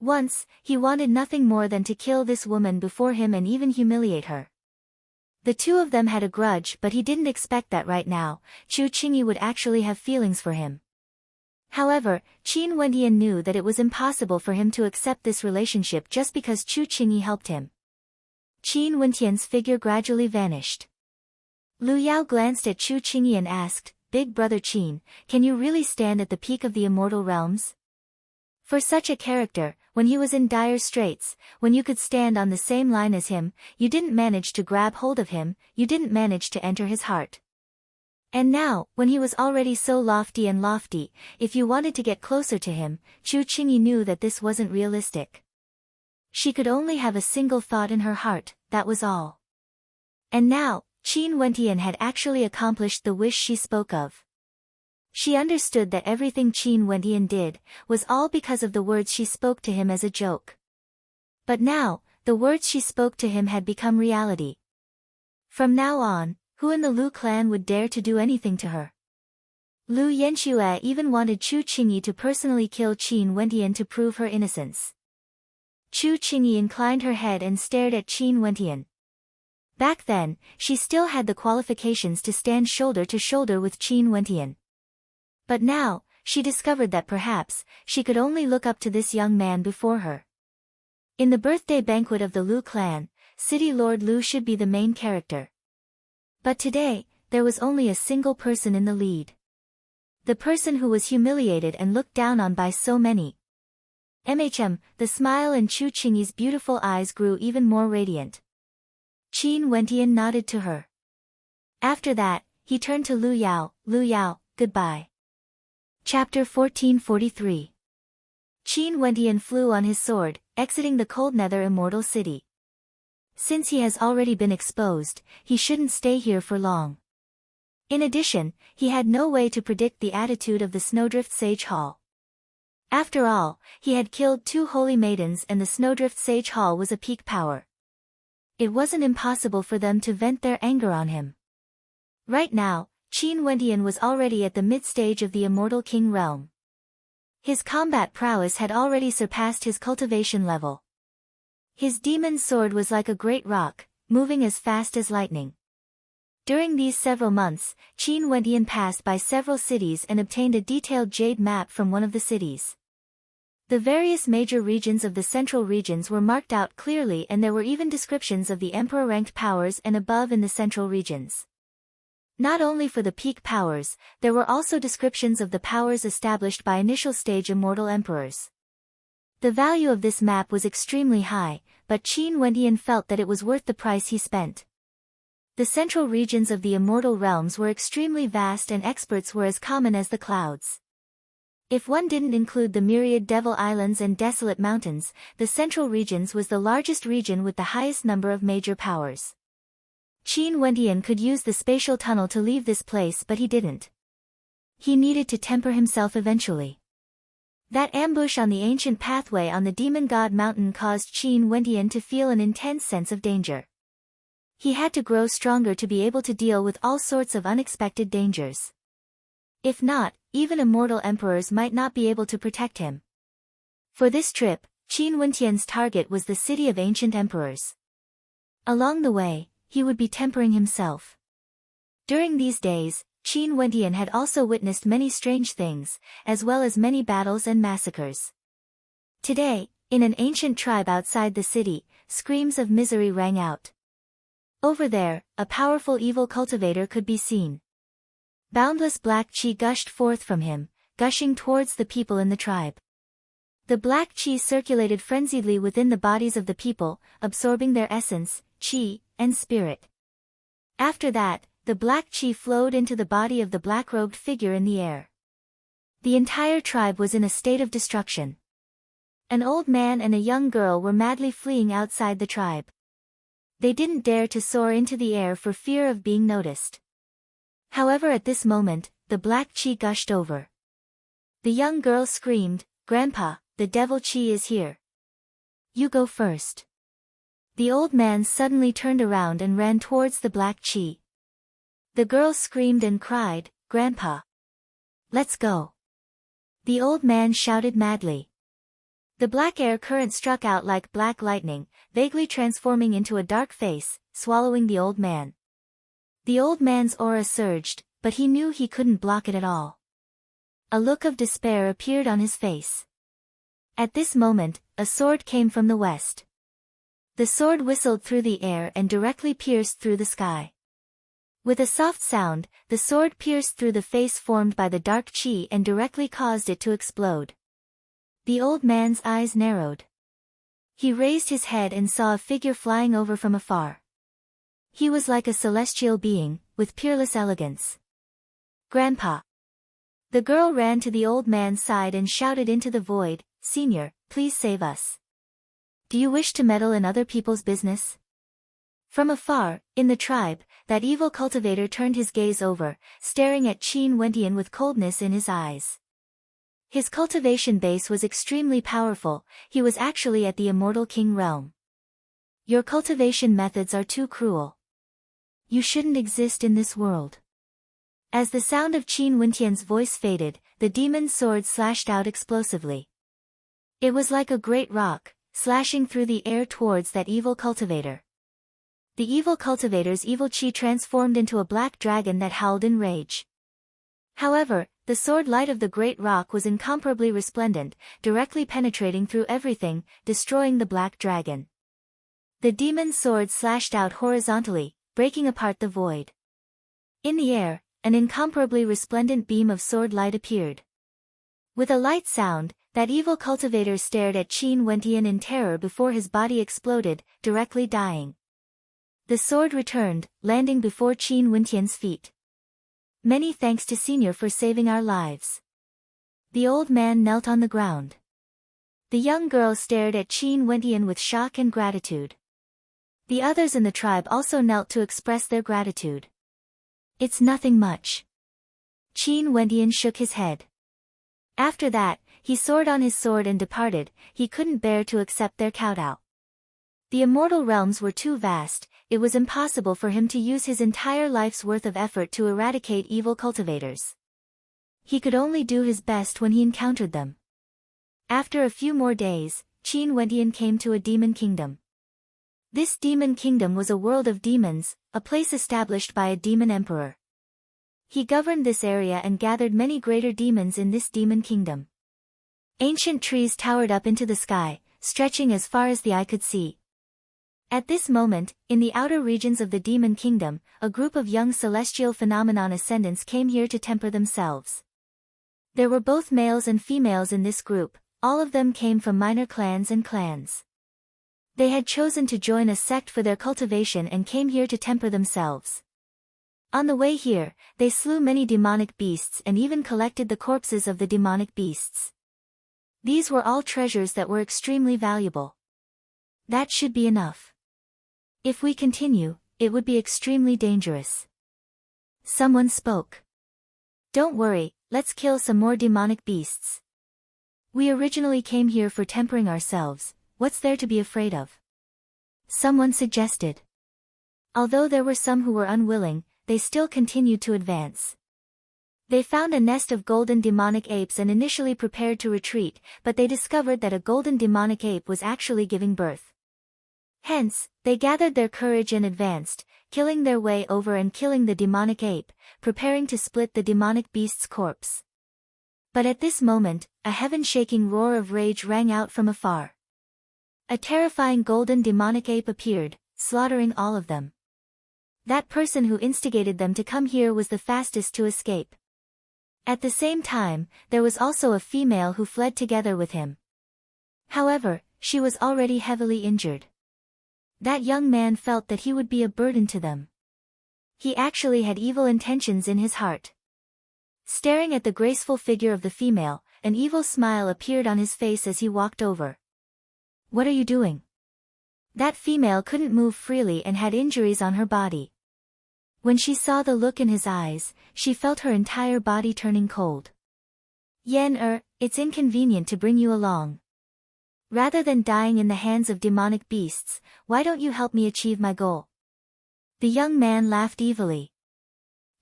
Once, he wanted nothing more than to kill this woman before him and even humiliate her. The two of them had a grudge, but he didn't expect that right now, Chu Qingyi would actually have feelings for him. However, Qin Wendian knew that it was impossible for him to accept this relationship just because Chu Qingyi helped him. Qin Wendian's figure gradually vanished. Lu Yao glanced at Chu Qingyi and asked, Big brother Qin, can you really stand at the peak of the immortal realms? For such a character, when he was in dire straits, when you could stand on the same line as him, you didn't manage to grab hold of him, you didn't manage to enter his heart. And now, when he was already so lofty, if you wanted to get closer to him, Chu Qingyi knew that this wasn't realistic. She could only have a single thought in her heart, that was all. And now, Qin Wendian had actually accomplished the wish she spoke of. She understood that everything Qin Wendian did was all because of the words she spoke to him as a joke. But now, the words she spoke to him had become reality. From now on, who in the Lu clan would dare to do anything to her? Lu Yanxue even wanted Chu Qingyi to personally kill Qin Wendian to prove her innocence. Chu Qingyi inclined her head and stared at Qin Wendian. Back then, she still had the qualifications to stand shoulder to shoulder with Qin Wendian. But now, she discovered that perhaps, she could only look up to this young man before her. In the birthday banquet of the Lu clan, City Lord Lu should be the main character. But today, there was only a single person in the lead. The person who was humiliated and looked down on by so many. The smile in Chu Qingyi's beautiful eyes grew even more radiant. Qin Wentian nodded to her. After that, he turned to Lu Yao, goodbye. Chapter 1443. Qin Wentian flew on his sword, exiting the cold nether immortal city. Since he has already been exposed, he shouldn't stay here for long. In addition, he had no way to predict the attitude of the Snowdrift Sage Hall. After all, he had killed 2 holy maidens and the Snowdrift Sage Hall was a peak power. It wasn't impossible for them to vent their anger on him. Right now, Qin Wentian was already at the mid-stage of the Immortal King realm. His combat prowess had already surpassed his cultivation level. His demon sword was like a great rock, moving as fast as lightning. During these several months, Qin Wentian passed by several cities and obtained a detailed jade map from one of the cities. The various major regions of the central regions were marked out clearly and there were even descriptions of the emperor-ranked powers and above in the central regions. Not only for the peak powers, there were also descriptions of the powers established by initial stage immortal emperors. The value of this map was extremely high, but Qin Wentian felt that it was worth the price he spent. The central regions of the immortal realms were extremely vast and experts were as common as the clouds. If one didn't include the myriad devil islands and desolate mountains, the central regions was the largest region with the highest number of major powers. Qin Wentian could use the spatial tunnel to leave this place but he didn't. He needed to temper himself eventually. That ambush on the ancient pathway on the Demon God Mountain caused Qin Wentian to feel an intense sense of danger. He had to grow stronger to be able to deal with all sorts of unexpected dangers. If not, even immortal emperors might not be able to protect him. For this trip, Qin Wentian's target was the city of ancient emperors. Along the way, he would be tempering himself. During these days, Qin Wentian had also witnessed many strange things, as well as many battles and massacres. Today, in an ancient tribe outside the city, screams of misery rang out. Over there, a powerful evil cultivator could be seen. Boundless black qi gushed forth from him, gushing towards the people in the tribe. The black qi circulated frenziedly within the bodies of the people, absorbing their essence, qi, and spirit. After that, the black qi flowed into the body of the black-robed figure in the air. The entire tribe was in a state of destruction. An old man and a young girl were madly fleeing outside the tribe. They didn't dare to soar into the air for fear of being noticed. However, at this moment, the black qi gushed over. The young girl screamed, "Grandpa, the devil qi is here. You go first." The old man suddenly turned around and ran towards the black qi. The girl screamed and cried, "Grandpa. Let's go." The old man shouted madly. The black air current struck out like black lightning, vaguely transforming into a dark face, swallowing the old man. The old man's aura surged, but he knew he couldn't block it at all. A look of despair appeared on his face. At this moment, a sword came from the west. The sword whistled through the air and directly pierced through the sky. With a soft sound, the sword pierced through the face formed by the dark qi and directly caused it to explode. The old man's eyes narrowed. He raised his head and saw a figure flying over from afar. He was like a celestial being, with peerless elegance. "Grandpa." The girl ran to the old man's side and shouted into the void, "Senior, please save us. Do you wish to meddle in other people's business?" From afar, in the tribe, that evil cultivator turned his gaze over, staring at Qin Wentian with coldness in his eyes. His cultivation base was extremely powerful, he was actually at the Immortal King realm. "Your cultivation methods are too cruel. You shouldn't exist in this world." As the sound of Qin Wentian's voice faded, the demon's sword slashed out explosively. It was like a great rock, slashing through the air towards that evil cultivator. The evil cultivator's evil qi transformed into a black dragon that howled in rage. However, the sword light of the great rock was incomparably resplendent, directly penetrating through everything, destroying the black dragon. The demon's sword slashed out horizontally, breaking apart the void. In the air, an incomparably resplendent beam of sword light appeared. With a light sound, that evil cultivator stared at Qin Wentian in terror before his body exploded, directly dying. The sword returned, landing before Qin Wentian's feet. Many thanks to Senior for saving our lives. The old man knelt on the ground. The young girl stared at Qin Wentian with shock and gratitude. The others in the tribe also knelt to express their gratitude. It's nothing much. Qin Wentian shook his head. After that, he soared on his sword and departed. He couldn't bear to accept their kowtow. The immortal realms were too vast, it was impossible for him to use his entire life's worth of effort to eradicate evil cultivators. He could only do his best when he encountered them. After a few more days, Qin Wentian came to a demon kingdom. This demon kingdom was a world of demons, a place established by a demon emperor. He governed this area and gathered many greater demons in this demon kingdom. Ancient trees towered up into the sky, stretching as far as the eye could see. At this moment, in the outer regions of the demon kingdom, a group of young celestial phenomenon ascendants came here to temper themselves. There were both males and females in this group, all of them came from minor clans and clans. They had chosen to join a sect for their cultivation and came here to temper themselves. On the way here, they slew many demonic beasts and even collected the corpses of the demonic beasts. These were all treasures that were extremely valuable. That should be enough. If we continue, it would be extremely dangerous. Someone spoke. Don't worry, let's kill some more demonic beasts. We originally came here for tempering ourselves, what's there to be afraid of? Someone suggested. Although there were some who were unwilling, they still continued to advance. They found a nest of golden demonic apes and initially prepared to retreat, but they discovered that a golden demonic ape was actually giving birth. Hence, they gathered their courage and advanced, killing their way over and killing the demonic ape, preparing to split the demonic beast's corpse. But at this moment, a heaven-shaking roar of rage rang out from afar. A terrifying golden demonic ape appeared, slaughtering all of them. That person who instigated them to come here was the fastest to escape. At the same time, there was also a female who fled together with him. However, she was already heavily injured. That young man felt that he would be a burden to them. He actually had evil intentions in his heart. Staring at the graceful figure of the female, an evil smile appeared on his face as he walked over. What are you doing? That female couldn't move freely and had injuries on her body. When she saw the look in his eyes, she felt her entire body turning cold. It's inconvenient to bring you along. Rather than dying in the hands of demonic beasts, why don't you help me achieve my goal? The young man laughed evilly.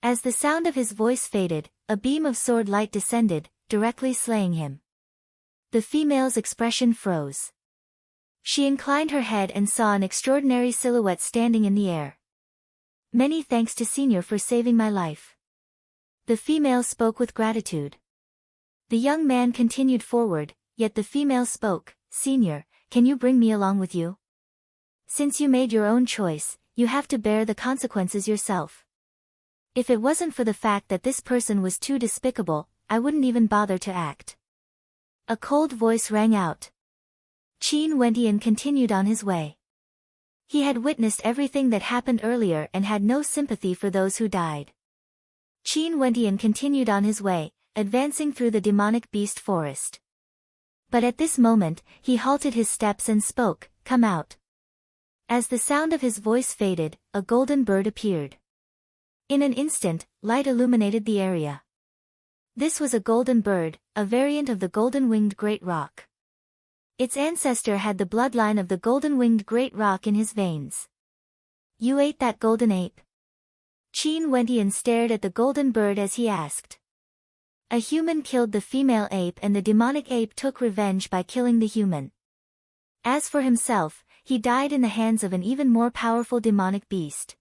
As the sound of his voice faded, a beam of sword light descended, directly slaying him. The female's expression froze. She inclined her head and saw an extraordinary silhouette standing in the air. Many thanks to Senior for saving my life. The female spoke with gratitude. The young man continued forward, yet the female spoke, Senior, can you bring me along with you? Since you made your own choice, you have to bear the consequences yourself. If it wasn't for the fact that this person was too despicable, I wouldn't even bother to act. A cold voice rang out. Qin Wentian continued on his way. He had witnessed everything that happened earlier and had no sympathy for those who died. Qin Wentian continued on his way, advancing through the demonic beast forest. But at this moment, he halted his steps and spoke, "Come out." As the sound of his voice faded, a golden bird appeared. In an instant, light illuminated the area. This was a golden bird, a variant of the golden-winged great roc. Its ancestor had the bloodline of the golden-winged great roc in his veins. You ate that golden ape? Qin Wentian stared at the golden bird as he asked. A human killed the female ape and the demonic ape took revenge by killing the human. As for himself, he died in the hands of an even more powerful demonic beast.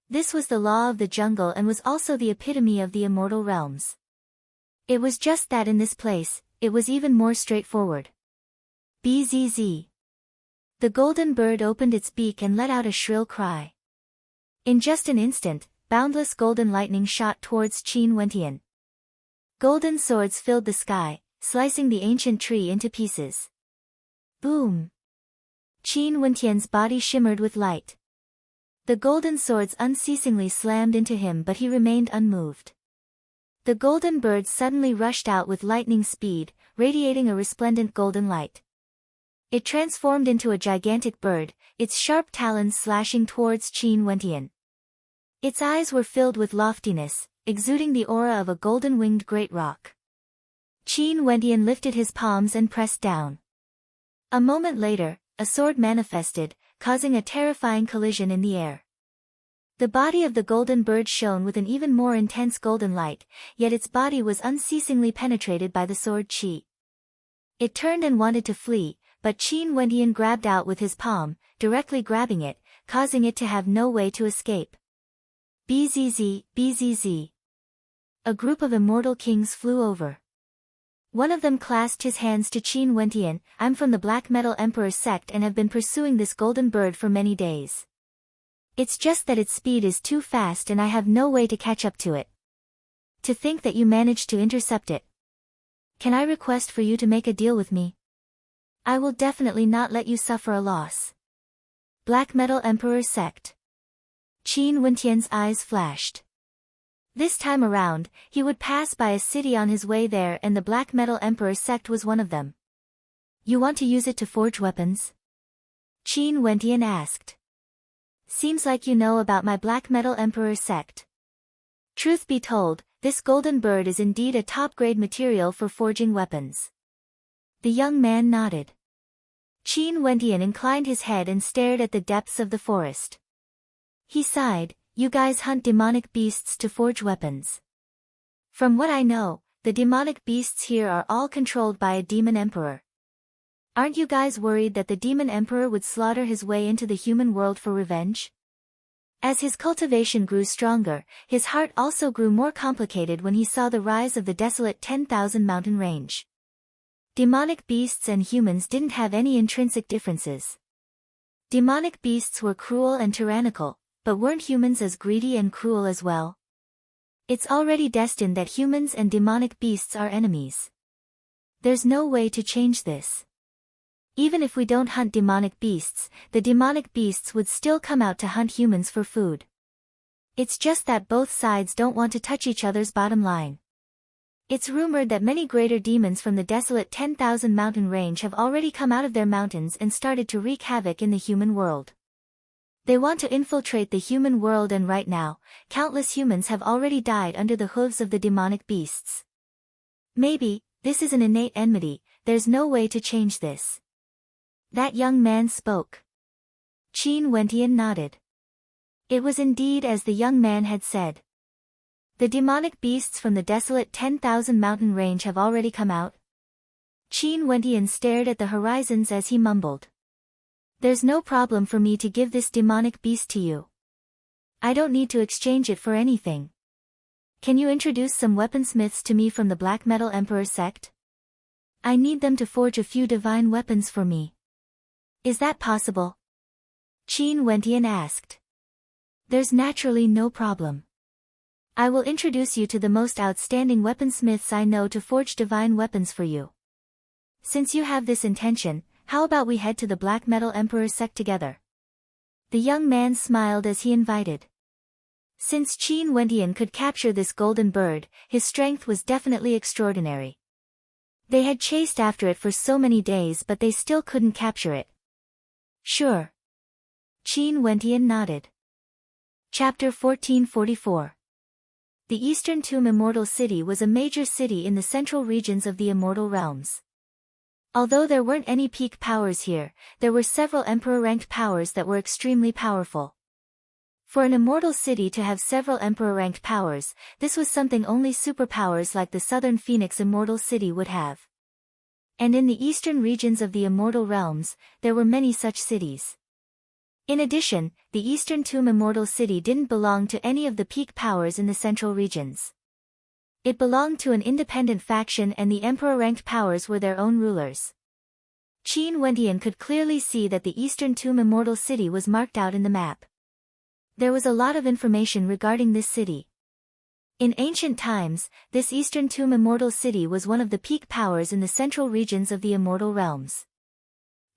This was the law of the jungle and was also the epitome of the immortal realms. It was just that in this place, it was even more straightforward. Bzz. The golden bird opened its beak and let out a shrill cry. In just an instant, boundless golden lightning shot towards Qin Wentian. Golden swords filled the sky, slicing the ancient tree into pieces. Boom! Qin Wentian's body shimmered with light. The golden swords unceasingly slammed into him, but he remained unmoved. The golden bird suddenly rushed out with lightning speed, radiating a resplendent golden light. It transformed into a gigantic bird, its sharp talons slashing towards Qin Wentian. Its eyes were filled with loftiness, exuding the aura of a golden-winged great rock. Qin Wentian lifted his palms and pressed down. A moment later, a sword manifested, causing a terrifying collision in the air. The body of the golden bird shone with an even more intense golden light, yet its body was unceasingly penetrated by the sword qi. It turned and wanted to flee, but Qin Wentian grabbed out with his palm, directly grabbing it, causing it to have no way to escape. Bzz, bzz. A group of immortal kings flew over. One of them clasped his hands to Qin Wentian. I'm from the Black Metal Emperor sect and have been pursuing this golden bird for many days. It's just that its speed is too fast and I have no way to catch up to it. To think that you managed to intercept it. Can I request for you to make a deal with me? I will definitely not let you suffer a loss. Black Metal Emperor sect. Qin Wentian's eyes flashed. This time around, he would pass by a city on his way there and the Black Metal Emperor sect was one of them. You want to use it to forge weapons? Qin Wentian asked. Seems like you know about my Black Metal Emperor sect. Truth be told, this golden bird is indeed a top-grade material for forging weapons. The young man nodded. Qin Wentian inclined his head and stared at the depths of the forest. He sighed, you guys hunt demonic beasts to forge weapons. From what I know, the demonic beasts here are all controlled by a demon emperor. Aren't you guys worried that the demon emperor would slaughter his way into the human world for revenge? As his cultivation grew stronger, his heart also grew more complicated when he saw the rise of the desolate 10,000 mountain range. Demonic beasts and humans didn't have any intrinsic differences. Demonic beasts were cruel and tyrannical, but weren't humans as greedy and cruel as well? It's already destined that humans and demonic beasts are enemies. There's no way to change this. Even if we don't hunt demonic beasts, the demonic beasts would still come out to hunt humans for food. It's just that both sides don't want to touch each other's bottom line. It's rumored that many greater demons from the desolate 10,000 mountain range have already come out of their mountains and started to wreak havoc in the human world. They want to infiltrate the human world and right now, countless humans have already died under the hooves of the demonic beasts. Maybe, this is an innate enmity, there's no way to change this. That young man spoke. Qin Wentian nodded. It was indeed as the young man had said. The demonic beasts from the desolate 10,000 mountain range have already come out. Qin Wentian stared at the horizons as he mumbled. There's no problem for me to give this demonic beast to you. I don't need to exchange it for anything. Can you introduce some weaponsmiths to me from the Black Metal Emperor sect? I need them to forge a few divine weapons for me. Is that possible? Qin Wentian asked. There's naturally no problem. I will introduce you to the most outstanding weaponsmiths I know to forge divine weapons for you. Since you have this intention, how about we head to the Black Metal Emperor sect together? The young man smiled as he invited. Since Qin Wentian could capture this golden bird, his strength was definitely extraordinary. They had chased after it for so many days but they still couldn't capture it. Sure. Qin Wentian nodded. Chapter 1444. The Eastern Tomb Immortal City was a major city in the central regions of the Immortal Realms. Although there weren't any peak powers here, there were several emperor-ranked powers that were extremely powerful. For an immortal city to have several emperor-ranked powers, this was something only superpowers like the Southern Phoenix Immortal City would have. And in the eastern regions of the Immortal Realms, there were many such cities. In addition, the Eastern Tomb Immortal City didn't belong to any of the peak powers in the central regions. It belonged to an independent faction and the emperor-ranked powers were their own rulers. Qin Wentian could clearly see that the Eastern Tomb Immortal City was marked out in the map. There was a lot of information regarding this city. In ancient times, this Eastern Tomb Immortal City was one of the peak powers in the central regions of the Immortal Realms.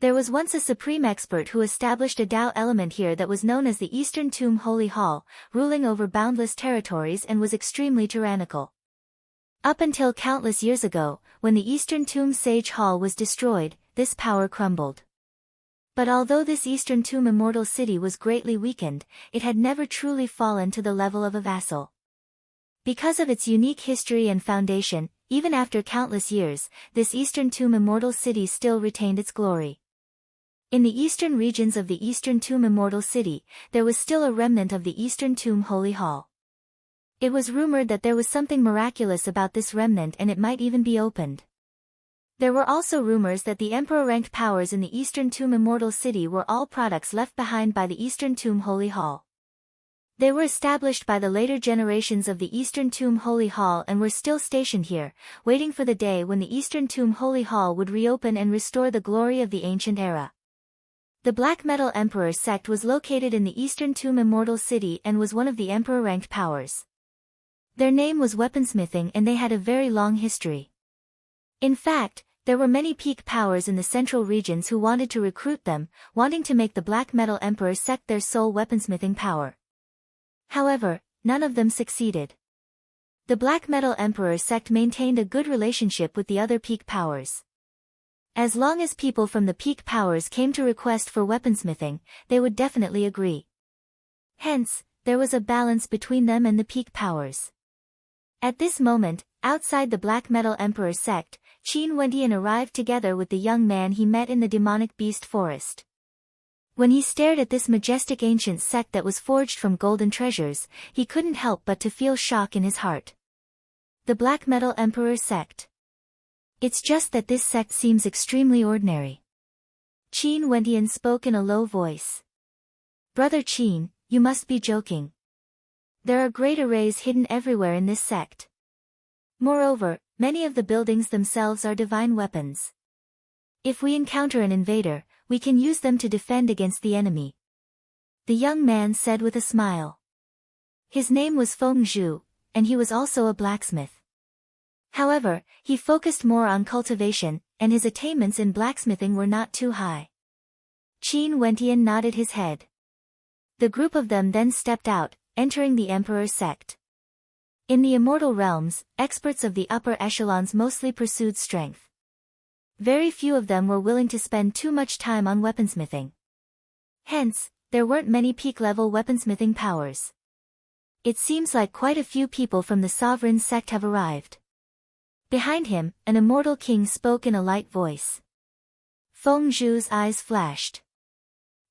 There was once a supreme expert who established a Tao element here that was known as the Eastern Tomb Holy Hall, ruling over boundless territories and was extremely tyrannical. Up until countless years ago, when the Eastern Tomb Sage Hall was destroyed, this power crumbled. But although this Eastern Tomb Immortal City was greatly weakened, it had never truly fallen to the level of a vassal. Because of its unique history and foundation, even after countless years, this Eastern Tomb Immortal City still retained its glory. In the eastern regions of the Eastern Tomb Immortal City, there was still a remnant of the Eastern Tomb Holy Hall. It was rumored that there was something miraculous about this remnant and it might even be opened. There were also rumors that the emperor-ranked powers in the Eastern Tomb Immortal City were all products left behind by the Eastern Tomb Holy Hall. They were established by the later generations of the Eastern Tomb Holy Hall and were still stationed here, waiting for the day when the Eastern Tomb Holy Hall would reopen and restore the glory of the ancient era. The Black Metal Emperor sect was located in the Eastern Tomb Immortal City and was one of the emperor-ranked powers. Their name was weaponsmithing and they had a very long history. In fact, there were many peak powers in the central regions who wanted to recruit them, wanting to make the Black Metal Emperor sect their sole weaponsmithing power. However, none of them succeeded. The Black Metal Emperor sect maintained a good relationship with the other peak powers. As long as people from the peak powers came to request for weaponsmithing, they would definitely agree. Hence, there was a balance between them and the peak powers. At this moment, outside the Black Metal Emperor sect, Qin Wentian arrived together with the young man he met in the demonic beast forest. When he stared at this majestic ancient sect that was forged from golden treasures, he couldn't help but to feel shock in his heart. The Black Metal Emperor sect. It's just that this sect seems extremely ordinary. Qin Wentian spoke in a low voice. Brother Qin, you must be joking. There are great arrays hidden everywhere in this sect. Moreover, many of the buildings themselves are divine weapons. If we encounter an invader, we can use them to defend against the enemy. The young man said with a smile. His name was Feng Zhu, and he was also a blacksmith. However, he focused more on cultivation, and his attainments in blacksmithing were not too high. Qin Wentian nodded his head. The group of them then stepped out, entering the Emperor's sect. In the immortal realms, experts of the upper echelons mostly pursued strength. Very few of them were willing to spend too much time on weaponsmithing. Hence, there weren't many peak-level weaponsmithing powers. It seems like quite a few people from the sovereign sect have arrived. Behind him, an immortal king spoke in a light voice. Feng Zhu's eyes flashed.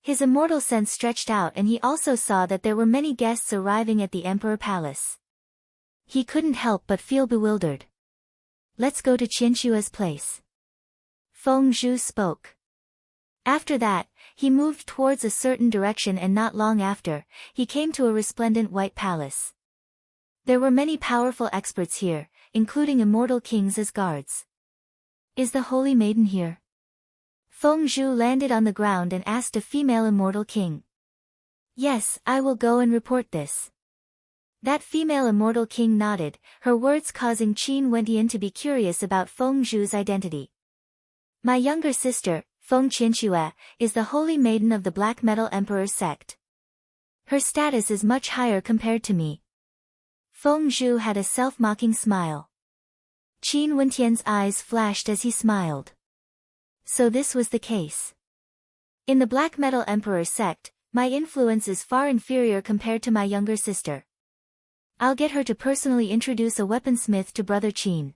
His immortal sense stretched out and he also saw that there were many guests arriving at the Emperor Palace. He couldn't help but feel bewildered. Let's go to Qianshua's place. Feng Zhu spoke. After that, he moved towards a certain direction and not long after, he came to a resplendent white palace. There were many powerful experts here, including immortal kings as guards. Is the Holy Maiden here? Feng Zhu landed on the ground and asked a female immortal king. Yes, I will go and report this. That female immortal king nodded, her words causing Qin Wentian to be curious about Feng Zhu's identity. My younger sister, Feng Qianxue, is the Holy Maiden of the Black Metal Emperor sect. Her status is much higher compared to me. Feng Zhu had a self-mocking smile. Qin Wentian's eyes flashed as he smiled. So this was the case. In the Black Metal Emperor sect, my influence is far inferior compared to my younger sister. I'll get her to personally introduce a weaponsmith to Brother Qin.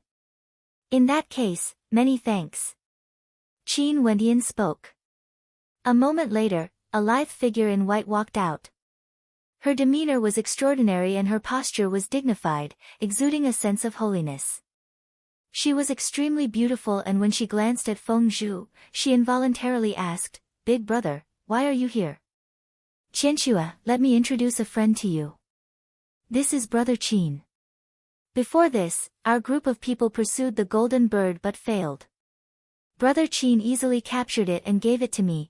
In that case, many thanks. Qin Wentian spoke. A moment later, a lithe figure in white walked out. Her demeanor was extraordinary and her posture was dignified, exuding a sense of holiness. She was extremely beautiful and when she glanced at Feng Zhu, she involuntarily asked, Big brother, why are you here? Qianxue, let me introduce a friend to you. This is Brother Qin. Before this, our group of people pursued the golden bird but failed. Brother Qin easily captured it and gave it to me.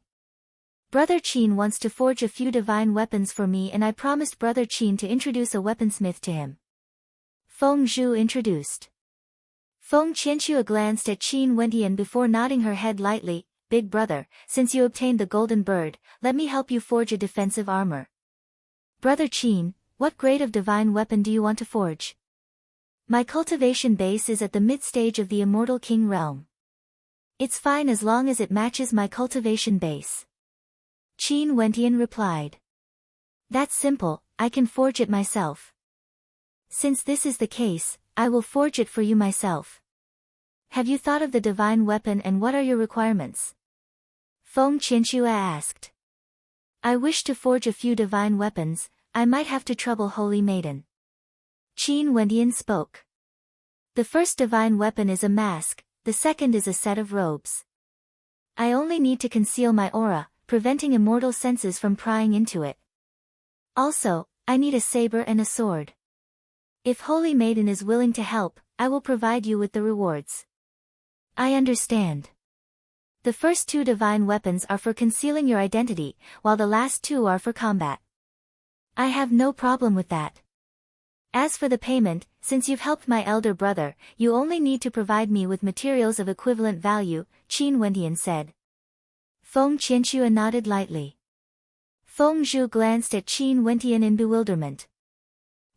Brother Qin wants to forge a few divine weapons for me and I promised Brother Qin to introduce a weaponsmith to him. Feng Zhu introduced. Feng Qianxue glanced at Qin Wentian before nodding her head lightly. Big brother, since you obtained the golden bird, let me help you forge a defensive armor. Brother Qin, what grade of divine weapon do you want to forge? My cultivation base is at the mid-stage of the Immortal King realm. It's fine as long as it matches my cultivation base. Qin Wentian replied. That's simple, I can forge it myself. Since this is the case, I will forge it for you myself. Have you thought of the divine weapon and what are your requirements? Feng Qianxue asked. I wish to forge a few divine weapons, I might have to trouble Holy Maiden. Qin Wentian spoke. The first divine weapon is a mask, the second is a set of robes. I only need to conceal my aura, preventing immortal senses from prying into it. Also, I need a saber and a sword. If Holy Maiden is willing to help, I will provide you with the rewards. I understand. The first two divine weapons are for concealing your identity, while the last two are for combat. I have no problem with that. As for the payment, since you've helped my elder brother, you only need to provide me with materials of equivalent value, Qin Wentian said. Feng Qianxue nodded lightly. Feng Zhu glanced at Qin Wentian in bewilderment.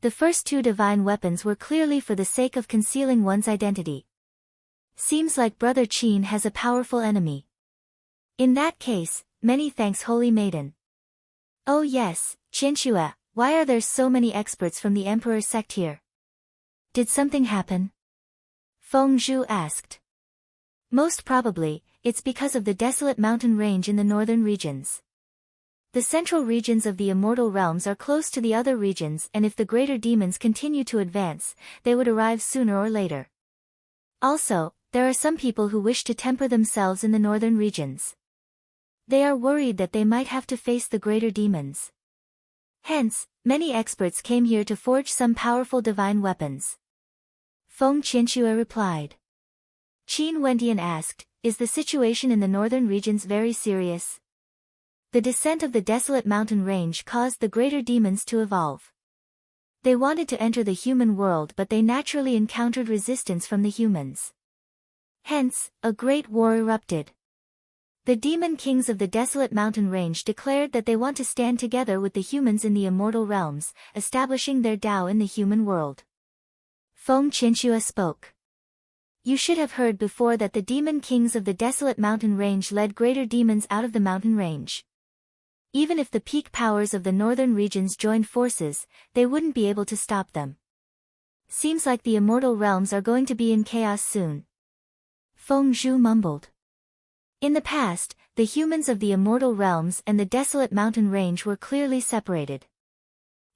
The first two divine weapons were clearly for the sake of concealing one's identity. Seems like Brother Qin has a powerful enemy. In that case, many thanks Holy Maiden. Oh yes, Qianxue, why are there so many experts from the Emperor's sect here? Did something happen? Feng Zhu asked. Most probably, it's because of the desolate mountain range in the northern regions. The central regions of the immortal realms are close to the other regions and if the greater demons continue to advance, they would arrive sooner or later. Also, there are some people who wish to temper themselves in the northern regions. They are worried that they might have to face the greater demons. Hence, many experts came here to forge some powerful divine weapons. Feng Qianxue replied. Qin Wentian asked, is the situation in the northern regions very serious? The descent of the desolate mountain range caused the greater demons to evolve. They wanted to enter the human world but they naturally encountered resistance from the humans. Hence, a great war erupted. The demon kings of the desolate mountain range declared that they want to stand together with the humans in the immortal realms, establishing their Tao in the human world. Feng Qianxue spoke. You should have heard before that the demon kings of the desolate mountain range led greater demons out of the mountain range. Even if the peak powers of the northern regions joined forces, they wouldn't be able to stop them. Seems like the immortal realms are going to be in chaos soon. Feng Zhu mumbled. In the past, the humans of the immortal realms and the desolate mountain range were clearly separated.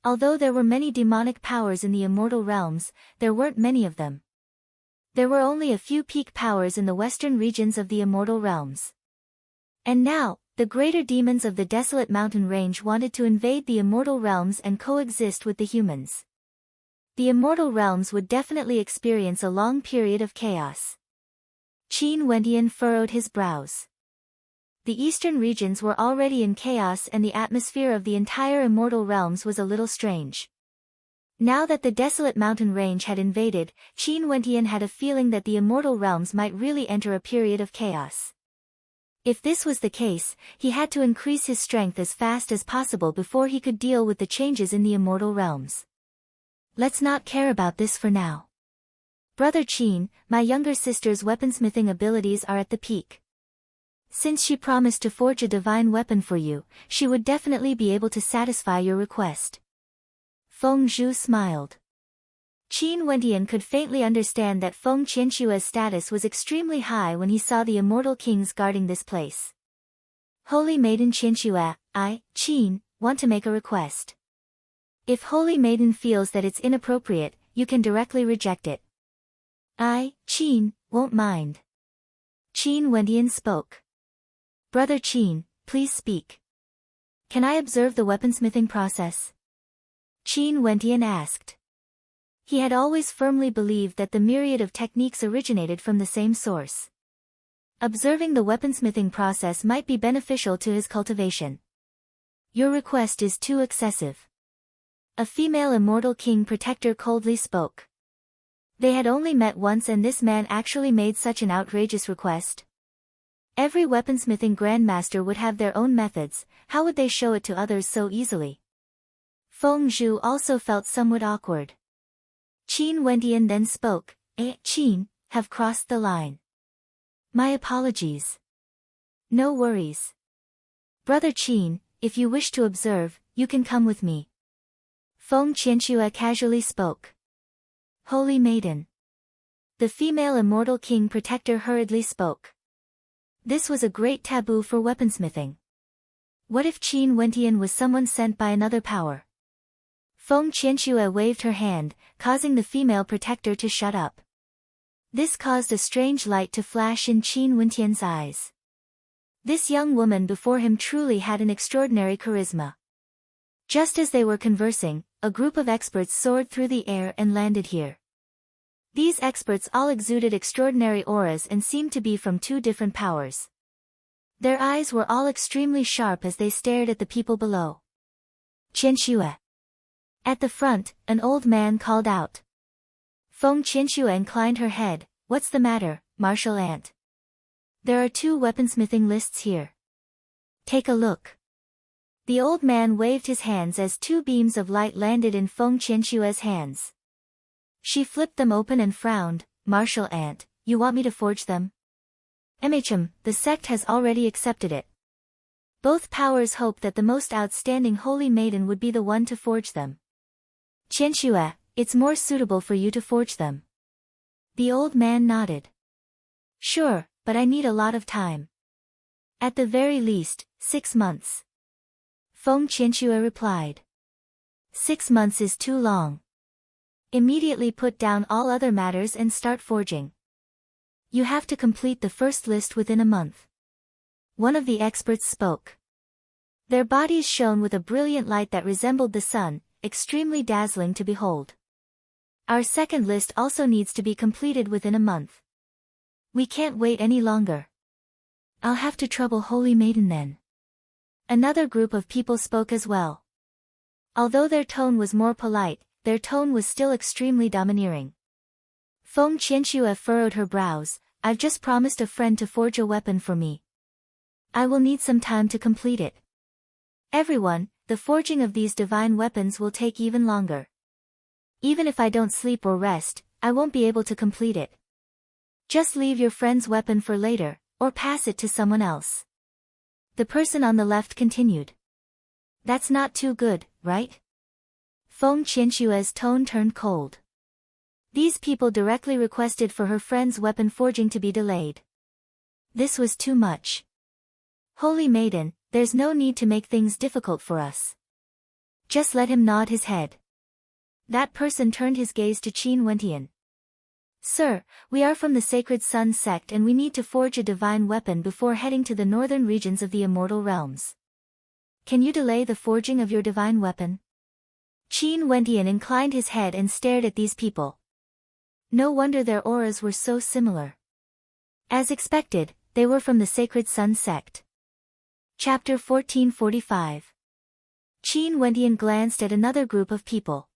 Although there were many demonic powers in the immortal realms, there weren't many of them. There were only a few peak powers in the western regions of the immortal realms. And now, the greater demons of the desolate mountain range wanted to invade the immortal realms and coexist with the humans. The immortal realms would definitely experience a long period of chaos. Qin Wentian furrowed his brows. The eastern regions were already in chaos and the atmosphere of the entire immortal realms was a little strange. Now that the desolate mountain range had invaded, Qin Wentian had a feeling that the immortal realms might really enter a period of chaos. If this was the case, he had to increase his strength as fast as possible before he could deal with the changes in the immortal realms. Let's not care about this for now. Brother Qin, my younger sister's weaponsmithing abilities are at the peak. Since she promised to forge a divine weapon for you, she would definitely be able to satisfy your request. Feng Zhu smiled. Qin Wentian could faintly understand that Feng Qianxue's status was extremely high when he saw the immortal kings guarding this place. Holy Maiden Qianxue, I, Qin, want to make a request. If Holy Maiden feels that it's inappropriate, you can directly reject it. I, Qin, won't mind. Qin Wentian spoke. Brother Qin, please speak. Can I observe the weaponsmithing process? Qin Wentian asked. He had always firmly believed that the myriad of techniques originated from the same source. Observing the weaponsmithing process might be beneficial to his cultivation. Your request is too excessive. A female immortal king protector coldly spoke. They had only met once and this man actually made such an outrageous request. Every weaponsmithing grandmaster would have their own methods, how would they show it to others so easily? Feng Zhu also felt somewhat awkward. Qin Wendian then spoke, Qin, have crossed the line. My apologies. No worries. Brother Qin, if you wish to observe, you can come with me. Feng Qianxue casually spoke. Holy Maiden. The female immortal king protector hurriedly spoke. This was a great taboo for weaponsmithing. What if Qin Wendian was someone sent by another power? Feng Qianxue waved her hand, causing the female protector to shut up. This caused a strange light to flash in Qin Wendian's eyes. This young woman before him truly had an extraordinary charisma. Just as they were conversing, a group of experts soared through the air and landed here. These experts all exuded extraordinary auras and seemed to be from two different powers. Their eyes were all extremely sharp as they stared at the people below. Qianxue. At the front, an old man called out. Feng Qianxue inclined her head. What's the matter, martial ant? There are 2 weaponsmithing lists here. Take a look. The old man waved his hands as 2 beams of light landed in Feng Qianxue's hands. She flipped them open and frowned. Martial ant, you want me to forge them? The sect has already accepted it. Both powers hope that the most outstanding holy maiden would be the one to forge them. Qianxue, it's more suitable for you to forge them. The old man nodded. Sure, but I need a lot of time. At the very least, 6 months. Feng Qianxue replied. 6 months is too long. Immediately put down all other matters and start forging. You have to complete the first list within a month. One of the experts spoke. Their bodies shone with a brilliant light that resembled the sun, extremely dazzling to behold. Our second list also needs to be completed within a month. We can't wait any longer. I'll have to trouble Holy Maiden then. Another group of people spoke as well. Although their tone was more polite, their tone was still extremely domineering. Feng Qianxue furrowed her brows. I've just promised a friend to forge a weapon for me. I will need some time to complete it. Everyone, the forging of these divine weapons will take even longer. Even if I don't sleep or rest, I won't be able to complete it. Just leave your friend's weapon for later, or pass it to someone else. The person on the left continued. That's not too good, right? Feng Qianxue's tone turned cold. These people directly requested for her friend's weapon forging to be delayed. This was too much. Holy Maiden, there's no need to make things difficult for us. Just let him nod his head. That person turned his gaze to Qin Wendian. Sir, we are from the Sacred Sun sect and we need to forge a divine weapon before heading to the northern regions of the immortal realms. Can you delay the forging of your divine weapon? Qin Wendian inclined his head and stared at these people. No wonder their auras were so similar. As expected, they were from the Sacred Sun sect. Chapter 1445. Qin Wendian glanced at another group of people.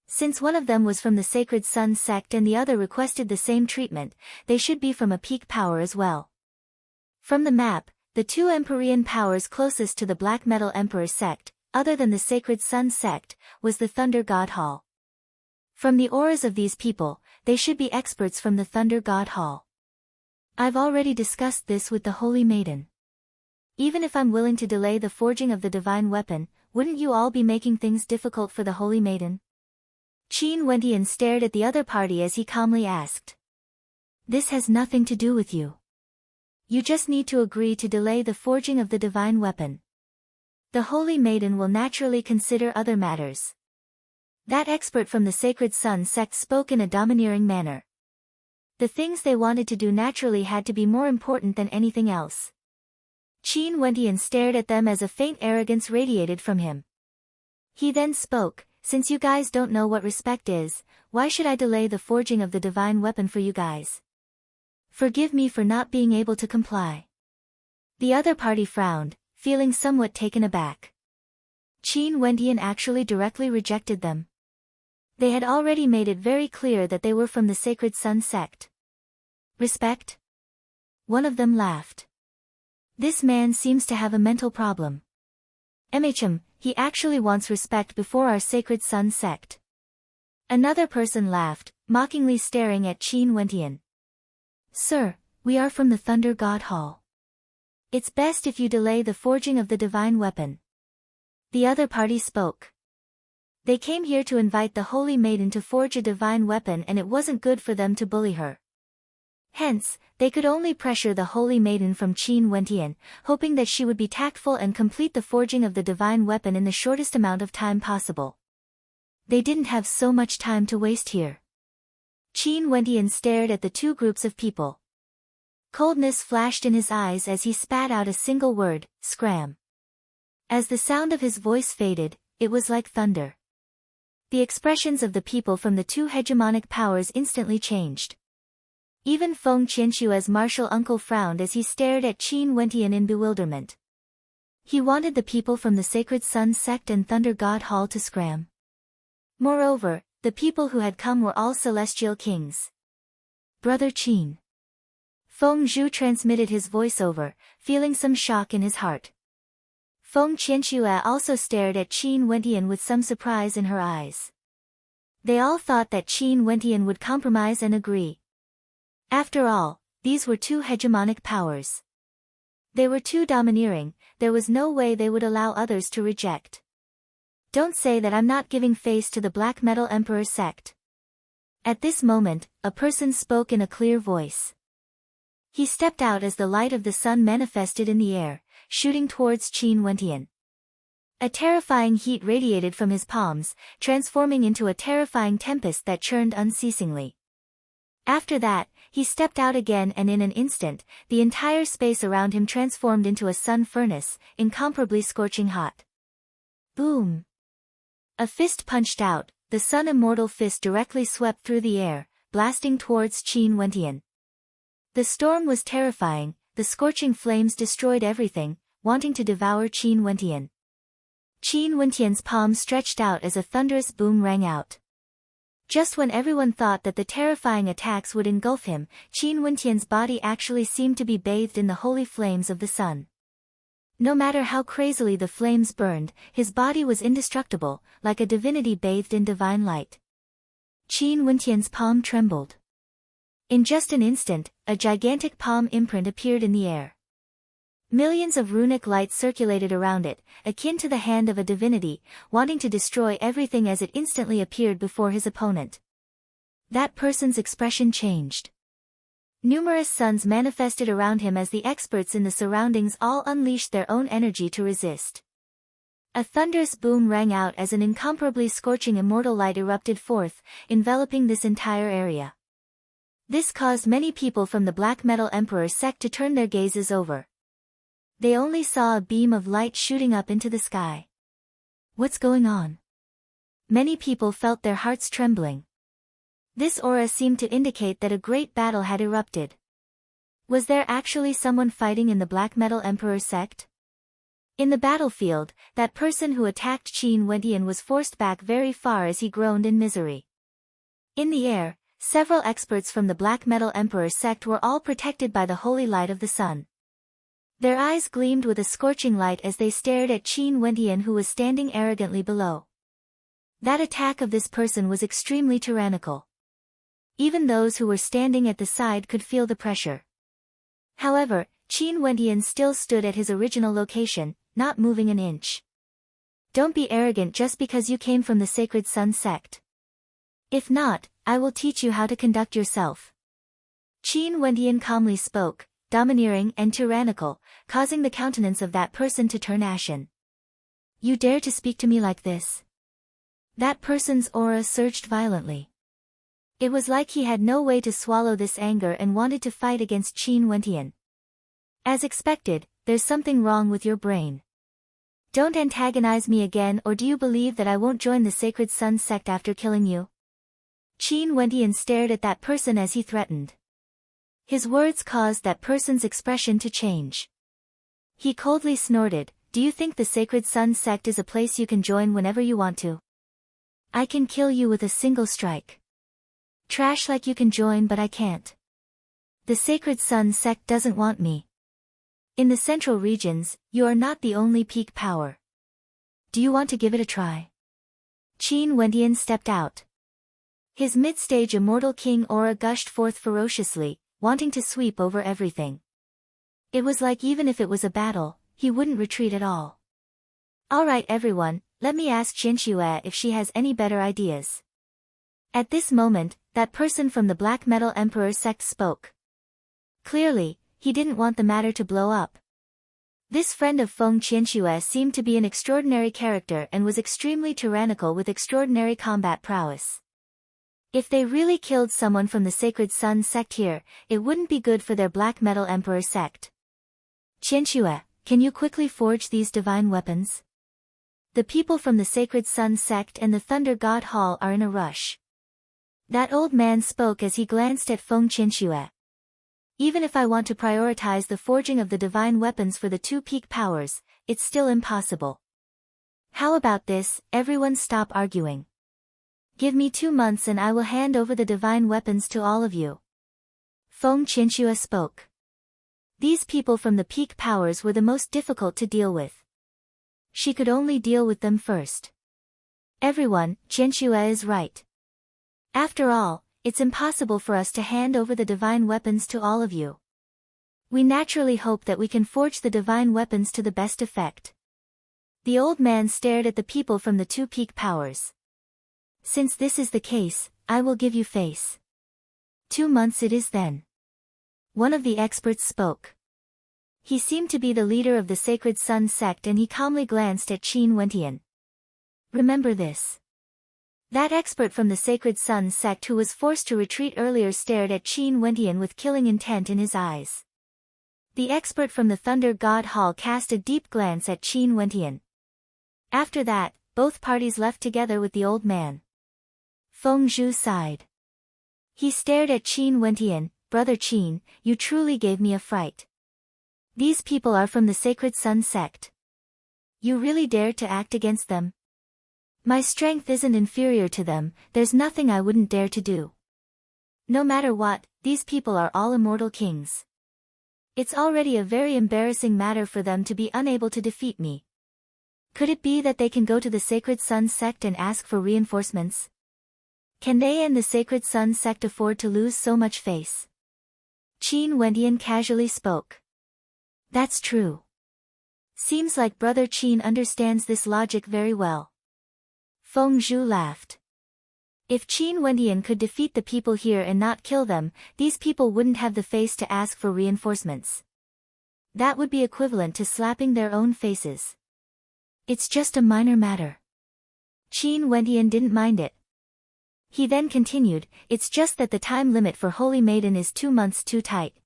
Since one of them was from the Sacred Sun sect and the other requested the same treatment, they should be from a peak power as well. From the map, the 2 Empyrean powers closest to the Black Metal Emperor sect, other than the Sacred Sun sect, was the Thunder God Hall. From the auras of these people, they should be experts from the Thunder God Hall. I've already discussed this with the Holy Maiden. Even if I'm willing to delay the forging of the divine weapon, wouldn't you all be making things difficult for the Holy Maiden? Qin Wendian stared at the other party as he calmly asked. This has nothing to do with you. You just need to agree to delay the forging of the divine weapon. The Holy Maiden will naturally consider other matters. That expert from the Sacred Sun sect spoke in a domineering manner. The things they wanted to do naturally had to be more important than anything else. Qin Wendian stared at them as a faint arrogance radiated from him. He then spoke, since you guys don't know what respect is, why should I delay the forging of the divine weapon for you guys? Forgive me for not being able to comply. The other party frowned, feeling somewhat taken aback. Qin Wendian actually directly rejected them. They had already made it very clear that they were from the Sacred Sun sect. Respect? One of them laughed. This man seems to have a mental problem. He actually wants respect before our Sacred Sun sect. Another person laughed, mockingly staring at Qin Wendian. Sir, we are from the Thunder God Hall. It's best if you delay the forging of the divine weapon. The other party spoke. They came here to invite the Holy Maiden to forge a divine weapon, and it wasn't good for them to bully her. Hence, they could only pressure the Holy Maiden from Qin Wendian, hoping that she would be tactful and complete the forging of the divine weapon in the shortest amount of time possible. They didn't have so much time to waste here. Qin Wendian stared at the two groups of people. Coldness flashed in his eyes as he spat out a single word, scram. As the sound of his voice faded, it was like thunder. The expressions of the people from the two hegemonic powers instantly changed. Even Feng Qianxue's martial uncle frowned as he stared at Qin Wendian in bewilderment. He wanted the people from the Sacred Sun sect and Thunder God Hall to scram. Moreover, the people who had come were all celestial kings. Brother Qin. Feng Zhu transmitted his voiceover, feeling some shock in his heart. Feng Qianxue also stared at Qin Wendian with some surprise in her eyes. They all thought that Qin Wendian would compromise and agree. After all, these were two hegemonic powers. They were too domineering, there was no way they would allow others to reject. Don't say that I'm not giving face to the Black Metal Emperor sect. At this moment, a person spoke in a clear voice. He stepped out as the light of the sun manifested in the air, shooting towards Qin Wendian. A terrifying heat radiated from his palms, transforming into a terrifying tempest that churned unceasingly. After that, he stepped out again, and in an instant, the entire space around him transformed into a sun furnace, incomparably scorching hot. Boom! A fist punched out, the sun immortal fist directly swept through the air, blasting towards Qin Wendian. The storm was terrifying, the scorching flames destroyed everything, wanting to devour Qin Wendian. Qin Wendian's palm stretched out as a thunderous boom rang out. Just when everyone thought that the terrifying attacks would engulf him, Qin Wendian's body actually seemed to be bathed in the holy flames of the sun. No matter how crazily the flames burned, his body was indestructible, like a divinity bathed in divine light. Qin Wendian's palm trembled. In just an instant, a gigantic palm imprint appeared in the air. Millions of runic light circulated around it, akin to the hand of a divinity, wanting to destroy everything as it instantly appeared before his opponent. That person's expression changed. Numerous suns manifested around him as the experts in the surroundings all unleashed their own energy to resist. A thunderous boom rang out as an incomparably scorching immortal light erupted forth, enveloping this entire area. This caused many people from the Black Metal Emperor sect to turn their gazes over. They only saw a beam of light shooting up into the sky. What's going on? Many people felt their hearts trembling. This aura seemed to indicate that a great battle had erupted. Was there actually someone fighting in the Black Metal Emperor sect? In the battlefield, that person who attacked Qin Wendian was forced back very far as he groaned in misery. In the air, several experts from the Black Metal Emperor sect were all protected by the holy light of the sun. Their eyes gleamed with a scorching light as they stared at Qin Wendian, who was standing arrogantly below. That attack of this person was extremely tyrannical. Even those who were standing at the side could feel the pressure. However, Qin Wendian still stood at his original location, not moving an inch. Don't be arrogant just because you came from the Sacred Sun sect. If not, I will teach you how to conduct yourself. Qin Wendian calmly spoke, domineering and tyrannical, causing the countenance of that person to turn ashen. You dare to speak to me like this? That person's aura surged violently. It was like he had no way to swallow this anger and wanted to fight against Qin Wendian. As expected, there's something wrong with your brain. Don't antagonize me again, or do you believe that I won't join the Sacred Sun sect after killing you? Qin Wendian stared at that person as he threatened. His words caused that person's expression to change. He coldly snorted, "Do you think the Sacred Sun sect is a place you can join whenever you want to? I can kill you with a single strike. Trash like you can join but I can't. The Sacred Sun sect doesn't want me. In the central regions, you are not the only peak power. Do you want to give it a try?" Qin Wendian stepped out. His mid-stage immortal king aura gushed forth ferociously, wanting to sweep over everything. It was like even if it was a battle, he wouldn't retreat at all. "Alright everyone, let me ask Qianxue if she has any better ideas." At this moment, that person from the Black Metal Emperor sect spoke. Clearly, he didn't want the matter to blow up. This friend of Feng Qianxue seemed to be an extraordinary character and was extremely tyrannical with extraordinary combat prowess. If they really killed someone from the Sacred Sun sect here, it wouldn't be good for their Black Metal Emperor sect. "Qianxue, can you quickly forge these divine weapons? The people from the Sacred Sun sect and the Thunder God Hall are in a rush." That old man spoke as he glanced at Feng Qianxue. "Even if I want to prioritize the forging of the divine weapons for the two peak powers, it's still impossible. How about this, everyone stop arguing. Give me 2 months and I will hand over the divine weapons to all of you." Feng Qianxue spoke. These people from the peak powers were the most difficult to deal with. She could only deal with them first. "Everyone, Qianxue is right. After all, it's impossible for us to hand over the divine weapons to all of you. We naturally hope that we can forge the divine weapons to the best effect." The old man stared at the people from the two peak powers. "Since this is the case, I will give you face. 2 months it is then." One of the experts spoke. He seemed to be the leader of the Sacred Sun sect and he calmly glanced at Qin Wendian. "Remember this." That expert from the Sacred Sun sect who was forced to retreat earlier stared at Qin Wendian with killing intent in his eyes. The expert from the Thunder God Hall cast a deep glance at Qin Wendian. After that, both parties left together with the old man. Feng Zhu sighed. He stared at Qin Wendian. "Brother Qin, you truly gave me a fright. These people are from the Sacred Sun sect. You really dared to act against them? My strength isn't inferior to them, there's nothing I wouldn't dare to do. No matter what, these people are all immortal kings. It's already a very embarrassing matter for them to be unable to defeat me. Could it be that they can go to the Sacred Sun sect and ask for reinforcements? Can they and the Sacred Sun sect afford to lose so much face?" Qin Wendian casually spoke. "That's true. Seems like Brother Qin understands this logic very well." Feng Zhu laughed. If Qin Wendian could defeat the people here and not kill them, these people wouldn't have the face to ask for reinforcements. That would be equivalent to slapping their own faces. It's just a minor matter. Qin Wendian didn't mind it. He then continued, "It's just that the time limit for Holy Maiden is 2 months too tight.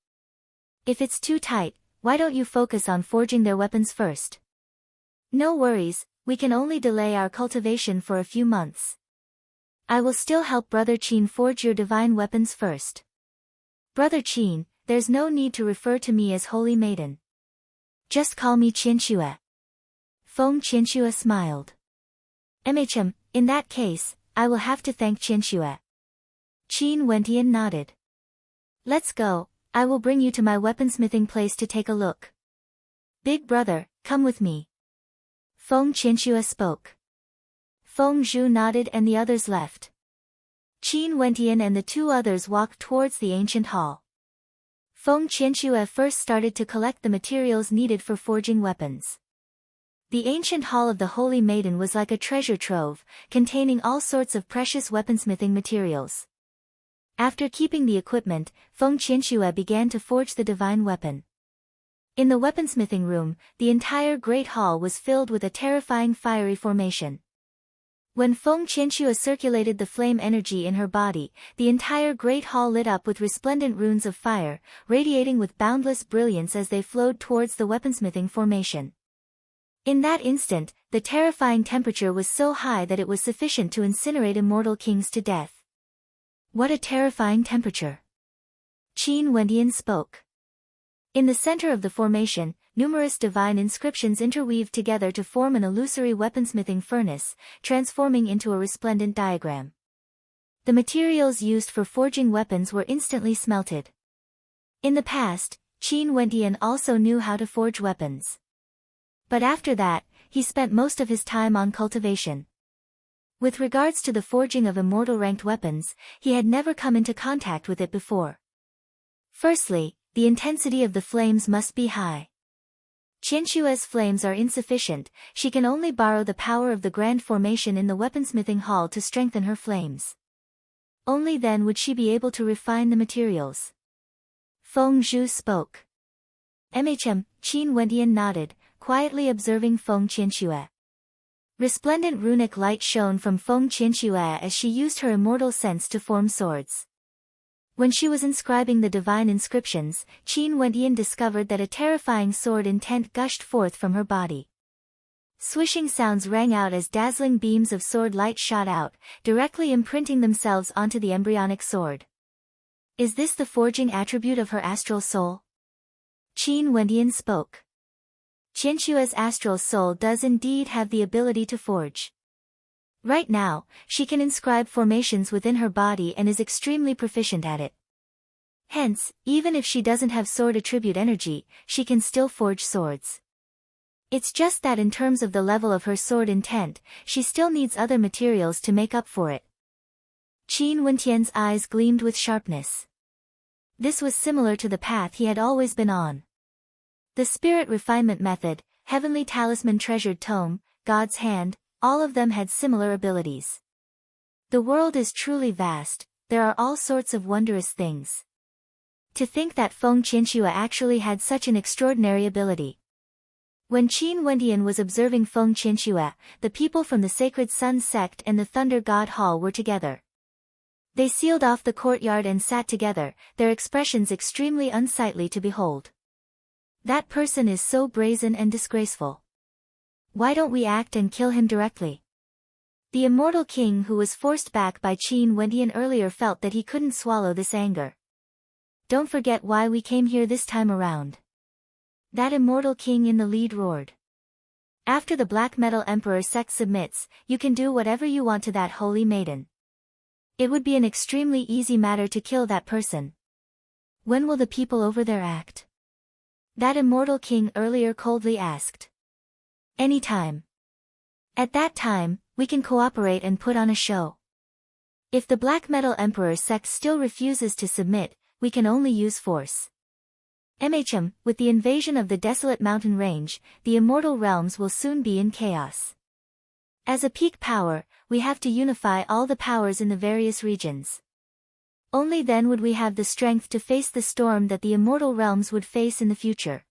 If it's too tight, why don't you focus on forging their weapons first? No worries, we can only delay our cultivation for a few months. I will still help Brother Qin forge your divine weapons first. Brother Qin, there's no need to refer to me as Holy Maiden. Just call me Qianxue." Feng Qianxue smiled. In that case, I will have to thank Qianxue." Qin Wendian nodded. "Let's go, I will bring you to my weaponsmithing place to take a look. Big brother, come with me." Feng Qianxue spoke. Feng Zhu nodded and the others left. Qin Wendian and the 2 others walked towards the ancient hall. Feng Qianxue first started to collect the materials needed for forging weapons. The ancient hall of the Holy Maiden was like a treasure trove, containing all sorts of precious weaponsmithing materials. After keeping the equipment, Feng Qianxue began to forge the divine weapon. In the weaponsmithing room, the entire great hall was filled with a terrifying fiery formation. When Feng Qianxue circulated the flame energy in her body, the entire great hall lit up with resplendent runes of fire, radiating with boundless brilliance as they flowed towards the weaponsmithing formation. In that instant, the terrifying temperature was so high that it was sufficient to incinerate immortal kings to death. What a terrifying temperature! Qin Wendian spoke. In the center of the formation, numerous divine inscriptions interweaved together to form an illusory weaponsmithing furnace, transforming into a resplendent diagram. The materials used for forging weapons were instantly smelted. In the past, Qin Wendian also knew how to forge weapons. But after that, he spent most of his time on cultivation. With regards to the forging of immortal-ranked weapons, he had never come into contact with it before. Firstly, the intensity of the flames must be high. Qianxue's flames are insufficient, she can only borrow the power of the grand formation in the weaponsmithing hall to strengthen her flames. Only then would she be able to refine the materials. Feng Zhu spoke. Qin Wendian nodded, quietly observing Feng Qianxue. Resplendent runic light shone from Feng Qianxue as she used her immortal sense to form swords. When she was inscribing the divine inscriptions, Qin Wendian discovered that a terrifying sword intent gushed forth from her body. Swishing sounds rang out as dazzling beams of sword light shot out, directly imprinting themselves onto the embryonic sword. Is this the forging attribute of her astral soul? Qin Wendian spoke. Qianxue's astral soul does indeed have the ability to forge. Right now, she can inscribe formations within her body and is extremely proficient at it. Hence, even if she doesn't have sword attribute energy, she can still forge swords. It's just that in terms of the level of her sword intent, she still needs other materials to make up for it. Qin Wendian's eyes gleamed with sharpness. This was similar to the path he had always been on. The spirit refinement method, heavenly talisman treasured tome, God's hand, all of them had similar abilities. The world is truly vast, there are all sorts of wondrous things. To think that Feng Qianxue actually had such an extraordinary ability. When Qin Wendian was observing Feng Qianxue, the people from the Sacred Sun sect and the Thunder God Hall were together. They sealed off the courtyard and sat together, their expressions extremely unsightly to behold. That person is so brazen and disgraceful. Why don't we act and kill him directly? The immortal king who was forced back by Qin Wendian earlier felt that he couldn't swallow this anger. Don't forget why we came here this time around. That immortal king in the lead roared. After the black metal emperor sect submits, you can do whatever you want to that holy maiden. It would be an extremely easy matter to kill that person. When will the people over there act? That immortal king earlier coldly asked. Anytime. At that time, we can cooperate and put on a show. If the black metal emperor sect still refuses to submit, we can only use force. With the invasion of the desolate mountain range, the immortal realms will soon be in chaos. As a peak power, we have to unify all the powers in the various regions. Only then would we have the strength to face the storm that the immortal realms would face in the future.